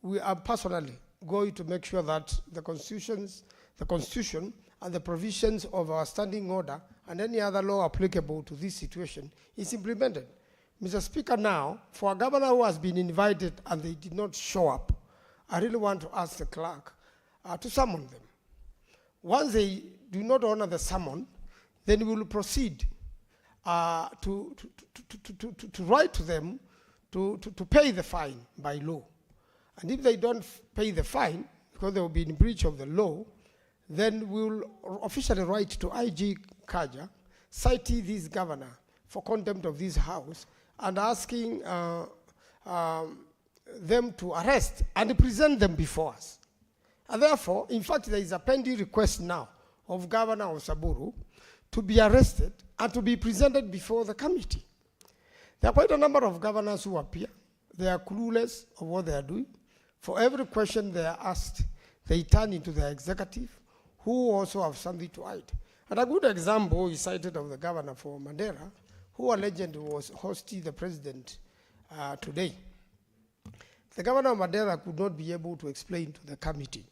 we are personally going to make sure that the Constitution and the provisions of our standing order and any other law applicable to this situation is implemented. Mr. Speaker, now, for a governor who has been invited and they did not show up, I really want to ask the clerk to summon them. Once they do not honor the summon, then we will proceed to write to them to pay the fine by law. And if they don't pay the fine, because they will be in breach of the law, then we will officially write to IG Kaja, citing this governor for contempt of this house, and asking them to arrest and present them before us. And therefore, in fact, there is a pending request now of Governor Osaburu to be arrested and to be presented before the committee. There are quite a number of governors who appear. They are clueless of what they are doing. For every question they are asked, they turn into the executive, who also have something to hide. And a good example is cited of the governor for Mandera, who allegedly was hosting the president today. The governor of Mandera could not be able to explain to the committee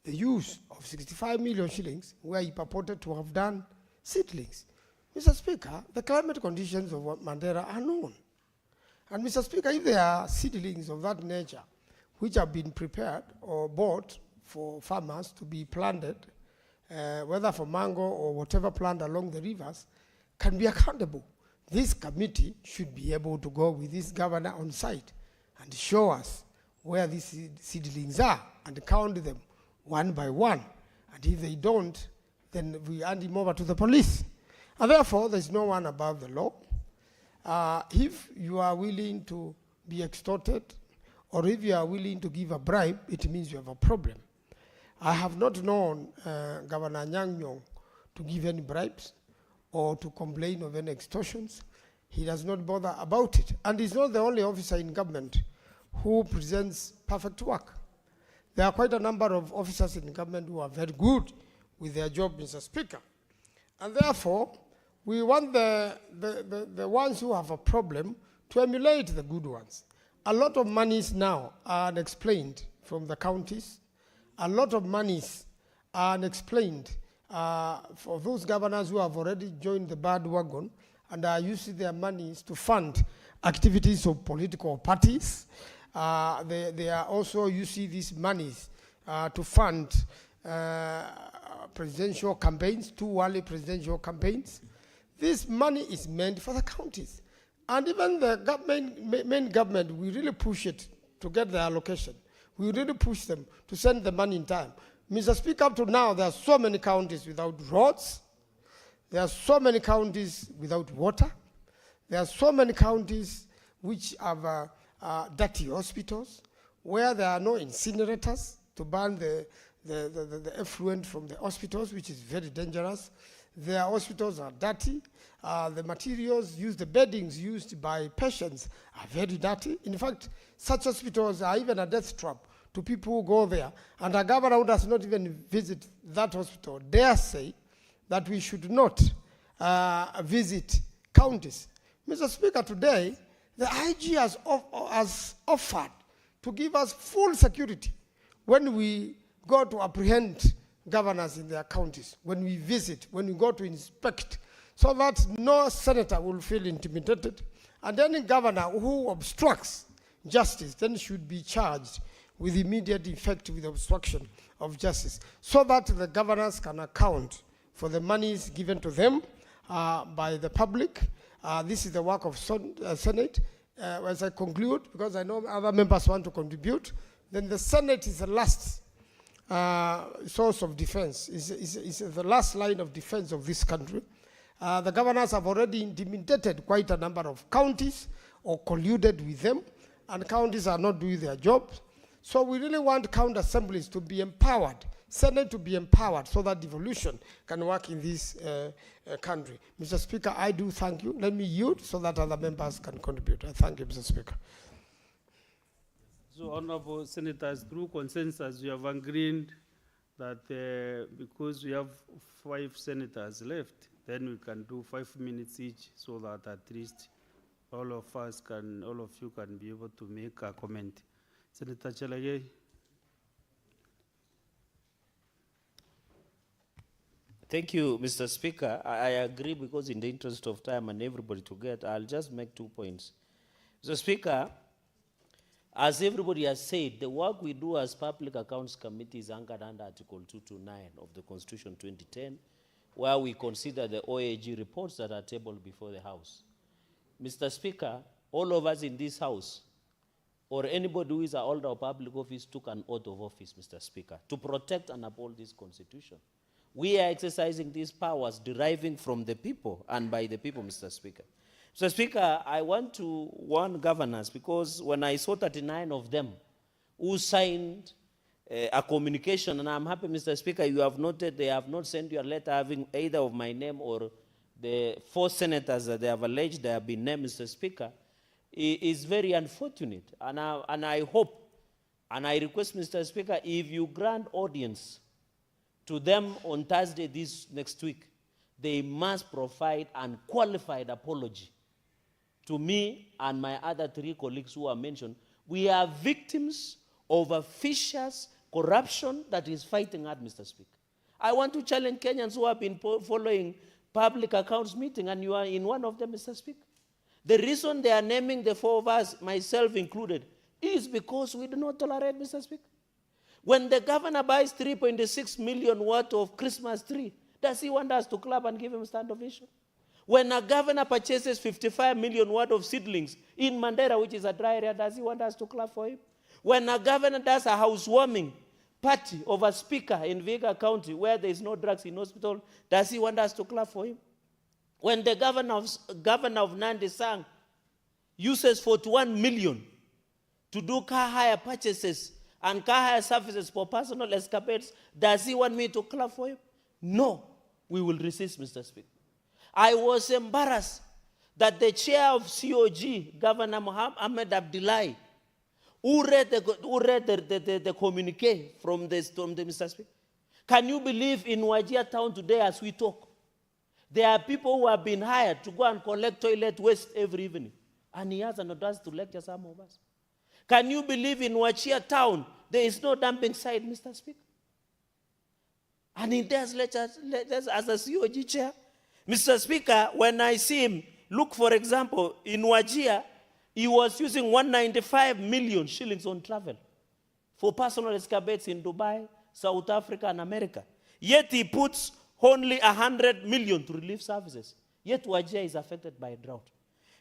the use of 65 million shillings where he purported to have done seedlings. Mr. Speaker, the climate conditions of Mandera are known. And Mr. Speaker, if there are seedlings of that nature which have been prepared or bought for farmers to be planted, whether for mango or whatever plant along the rivers, can be accountable. This committee should be able to go with this governor on site and show us where these seedlings are and count them one by one. And if they don't, then we hand him over to the police. And therefore, there's no one above the law. If you are willing to be extorted, or if you are willing to give a bribe, it means you have a problem. I have not known Governor Anyang' Nyong'o to give any bribes or to complain of any extortions. He does not bother about it. And he's not the only officer in government who presents perfect work. There are quite a number of officers in government who are very good with their job, Mr. Speaker. And therefore, we want the ones who have a problem to emulate the good ones. A lot of monies now are unexplained from the counties. A lot of monies are unexplained for those governors who have already joined the bandwagon and are using their monies to fund activities of political parties. They are also using these monies to fund presidential campaigns, 2 early presidential campaigns. This money is meant for the counties. And even the main government, we really push it to get the allocation. We really push them to send the money in time. Mr. Speaker, up to now, there are so many counties without roads. There are so many counties without water. There are so many counties which have dirty hospitals, where there are no incinerators to burn the effluent from the hospitals, which is very dangerous. Their hospitals are dirty. The materials used, the beddings used by patients are very dirty. In fact, such hospitals are even a death trap to people who go there. And a governor who does not even visit that hospital dare say that we should not visit counties. Mr. Speaker, today, the IG has offered to give us full security when we go to apprehend governors in their counties, when we visit, when we go to inspect, so that no senator will feel intimidated. And any governor who obstructs justice, then should be charged with immediate effect with obstruction of justice, so that the governors can account for the monies given to them by the public. This is the work of Senate. As I conclude, because I know other members want to contribute, then the Senate is the last source of defense, is the last line of defense of this country. The governors have already intimidated quite a number of counties or colluded with them, and counties are not doing their job. So we really want county assemblies to be empowered, Senate to be empowered, so that devolution can work in this country. Mr. Speaker, I do thank you. Let me yield so that other members can contribute. I thank you, Mr. Speaker. So, honorable senators, through consensus, we have agreed that because we have 5 senators left, then we can do 5 minutes each, so that at least all of you can be able to make a comment. Senator Chelagey. Thank you, Mr. Speaker. I agree, because in the interest of time and everybody to get, I'll just make 2 points. Mr. Speaker, as everybody has said, the work we do as Public Accounts Committee is anchored under Article 229 of the Constitution 2010, where we consider the OAG reports that are tabled before the House. Mr. Speaker, all of us in this House, or anybody who is a holder of public office, took an oath of office, Mr. Speaker, to protect and uphold this Constitution. We are exercising these powers deriving from the people and by the people, Mr. Speaker. Mr. Speaker, I want to warn governors, because when I saw 39 of them who signed a communication, and I'm happy, Mr. Speaker, you have noted they have not sent you a letter having either of my name or the 4 senators that they have alleged they have been named, Mr. Speaker, is very unfortunate. And I hope, and I request, Mr. Speaker, if you grant audience to them on Thursday this next week, they must provide an qualified apology to me and my other 3 colleagues who are mentioned. We are victims of a vicious corruption that is fighting hard, Mr. Speaker. I want to challenge Kenyans who have been following public accounts meeting, and you are in one of them, Mr. Speaker. The reason they are naming the 4 of us, myself included, is because we do not tolerate, Mr. Speaker. When the governor buys 3.6 million worth of Christmas tree, does he want us to clap and give him stand ovation? When a governor purchases 55 million worth of seedlings in Mandera, which is a dry area, does he want us to clap for him? When a governor does a housewarming party of a speaker in Vihiga County where there is no drugs in hospital, does he want us to clap for him? When the governor of Nandi Sang uses 41 million to do car hire purchases and car hire services for personal escapades, does he want me to clap for him? No, we will resist, Mr. Speaker. I was embarrassed that the chair of COG, Governor Ahmed Abdullahi, who read the communique from the Mr. Speaker. Can you believe in Wajir town today as we talk, there are people who have been hired to go and collect toilet waste every evening, and he has an audacity to lecture some of us? Can you believe in Wajir town there is no dumping site, Mr. Speaker? And he does lectures as a COG chair. Mr. Speaker, when I see him, look, for example, in Wajir, he was using 195 million shillings on travel for personal escapades in Dubai, South Africa, and America. Yet he puts only 100 million to relief services. Yet Wajir is affected by a drought.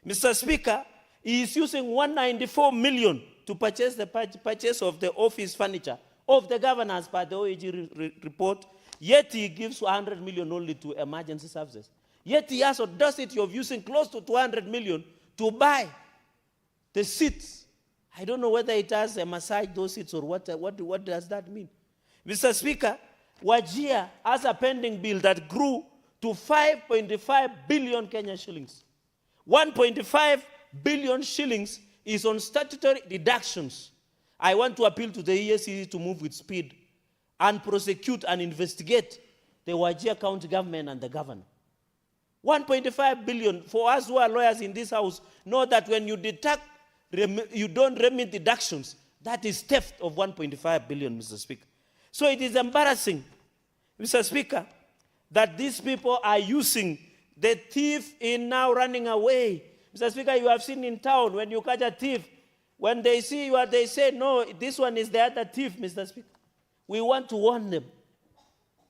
Mr. Speaker, he is using 194 million to purchase the purchase of the office furniture of the governors by the OAG report. Yet he gives 100 million only to emergency services. Yet he has audacity of using close to 200 million to buy the seats. I don't know whether it has a massage those seats or what does that mean? Mr. Speaker, Wajir has a pending bill that grew to 5.5 billion Kenya shillings. 1.5 billion shillings is on statutory deductions. I want to appeal to the EACC to move with speed and prosecute and investigate the Wajir County government and the governor. 1.5 billion, for us who are lawyers in this house, know that when you deduct, you don't remit deductions, that is theft of 1.5 billion, Mr. Speaker. So it is embarrassing, Mr. Speaker, that these people are using the thief in now running away. Mr. Speaker, you have seen in town, when you catch a thief, When they see you, they say, no, this one is the other thief, Mr. Speaker. We want to warn them,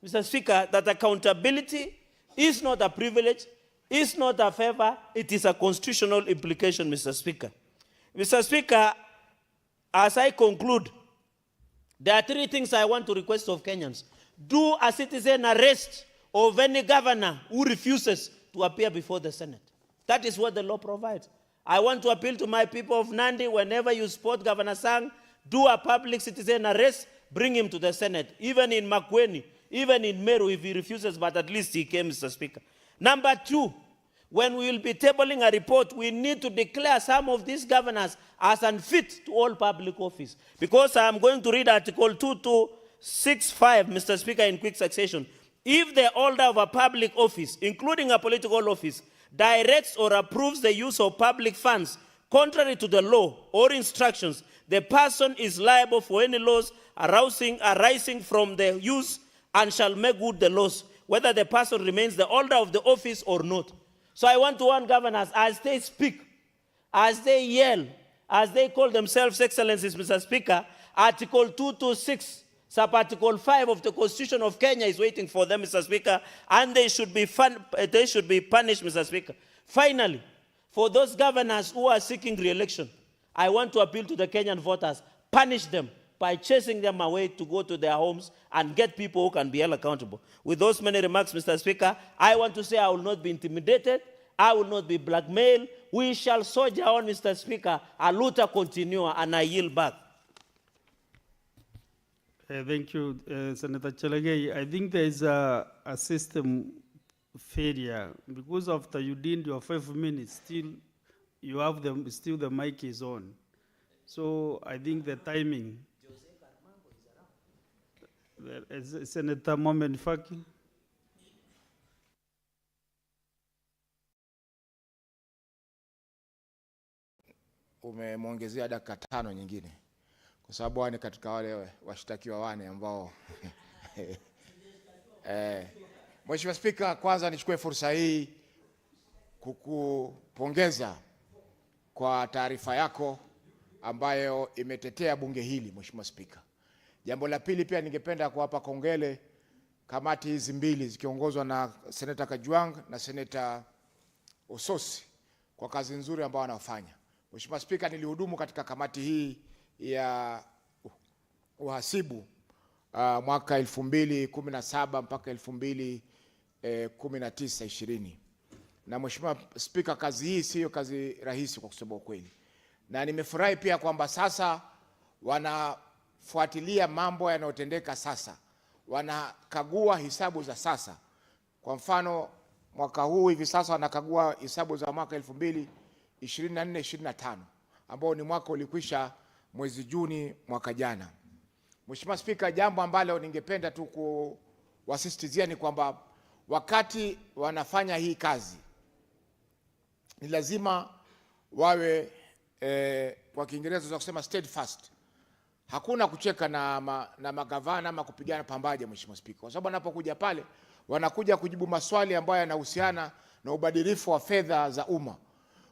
Mr. Speaker, that accountability is not a privilege, is not a favor, it is a constitutional implication, Mr. Speaker. Mr. Speaker, as I conclude, there are 3 things I want to request of Kenyans. Do a citizen arrest of any governor who refuses to appear before the Senate. That is what the law provides. I want to appeal to my people of Nandi, whenever you support Governor Sang, do a public citizen arrest, bring him to the Senate. Even in Makueni, even in Meru, if he refuses, but at least he came, Mr. Speaker. Number 2, when we will be tabling a report, we need to declare some of these governors as unfit to all public office. Because I'm going to read Article 2265, Mr. Speaker, in quick succession. If the holder of a public office, including a political office, directs or approves the use of public funds contrary to the law or instructions, the person is liable for any loss arising from the use and shall make good the loss, whether the person remains the holder of the office or not. So I want to warn governors, as they speak, as they yell, as they call themselves excellencies, Mr. Speaker, Article 226, Sub-Article 5 of the Constitution of Kenya is waiting for them, Mr. Speaker, and they should be punished, Mr. Speaker. Finally, for those governors who are seeking re-election, I want to appeal to the Kenyan voters, punish them by chasing them away to go to their homes and get people who can be held accountable. With those many remarks, Mr. Speaker, I want to say I will not be intimidated, I will not be blackmailed. We shall soldier on, Mr. Speaker, a luta continua, and I yield back. Thank you, Senator Chelagey. I think there is a system failure because after you did your 5 minutes, still you have them. Still the mic is on. So I think the timing. Senator Mohamed Faki. Umemwongezea dakika 5 nyingine. Kwa sababu wani katika wale washtakiwa wane ambao Mheshimiwa Spika, kwanza nichukue fursa hii kukupongeza kwa taarifa yako ambayo imetetea bunge hili, Mheshimiwa Spika. Jambo la pili, pia ningependa kuwapa kongele kamati hizi mbili zikiongozwa na Seneta Kajwang na Seneta Ososi kwa kazi nzuri ambayo wanafanya. Mheshimiwa Spika, nilihudumu katika kamati hii ya uhasibu mwaka 2017 mpaka 2019-20. Na Mheshimiwa Spika, kazi hii sio kazi rahisi kwa kusema ukweli. Na nimefurahi pia kwamba sasa wanafuatilia mambo yanayotendeka sasa. Wanakagua hisabu za sasa. Kwa mfano mwaka huu hivi sasa wanakagua hisabu za mwaka 2024-2025 ambao ni mwaka ulikwisha mwezi Juni mwaka jana. Mheshimiwa Spika, jambo ambalo ningependa tu kuwasisitizia ni kwamba wakati wanafanya hii kazi ni lazima wawe kwa Kiingereza tunaweza kusema steadfast. Hakuna kucheka na magavana ama kupigana pambaje, Mheshimiwa Spika. Kwa sababu wanapokuja pale wanakuja kujibu maswali ambayo yanahusiana na ubadilifu wa fedha za umma.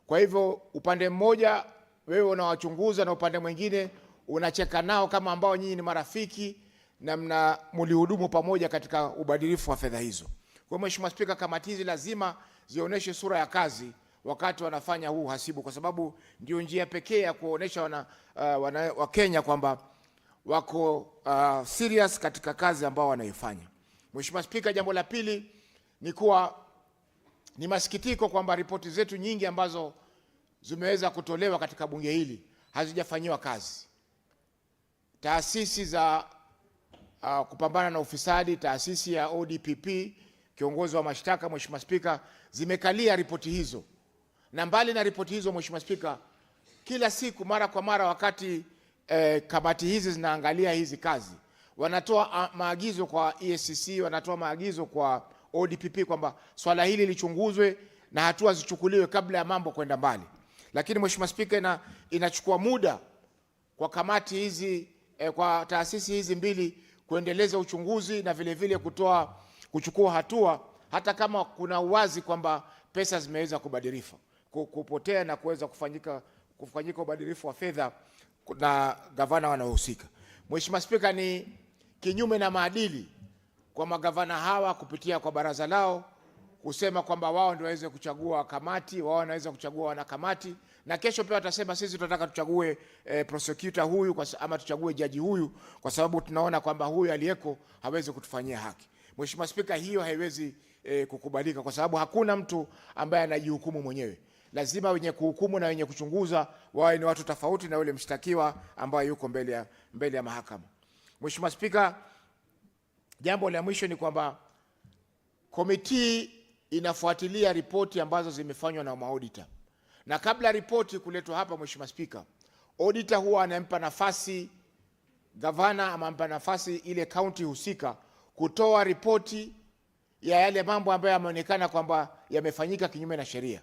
Kwa hivyo upande mmoja wewe unawachunguza na upande mwingine unacheka nao kama ambao nyinyi ni marafiki na mlihudumu pamoja katika ubadilifu wa fedha hizo. Kwa Mheshimiwa Spika, kamati hizi lazima zionyeshe sura ya kazi wakati wanafanya huu hasibu, kwa sababu ndio njia pekee ya kuonesha wa Kenya kwamba wako serious katika kazi ambao wanaifanya. Mheshimiwa Spika, jambo la pili ni kuwa ni masikitiko kwamba ripoti zetu nyingi ambazo zimeweza kutolewa katika bunge hili hazijafanyiwa kazi. Taasisi za kupambana na ufisadi, taasisi ya ODPP, kiongozi wa mashtaka, Mheshimiwa Spika, zimekalia ripoti hizo. Na mbali na ripoti hizo, Mheshimiwa Spika, kila siku mara kwa mara wakati kamati hizi zinaangalia hizi kazi, wanatoa maagizo kwa EACC, wanatoa maagizo kwa ODPP kwamba swala hili lichunguzwe na hatua zichukuliwe kabla ya mambo kwenda mbali. Lakini Mheshimiwa Spika, inachukua muda kwa kamati hizi kwa taasisi hizi mbili kuendeleza uchunguzi na vile vile kuchukua hatua, hata kama kuna uwazi kwamba pesa zimeweza kubadilika, kupotea na kuweza kufanyika kufanyika ubadilifu wa fedha na gavana wanaohusika. Mheshimiwa Spika, ni kinyume na maadili kwa magavana hawa kupitia kwa baraza lao kusema kwamba wao ndio waweze kuchagua kamati, wao wanaweza kuchagua wanakamati, na kesho pia watasema sisi tunataka tuchague prosecutor huyu ama tuchague jaji huyu kwa sababu tunaona kwamba huyu aliyeko hawezi kutufanyia haki. Mheshimiwa Spika, hiyo haiwezi kukubalika kwa sababu hakuna mtu ambaye anajihukumu mwenyewe. Lazima wenye kuhukumu na wenye kuchunguza wawe ni watu tofauti na yule mshtakiwa ambaye yuko mbele ya mahakama. Mheshimiwa Spika, jambo la mwisho ni kwamba komiti inafuatilia ripoti ambazo zimefanywa na maauditor. Na kabla ripoti kuletwa hapa, Mheshimiwa Spika, auditor huwa anampa nafasi gavana ama anampa nafasi ile county husika kutoa ripoti ya yale mambo ambayo yameonekana kwamba yamefanyika kinyume na sheria.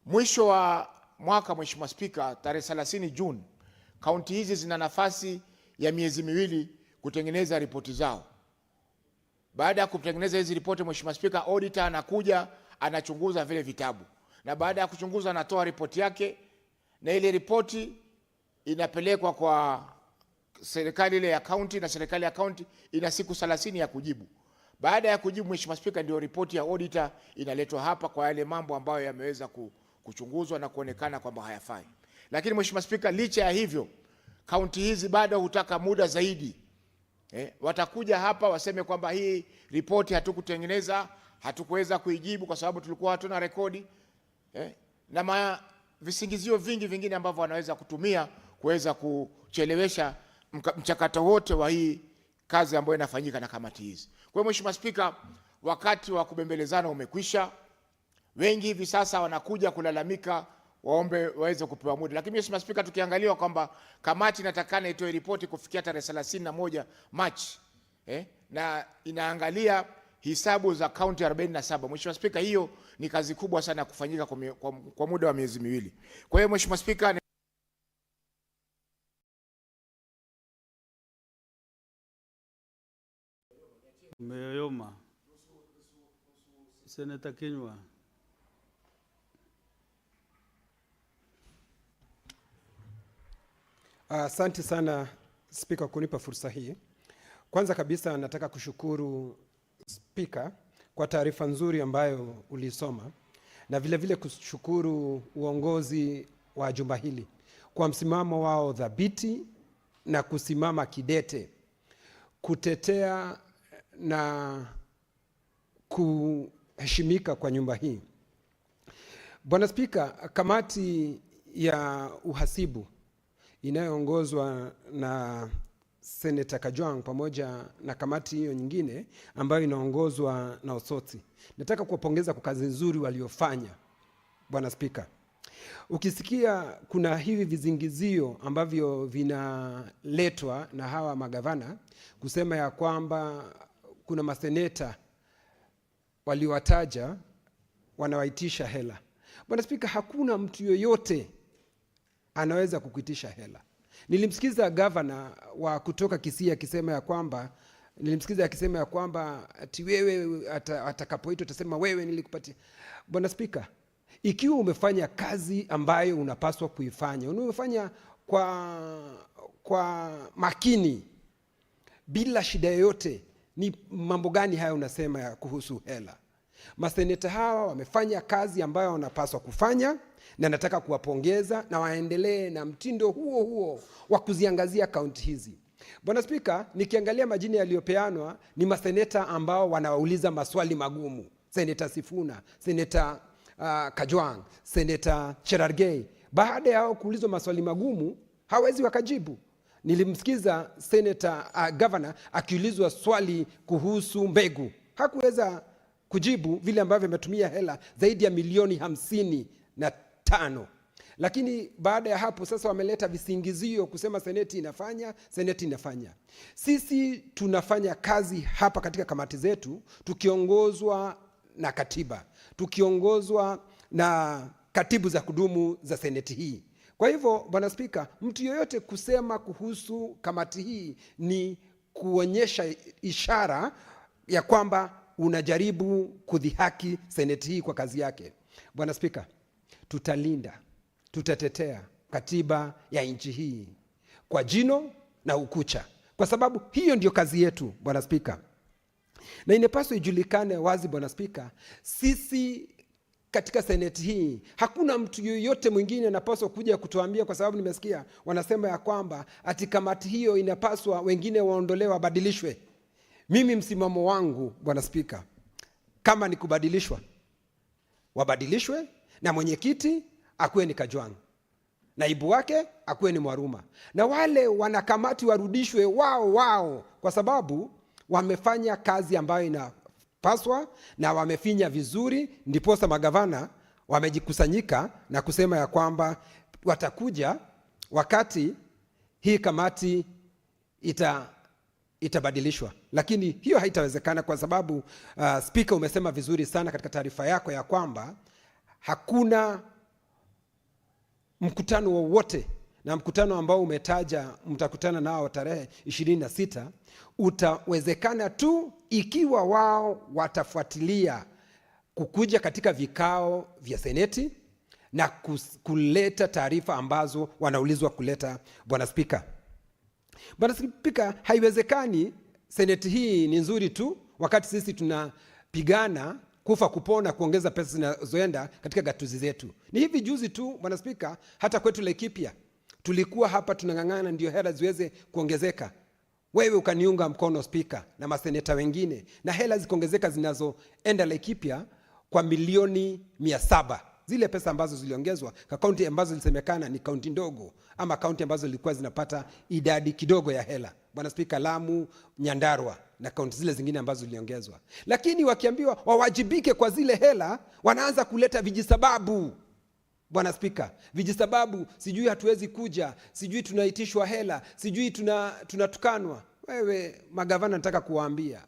Mwisho wa mwaka, Mheshimiwa Spika, tarehe 30 Juni, kaunti hizi zina nafasi ya miezi miwili kutengeneza ripoti zao. Baada ya kutengeneza hizi ripoti, Mheshimiwa Spika, auditor anakuja anachunguza vile vitabu. Na baada ya kuchunguza anatoa ripoti yake, na ile ripoti inapelekwa kwa serikali ile ya county, na serikali ya county ina siku 30 ya kujibu. Baada ya kujibu, Mheshimiwa Spika, ndio ripoti ya auditor inaletwa hapa kwa yale mambo ambayo yameweza kuchunguzwa na kuonekana kwamba hayafai. Lakini Mheshimiwa Spika, licha ya hivyo, kaunti hizi bado hutaka muda zaidi. Watakuja hapa waseme kwamba hii ripoti hatukutengeneza, hatukuweza kuijibu kwa sababu tulikuwa hatuna rekodi. Na visingizio vingi vingine ambavyo wanaweza kutumia kuweza kuchelewesha mchakato wote wa hii kazi ambayo inafanyika na kamati hizi. Kwa hiyo Mheshimiwa Spika, wakati wa kubembelezana umekwisha. Wengi hivi sasa wanakuja kulalamika waombe waweze kupewa muda. Lakini Mheshimiwa Spika, tukiangalia kwamba kamati inatakana itoe ripoti kufikia tarehe 31 Machi, na inaangalia hisabu za kaunti 47. Mheshimiwa Spika, hiyo ni kazi kubwa sana kufanyika kwa muda wa miezi miwili. Kwa hiyo Mheshimiwa Spika, umeyoyoma. Senator Kinyua. Asante sana Spika kunipa fursa hii. Kwanza kabisa nataka kushukuru Spika kwa taarifa nzuri ambayo ulisoma, na vile vile kushukuru uongozi wa jumba hili kwa msimamo wao dhabiti na kusimama kidete kutetea na kuheshimika kwa nyumba hii. Bwana Spika, kamati ya uhasibu inayoongozwa na Senator Kajwang pamoja na kamati hiyo nyingine ambayo inaongozwa na Osotsi, nataka kuwapongeza kwa kazi nzuri waliofanya. Bwana Spika, ukisikia kuna hivi vizingizio ambavyo vinaletwa na hawa magavana kusema ya kwamba kuna maseneta waliwataja wanawaitisha hela. Bwana Spika, hakuna mtu yoyote anaweza kukuitisha hela. Nilimsikiza gavana wa kutoka Kisii akisema ya kwamba ati wewe atakapoitwa utasema wewe nilikupatia. Bwana Spika, ikiwa umefanya kazi ambayo unapaswa kuifanya, unafanya kwa makini bila shida yoyote, ni mambo gani haya unasema ya kuhusu hela? Maseneta hawa wamefanya kazi ambayo wanapaswa kufanya, na nataka kuwapongeza na waendelee na mtindo huo huo wa kuziangazia kaunti hizi. Bwana Spika, nikiangalia majina yaliyopeanwa ni maseneta ambao wanawauliza maswali magumu. Seneta Sifuna, Seneta Kajwang, Seneta Cherargei. Baada ya kuulizwa maswali magumu hawezi wakajibu. Nilimsikiza Seneta Governor akiulizwa swali kuhusu mbegu, hakuweza kujibu vile ambavyo ametumia hela zaidi ya milioni 55. Lakini baada ya hapo sasa wameleta visingizio kusema seneti inafanya. Sisi tunafanya kazi hapa katika kamati zetu tukiongozwa na katiba, tukiongozwa na katibu za kudumu za seneti hii. Kwa hivyo Bwana Spika, mtu yoyote kusema kuhusu kamati hii ni kuonyesha ishara ya kwamba unajaribu kudhihaki seneti hii kwa kazi yake. Bwana Spika, tutalinda, tutatetea katiba ya nchi hii kwa jino na ukucha, kwa sababu hiyo ndio kazi yetu, Bwana Spika. Na inapaswa ijulikane wazi, Bwana Spika, sisi katika seneti hii hakuna mtu yoyote mwingine anapaswa kuja kutuambia, kwa sababu nimesikia wanasema ya kwamba ati kamati hiyo inapaswa wengine waondolewe, wabadilishwe. Mimi msimamo wangu, Bwana Spika, kama ni kubadilishwa, wabadilishwe, na mwenyekiti akuwe ni Kajwang', naibu wake akuwe ni Mwaruma, na wale wanakamati warudishwe wao, kwa sababu wamefanya kazi ambayo inapaswa na wamefinya vizuri. Ndiposa magavana wamejikusanyika na kusema ya kwamba watakuja wakati hii kamati itabadilishwa, lakini hiyo haitawezekana kwa sababu Spika, umesema vizuri sana katika taarifa yako ya kwamba hakuna mkutano wowote, na mkutano ambao umetaja mtakutana nao tarehe 26 utawezekana tu ikiwa wao watafuatilia kukuja katika vikao vya seneti na kuleta taarifa ambazo wanaulizwa kuleta, Bwana Spika. Bwana Spika, haiwezekani seneti hii ni nzuri tu wakati sisi tunapigana kufa kupona kuongeza pesa zinazoenda katika gatuzi zetu. Ni hivi juzi tu, Bwana Spika, hata kwetu Laikipia tulikuwa hapa tunang'ang'ana ndio hela ziweze kuongezeka. Wewe ukaniunga mkono Spika na maseneta wengine, na hela zikaongezeka zinazoenda Laikipia kwa milioni 700. Zile pesa ambazo ziliongezwa kwa kaunti ambazo zilisemekana ni kaunti ndogo, ama kaunti ambazo zilikuwa zinapata idadi kidogo ya hela, Bwana Spika, Lamu, Nyandarua na kaunti zile zingine ambazo ziliongezwa. Lakini wakiambiwa wawajibike kwa zile hela, wanaanza kuleta vijisababu, Bwana Spika. Vijisababu, sijui hatuwezi kuja, sijui tunaitishwa hela, sijui tunatukanwa. Wewe magavana, nataka kuwaambia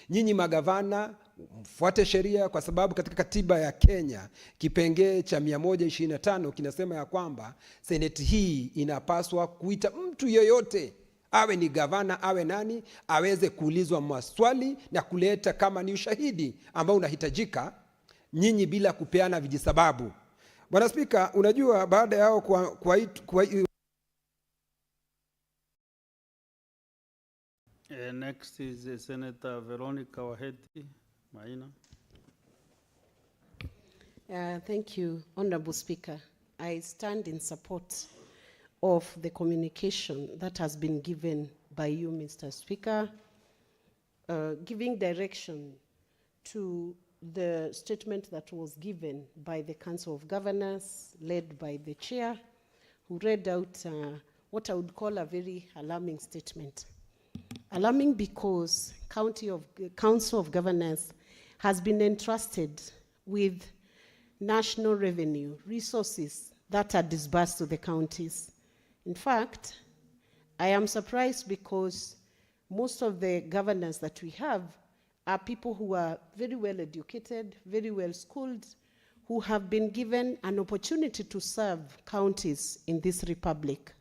nyinyi magavana, mfuate sheria, kwa sababu katika katiba ya Kenya kipengee cha 125 kinasema ya kwamba seneti hii inapaswa kuita mtu yoyote, awe ni gavana awe nani, aweze kuulizwa maswali na kuleta kama ni ushahidi ambao unahitajika, nyinyi bila kupeana vijisababu. Bwana Spika, unajua baada yao next is Senator Veronica Waheti Maina. Thank you, Honorable Speaker. I stand in support of the communication that has been given by you, Mr. Speaker, giving direction to the statement that was given by the Council of Governors, led by the chair, who read out what I would call a very alarming statement. Alarming because Council of Governors has been entrusted with national revenue resources that are disbursed to the counties. In fact, I am surprised because most of the governors that we have are people who are very well educated, very well schooled, who have been given an opportunity to serve counties in this republic.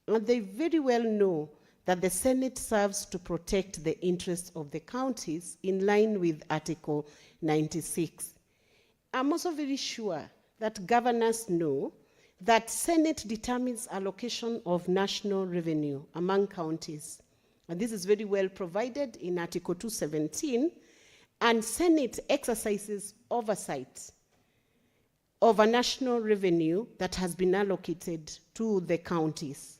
And they very well know that the Senate serves to protect the interests of the counties in line with Article 96. I'm also very sure that governors know that Senate determines allocation of national revenue among counties. And this is very well provided in Article 217, and Senate exercises oversight of a national revenue that has been allocated to the counties.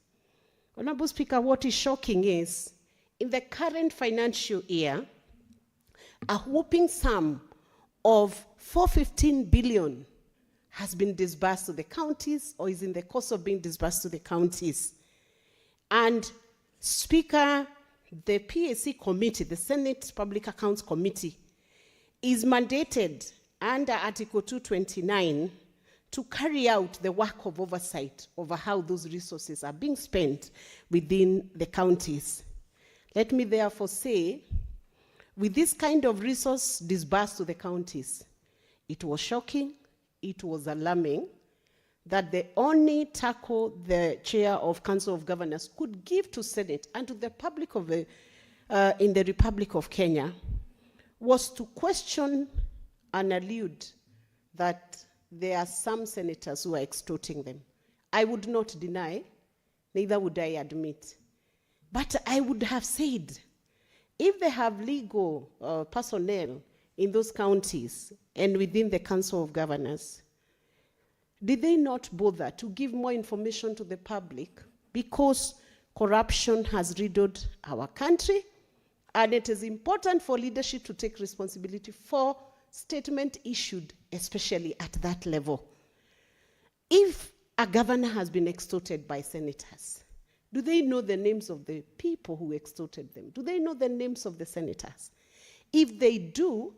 Honorable Speaker, what is shocking is, in the current financial year, a whopping sum of 415 billion has been disbursed to the counties or is in the course of being disbursed to the counties. And Speaker, the PAC committee, the Senate Public Accounts Committee, is mandated under Article 229 to carry out the work of oversight over how those resources are being spent within the counties. Let me therefore say, with this kind of resource disbursed to the counties, it was shocking, it was alarming, that the only tackle the chair of Council of Governors could give to Senate and to the public of in the Republic of Kenya was to question and allude that there are some senators who are extorting them. I would not deny, neither would I admit. But I would have said, if they have legal personnel in those counties and within the Council of Governors, did they not bother to give more information to the public? Because corruption has riddled our country, and it is important for leadership to take responsibility for statement issued, especially at that level. If a governor has been extorted by senators, do they know the names of the people who extorted them? Do they know the names of the senators? If they do,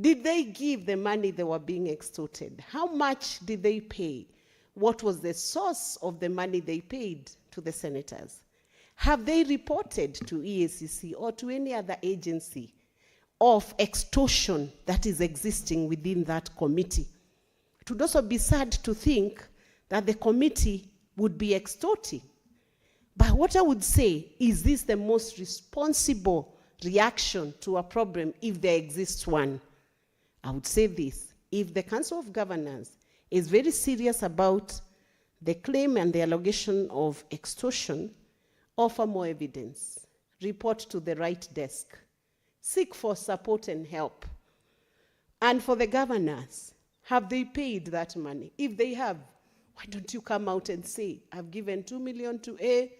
did they give the money they were being extorted? How much did they pay? What was the source of the money they paid to the senators? Have they reported to EACC or to any other agency of extortion that is existing within that committee? It would also be sad to think that the committee would be extorting. But what I would say, is this the most responsible reaction to a problem if there exists one? I would say this: if the Council of Governors is very serious about the claim and the allegation of extortion, offer more evidence, report to the right desk, seek for support and help. And for the governors, have they paid that money? If they have, why don't you come out and say, I've given 2 million to A,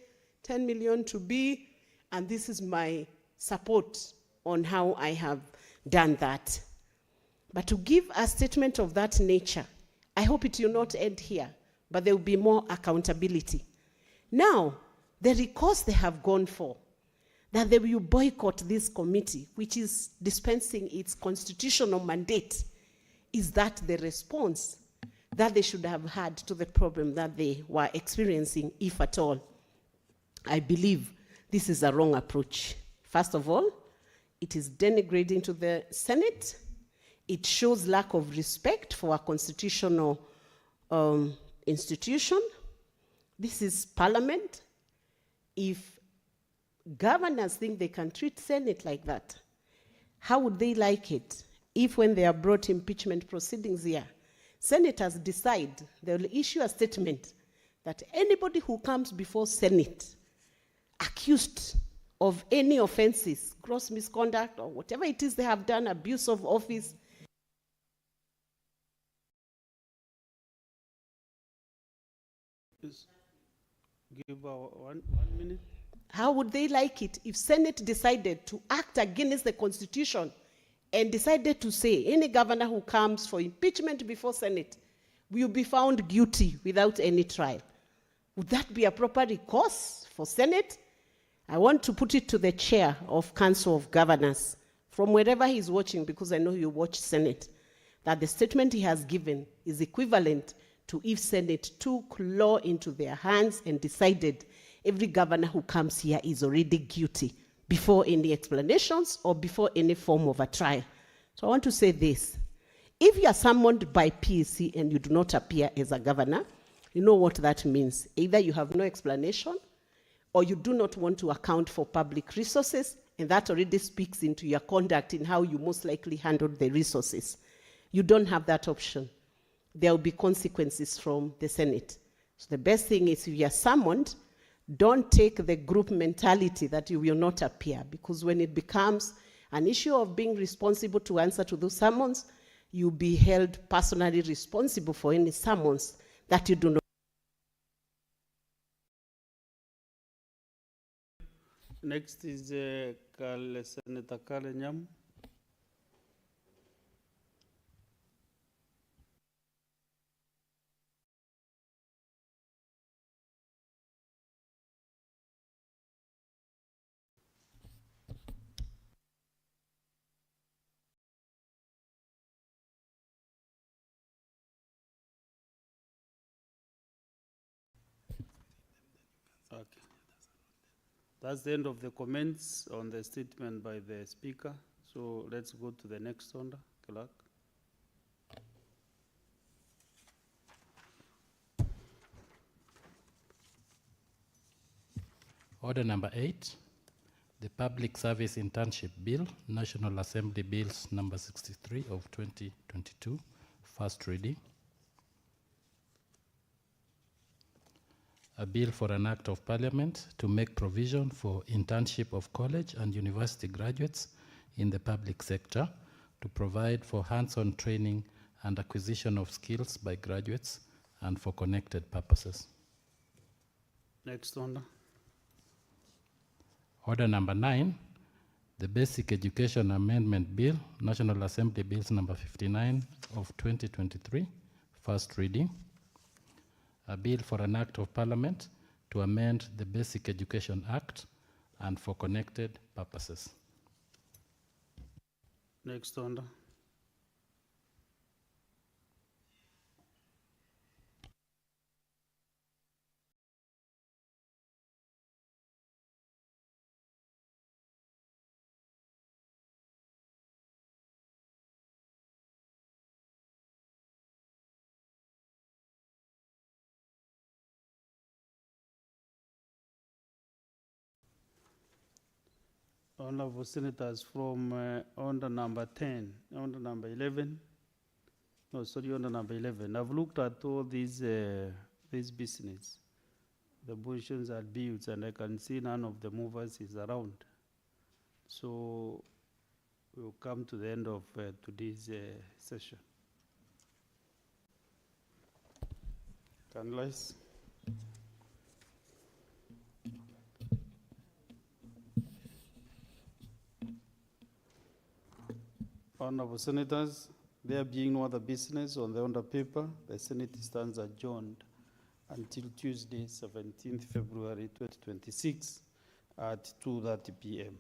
10 million to B, and this is my support on how I have done that. But to give a statement of that nature, I hope it will not end here, but there will be more accountability. Now, the recourse they have gone for, that they will boycott this committee, which is dispensing its constitutional mandate, is that the response that they should have had to the problem that they were experiencing, if at all? I believe this is a wrong approach. First of all, it is denigrating to the Senate. It shows lack of respect for our constitutional institution. This is Parliament. If governors think they can treat Senate like that, how would they like it if, when they are brought impeachment proceedings here, senators decide they'll issue a statement that anybody who comes before Senate accused of any offenses, gross misconduct, or whatever it is they have done, abuse of office, give one minute. How would they like it if Senate decided to act against the Constitution and decided to say any governor who comes for impeachment before Senate will be found guilty without any trial? Would that be a proper recourse for Senate? I want to put it to the chair of Council of Governors, from wherever he's watching, because I know you watch Senate, that the statement he has given is equivalent to if Senate took law into their hands and decided every governor who comes here is already guilty before any explanations or before any form of a trial. So I want to say this: if you are summoned by PEC and you do not appear as a governor, you know what that means. Either you have no explanation, or you do not want to account for public resources, and that already speaks into your conduct in how you most likely handled the resources. You don't have that option. There will be consequences from the Senate. So the best thing is, if you are summoned, don't take the group mentality that you will not appear, because when it becomes an issue of being responsible to answer to those summons, you'll be held personally responsible for any summons that you do not. Next is Senator Kale Nyam. Okay. That's the end of the comments on the statement by the Speaker. So let's go to the next order, Clerk. Order number 8, the Public Service Internship Bill, National Assembly Bills number 63 of 2022, first reading. a bill for an act of parliament to make provision for internship of college and university graduates in the public sector, to provide for hands-on training and acquisition of skills by graduates and for connected purposes. Next order. Order number 9, the Basic Education Amendment Bill, National Assembly Bills number 59 of 2023, first reading. A bill for an act of parliament to amend the Basic Education Act and for connected purposes. Next order. Honorable Senators, from order number 10, order number 11, no, sorry, order number 11. I've looked at all these business, the motions and bills, and I can see none of the movers is around. So we'll come to the end of today's session. Canalize. Honorable Senators, there being no other business on the order paper, the Senate stands adjourned until Tuesday, 17th February 2026 at 2:30 p.m.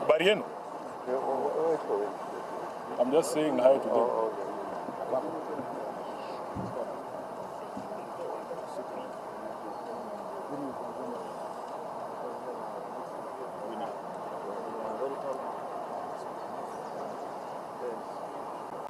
Barieno. I'm just saying hi to them.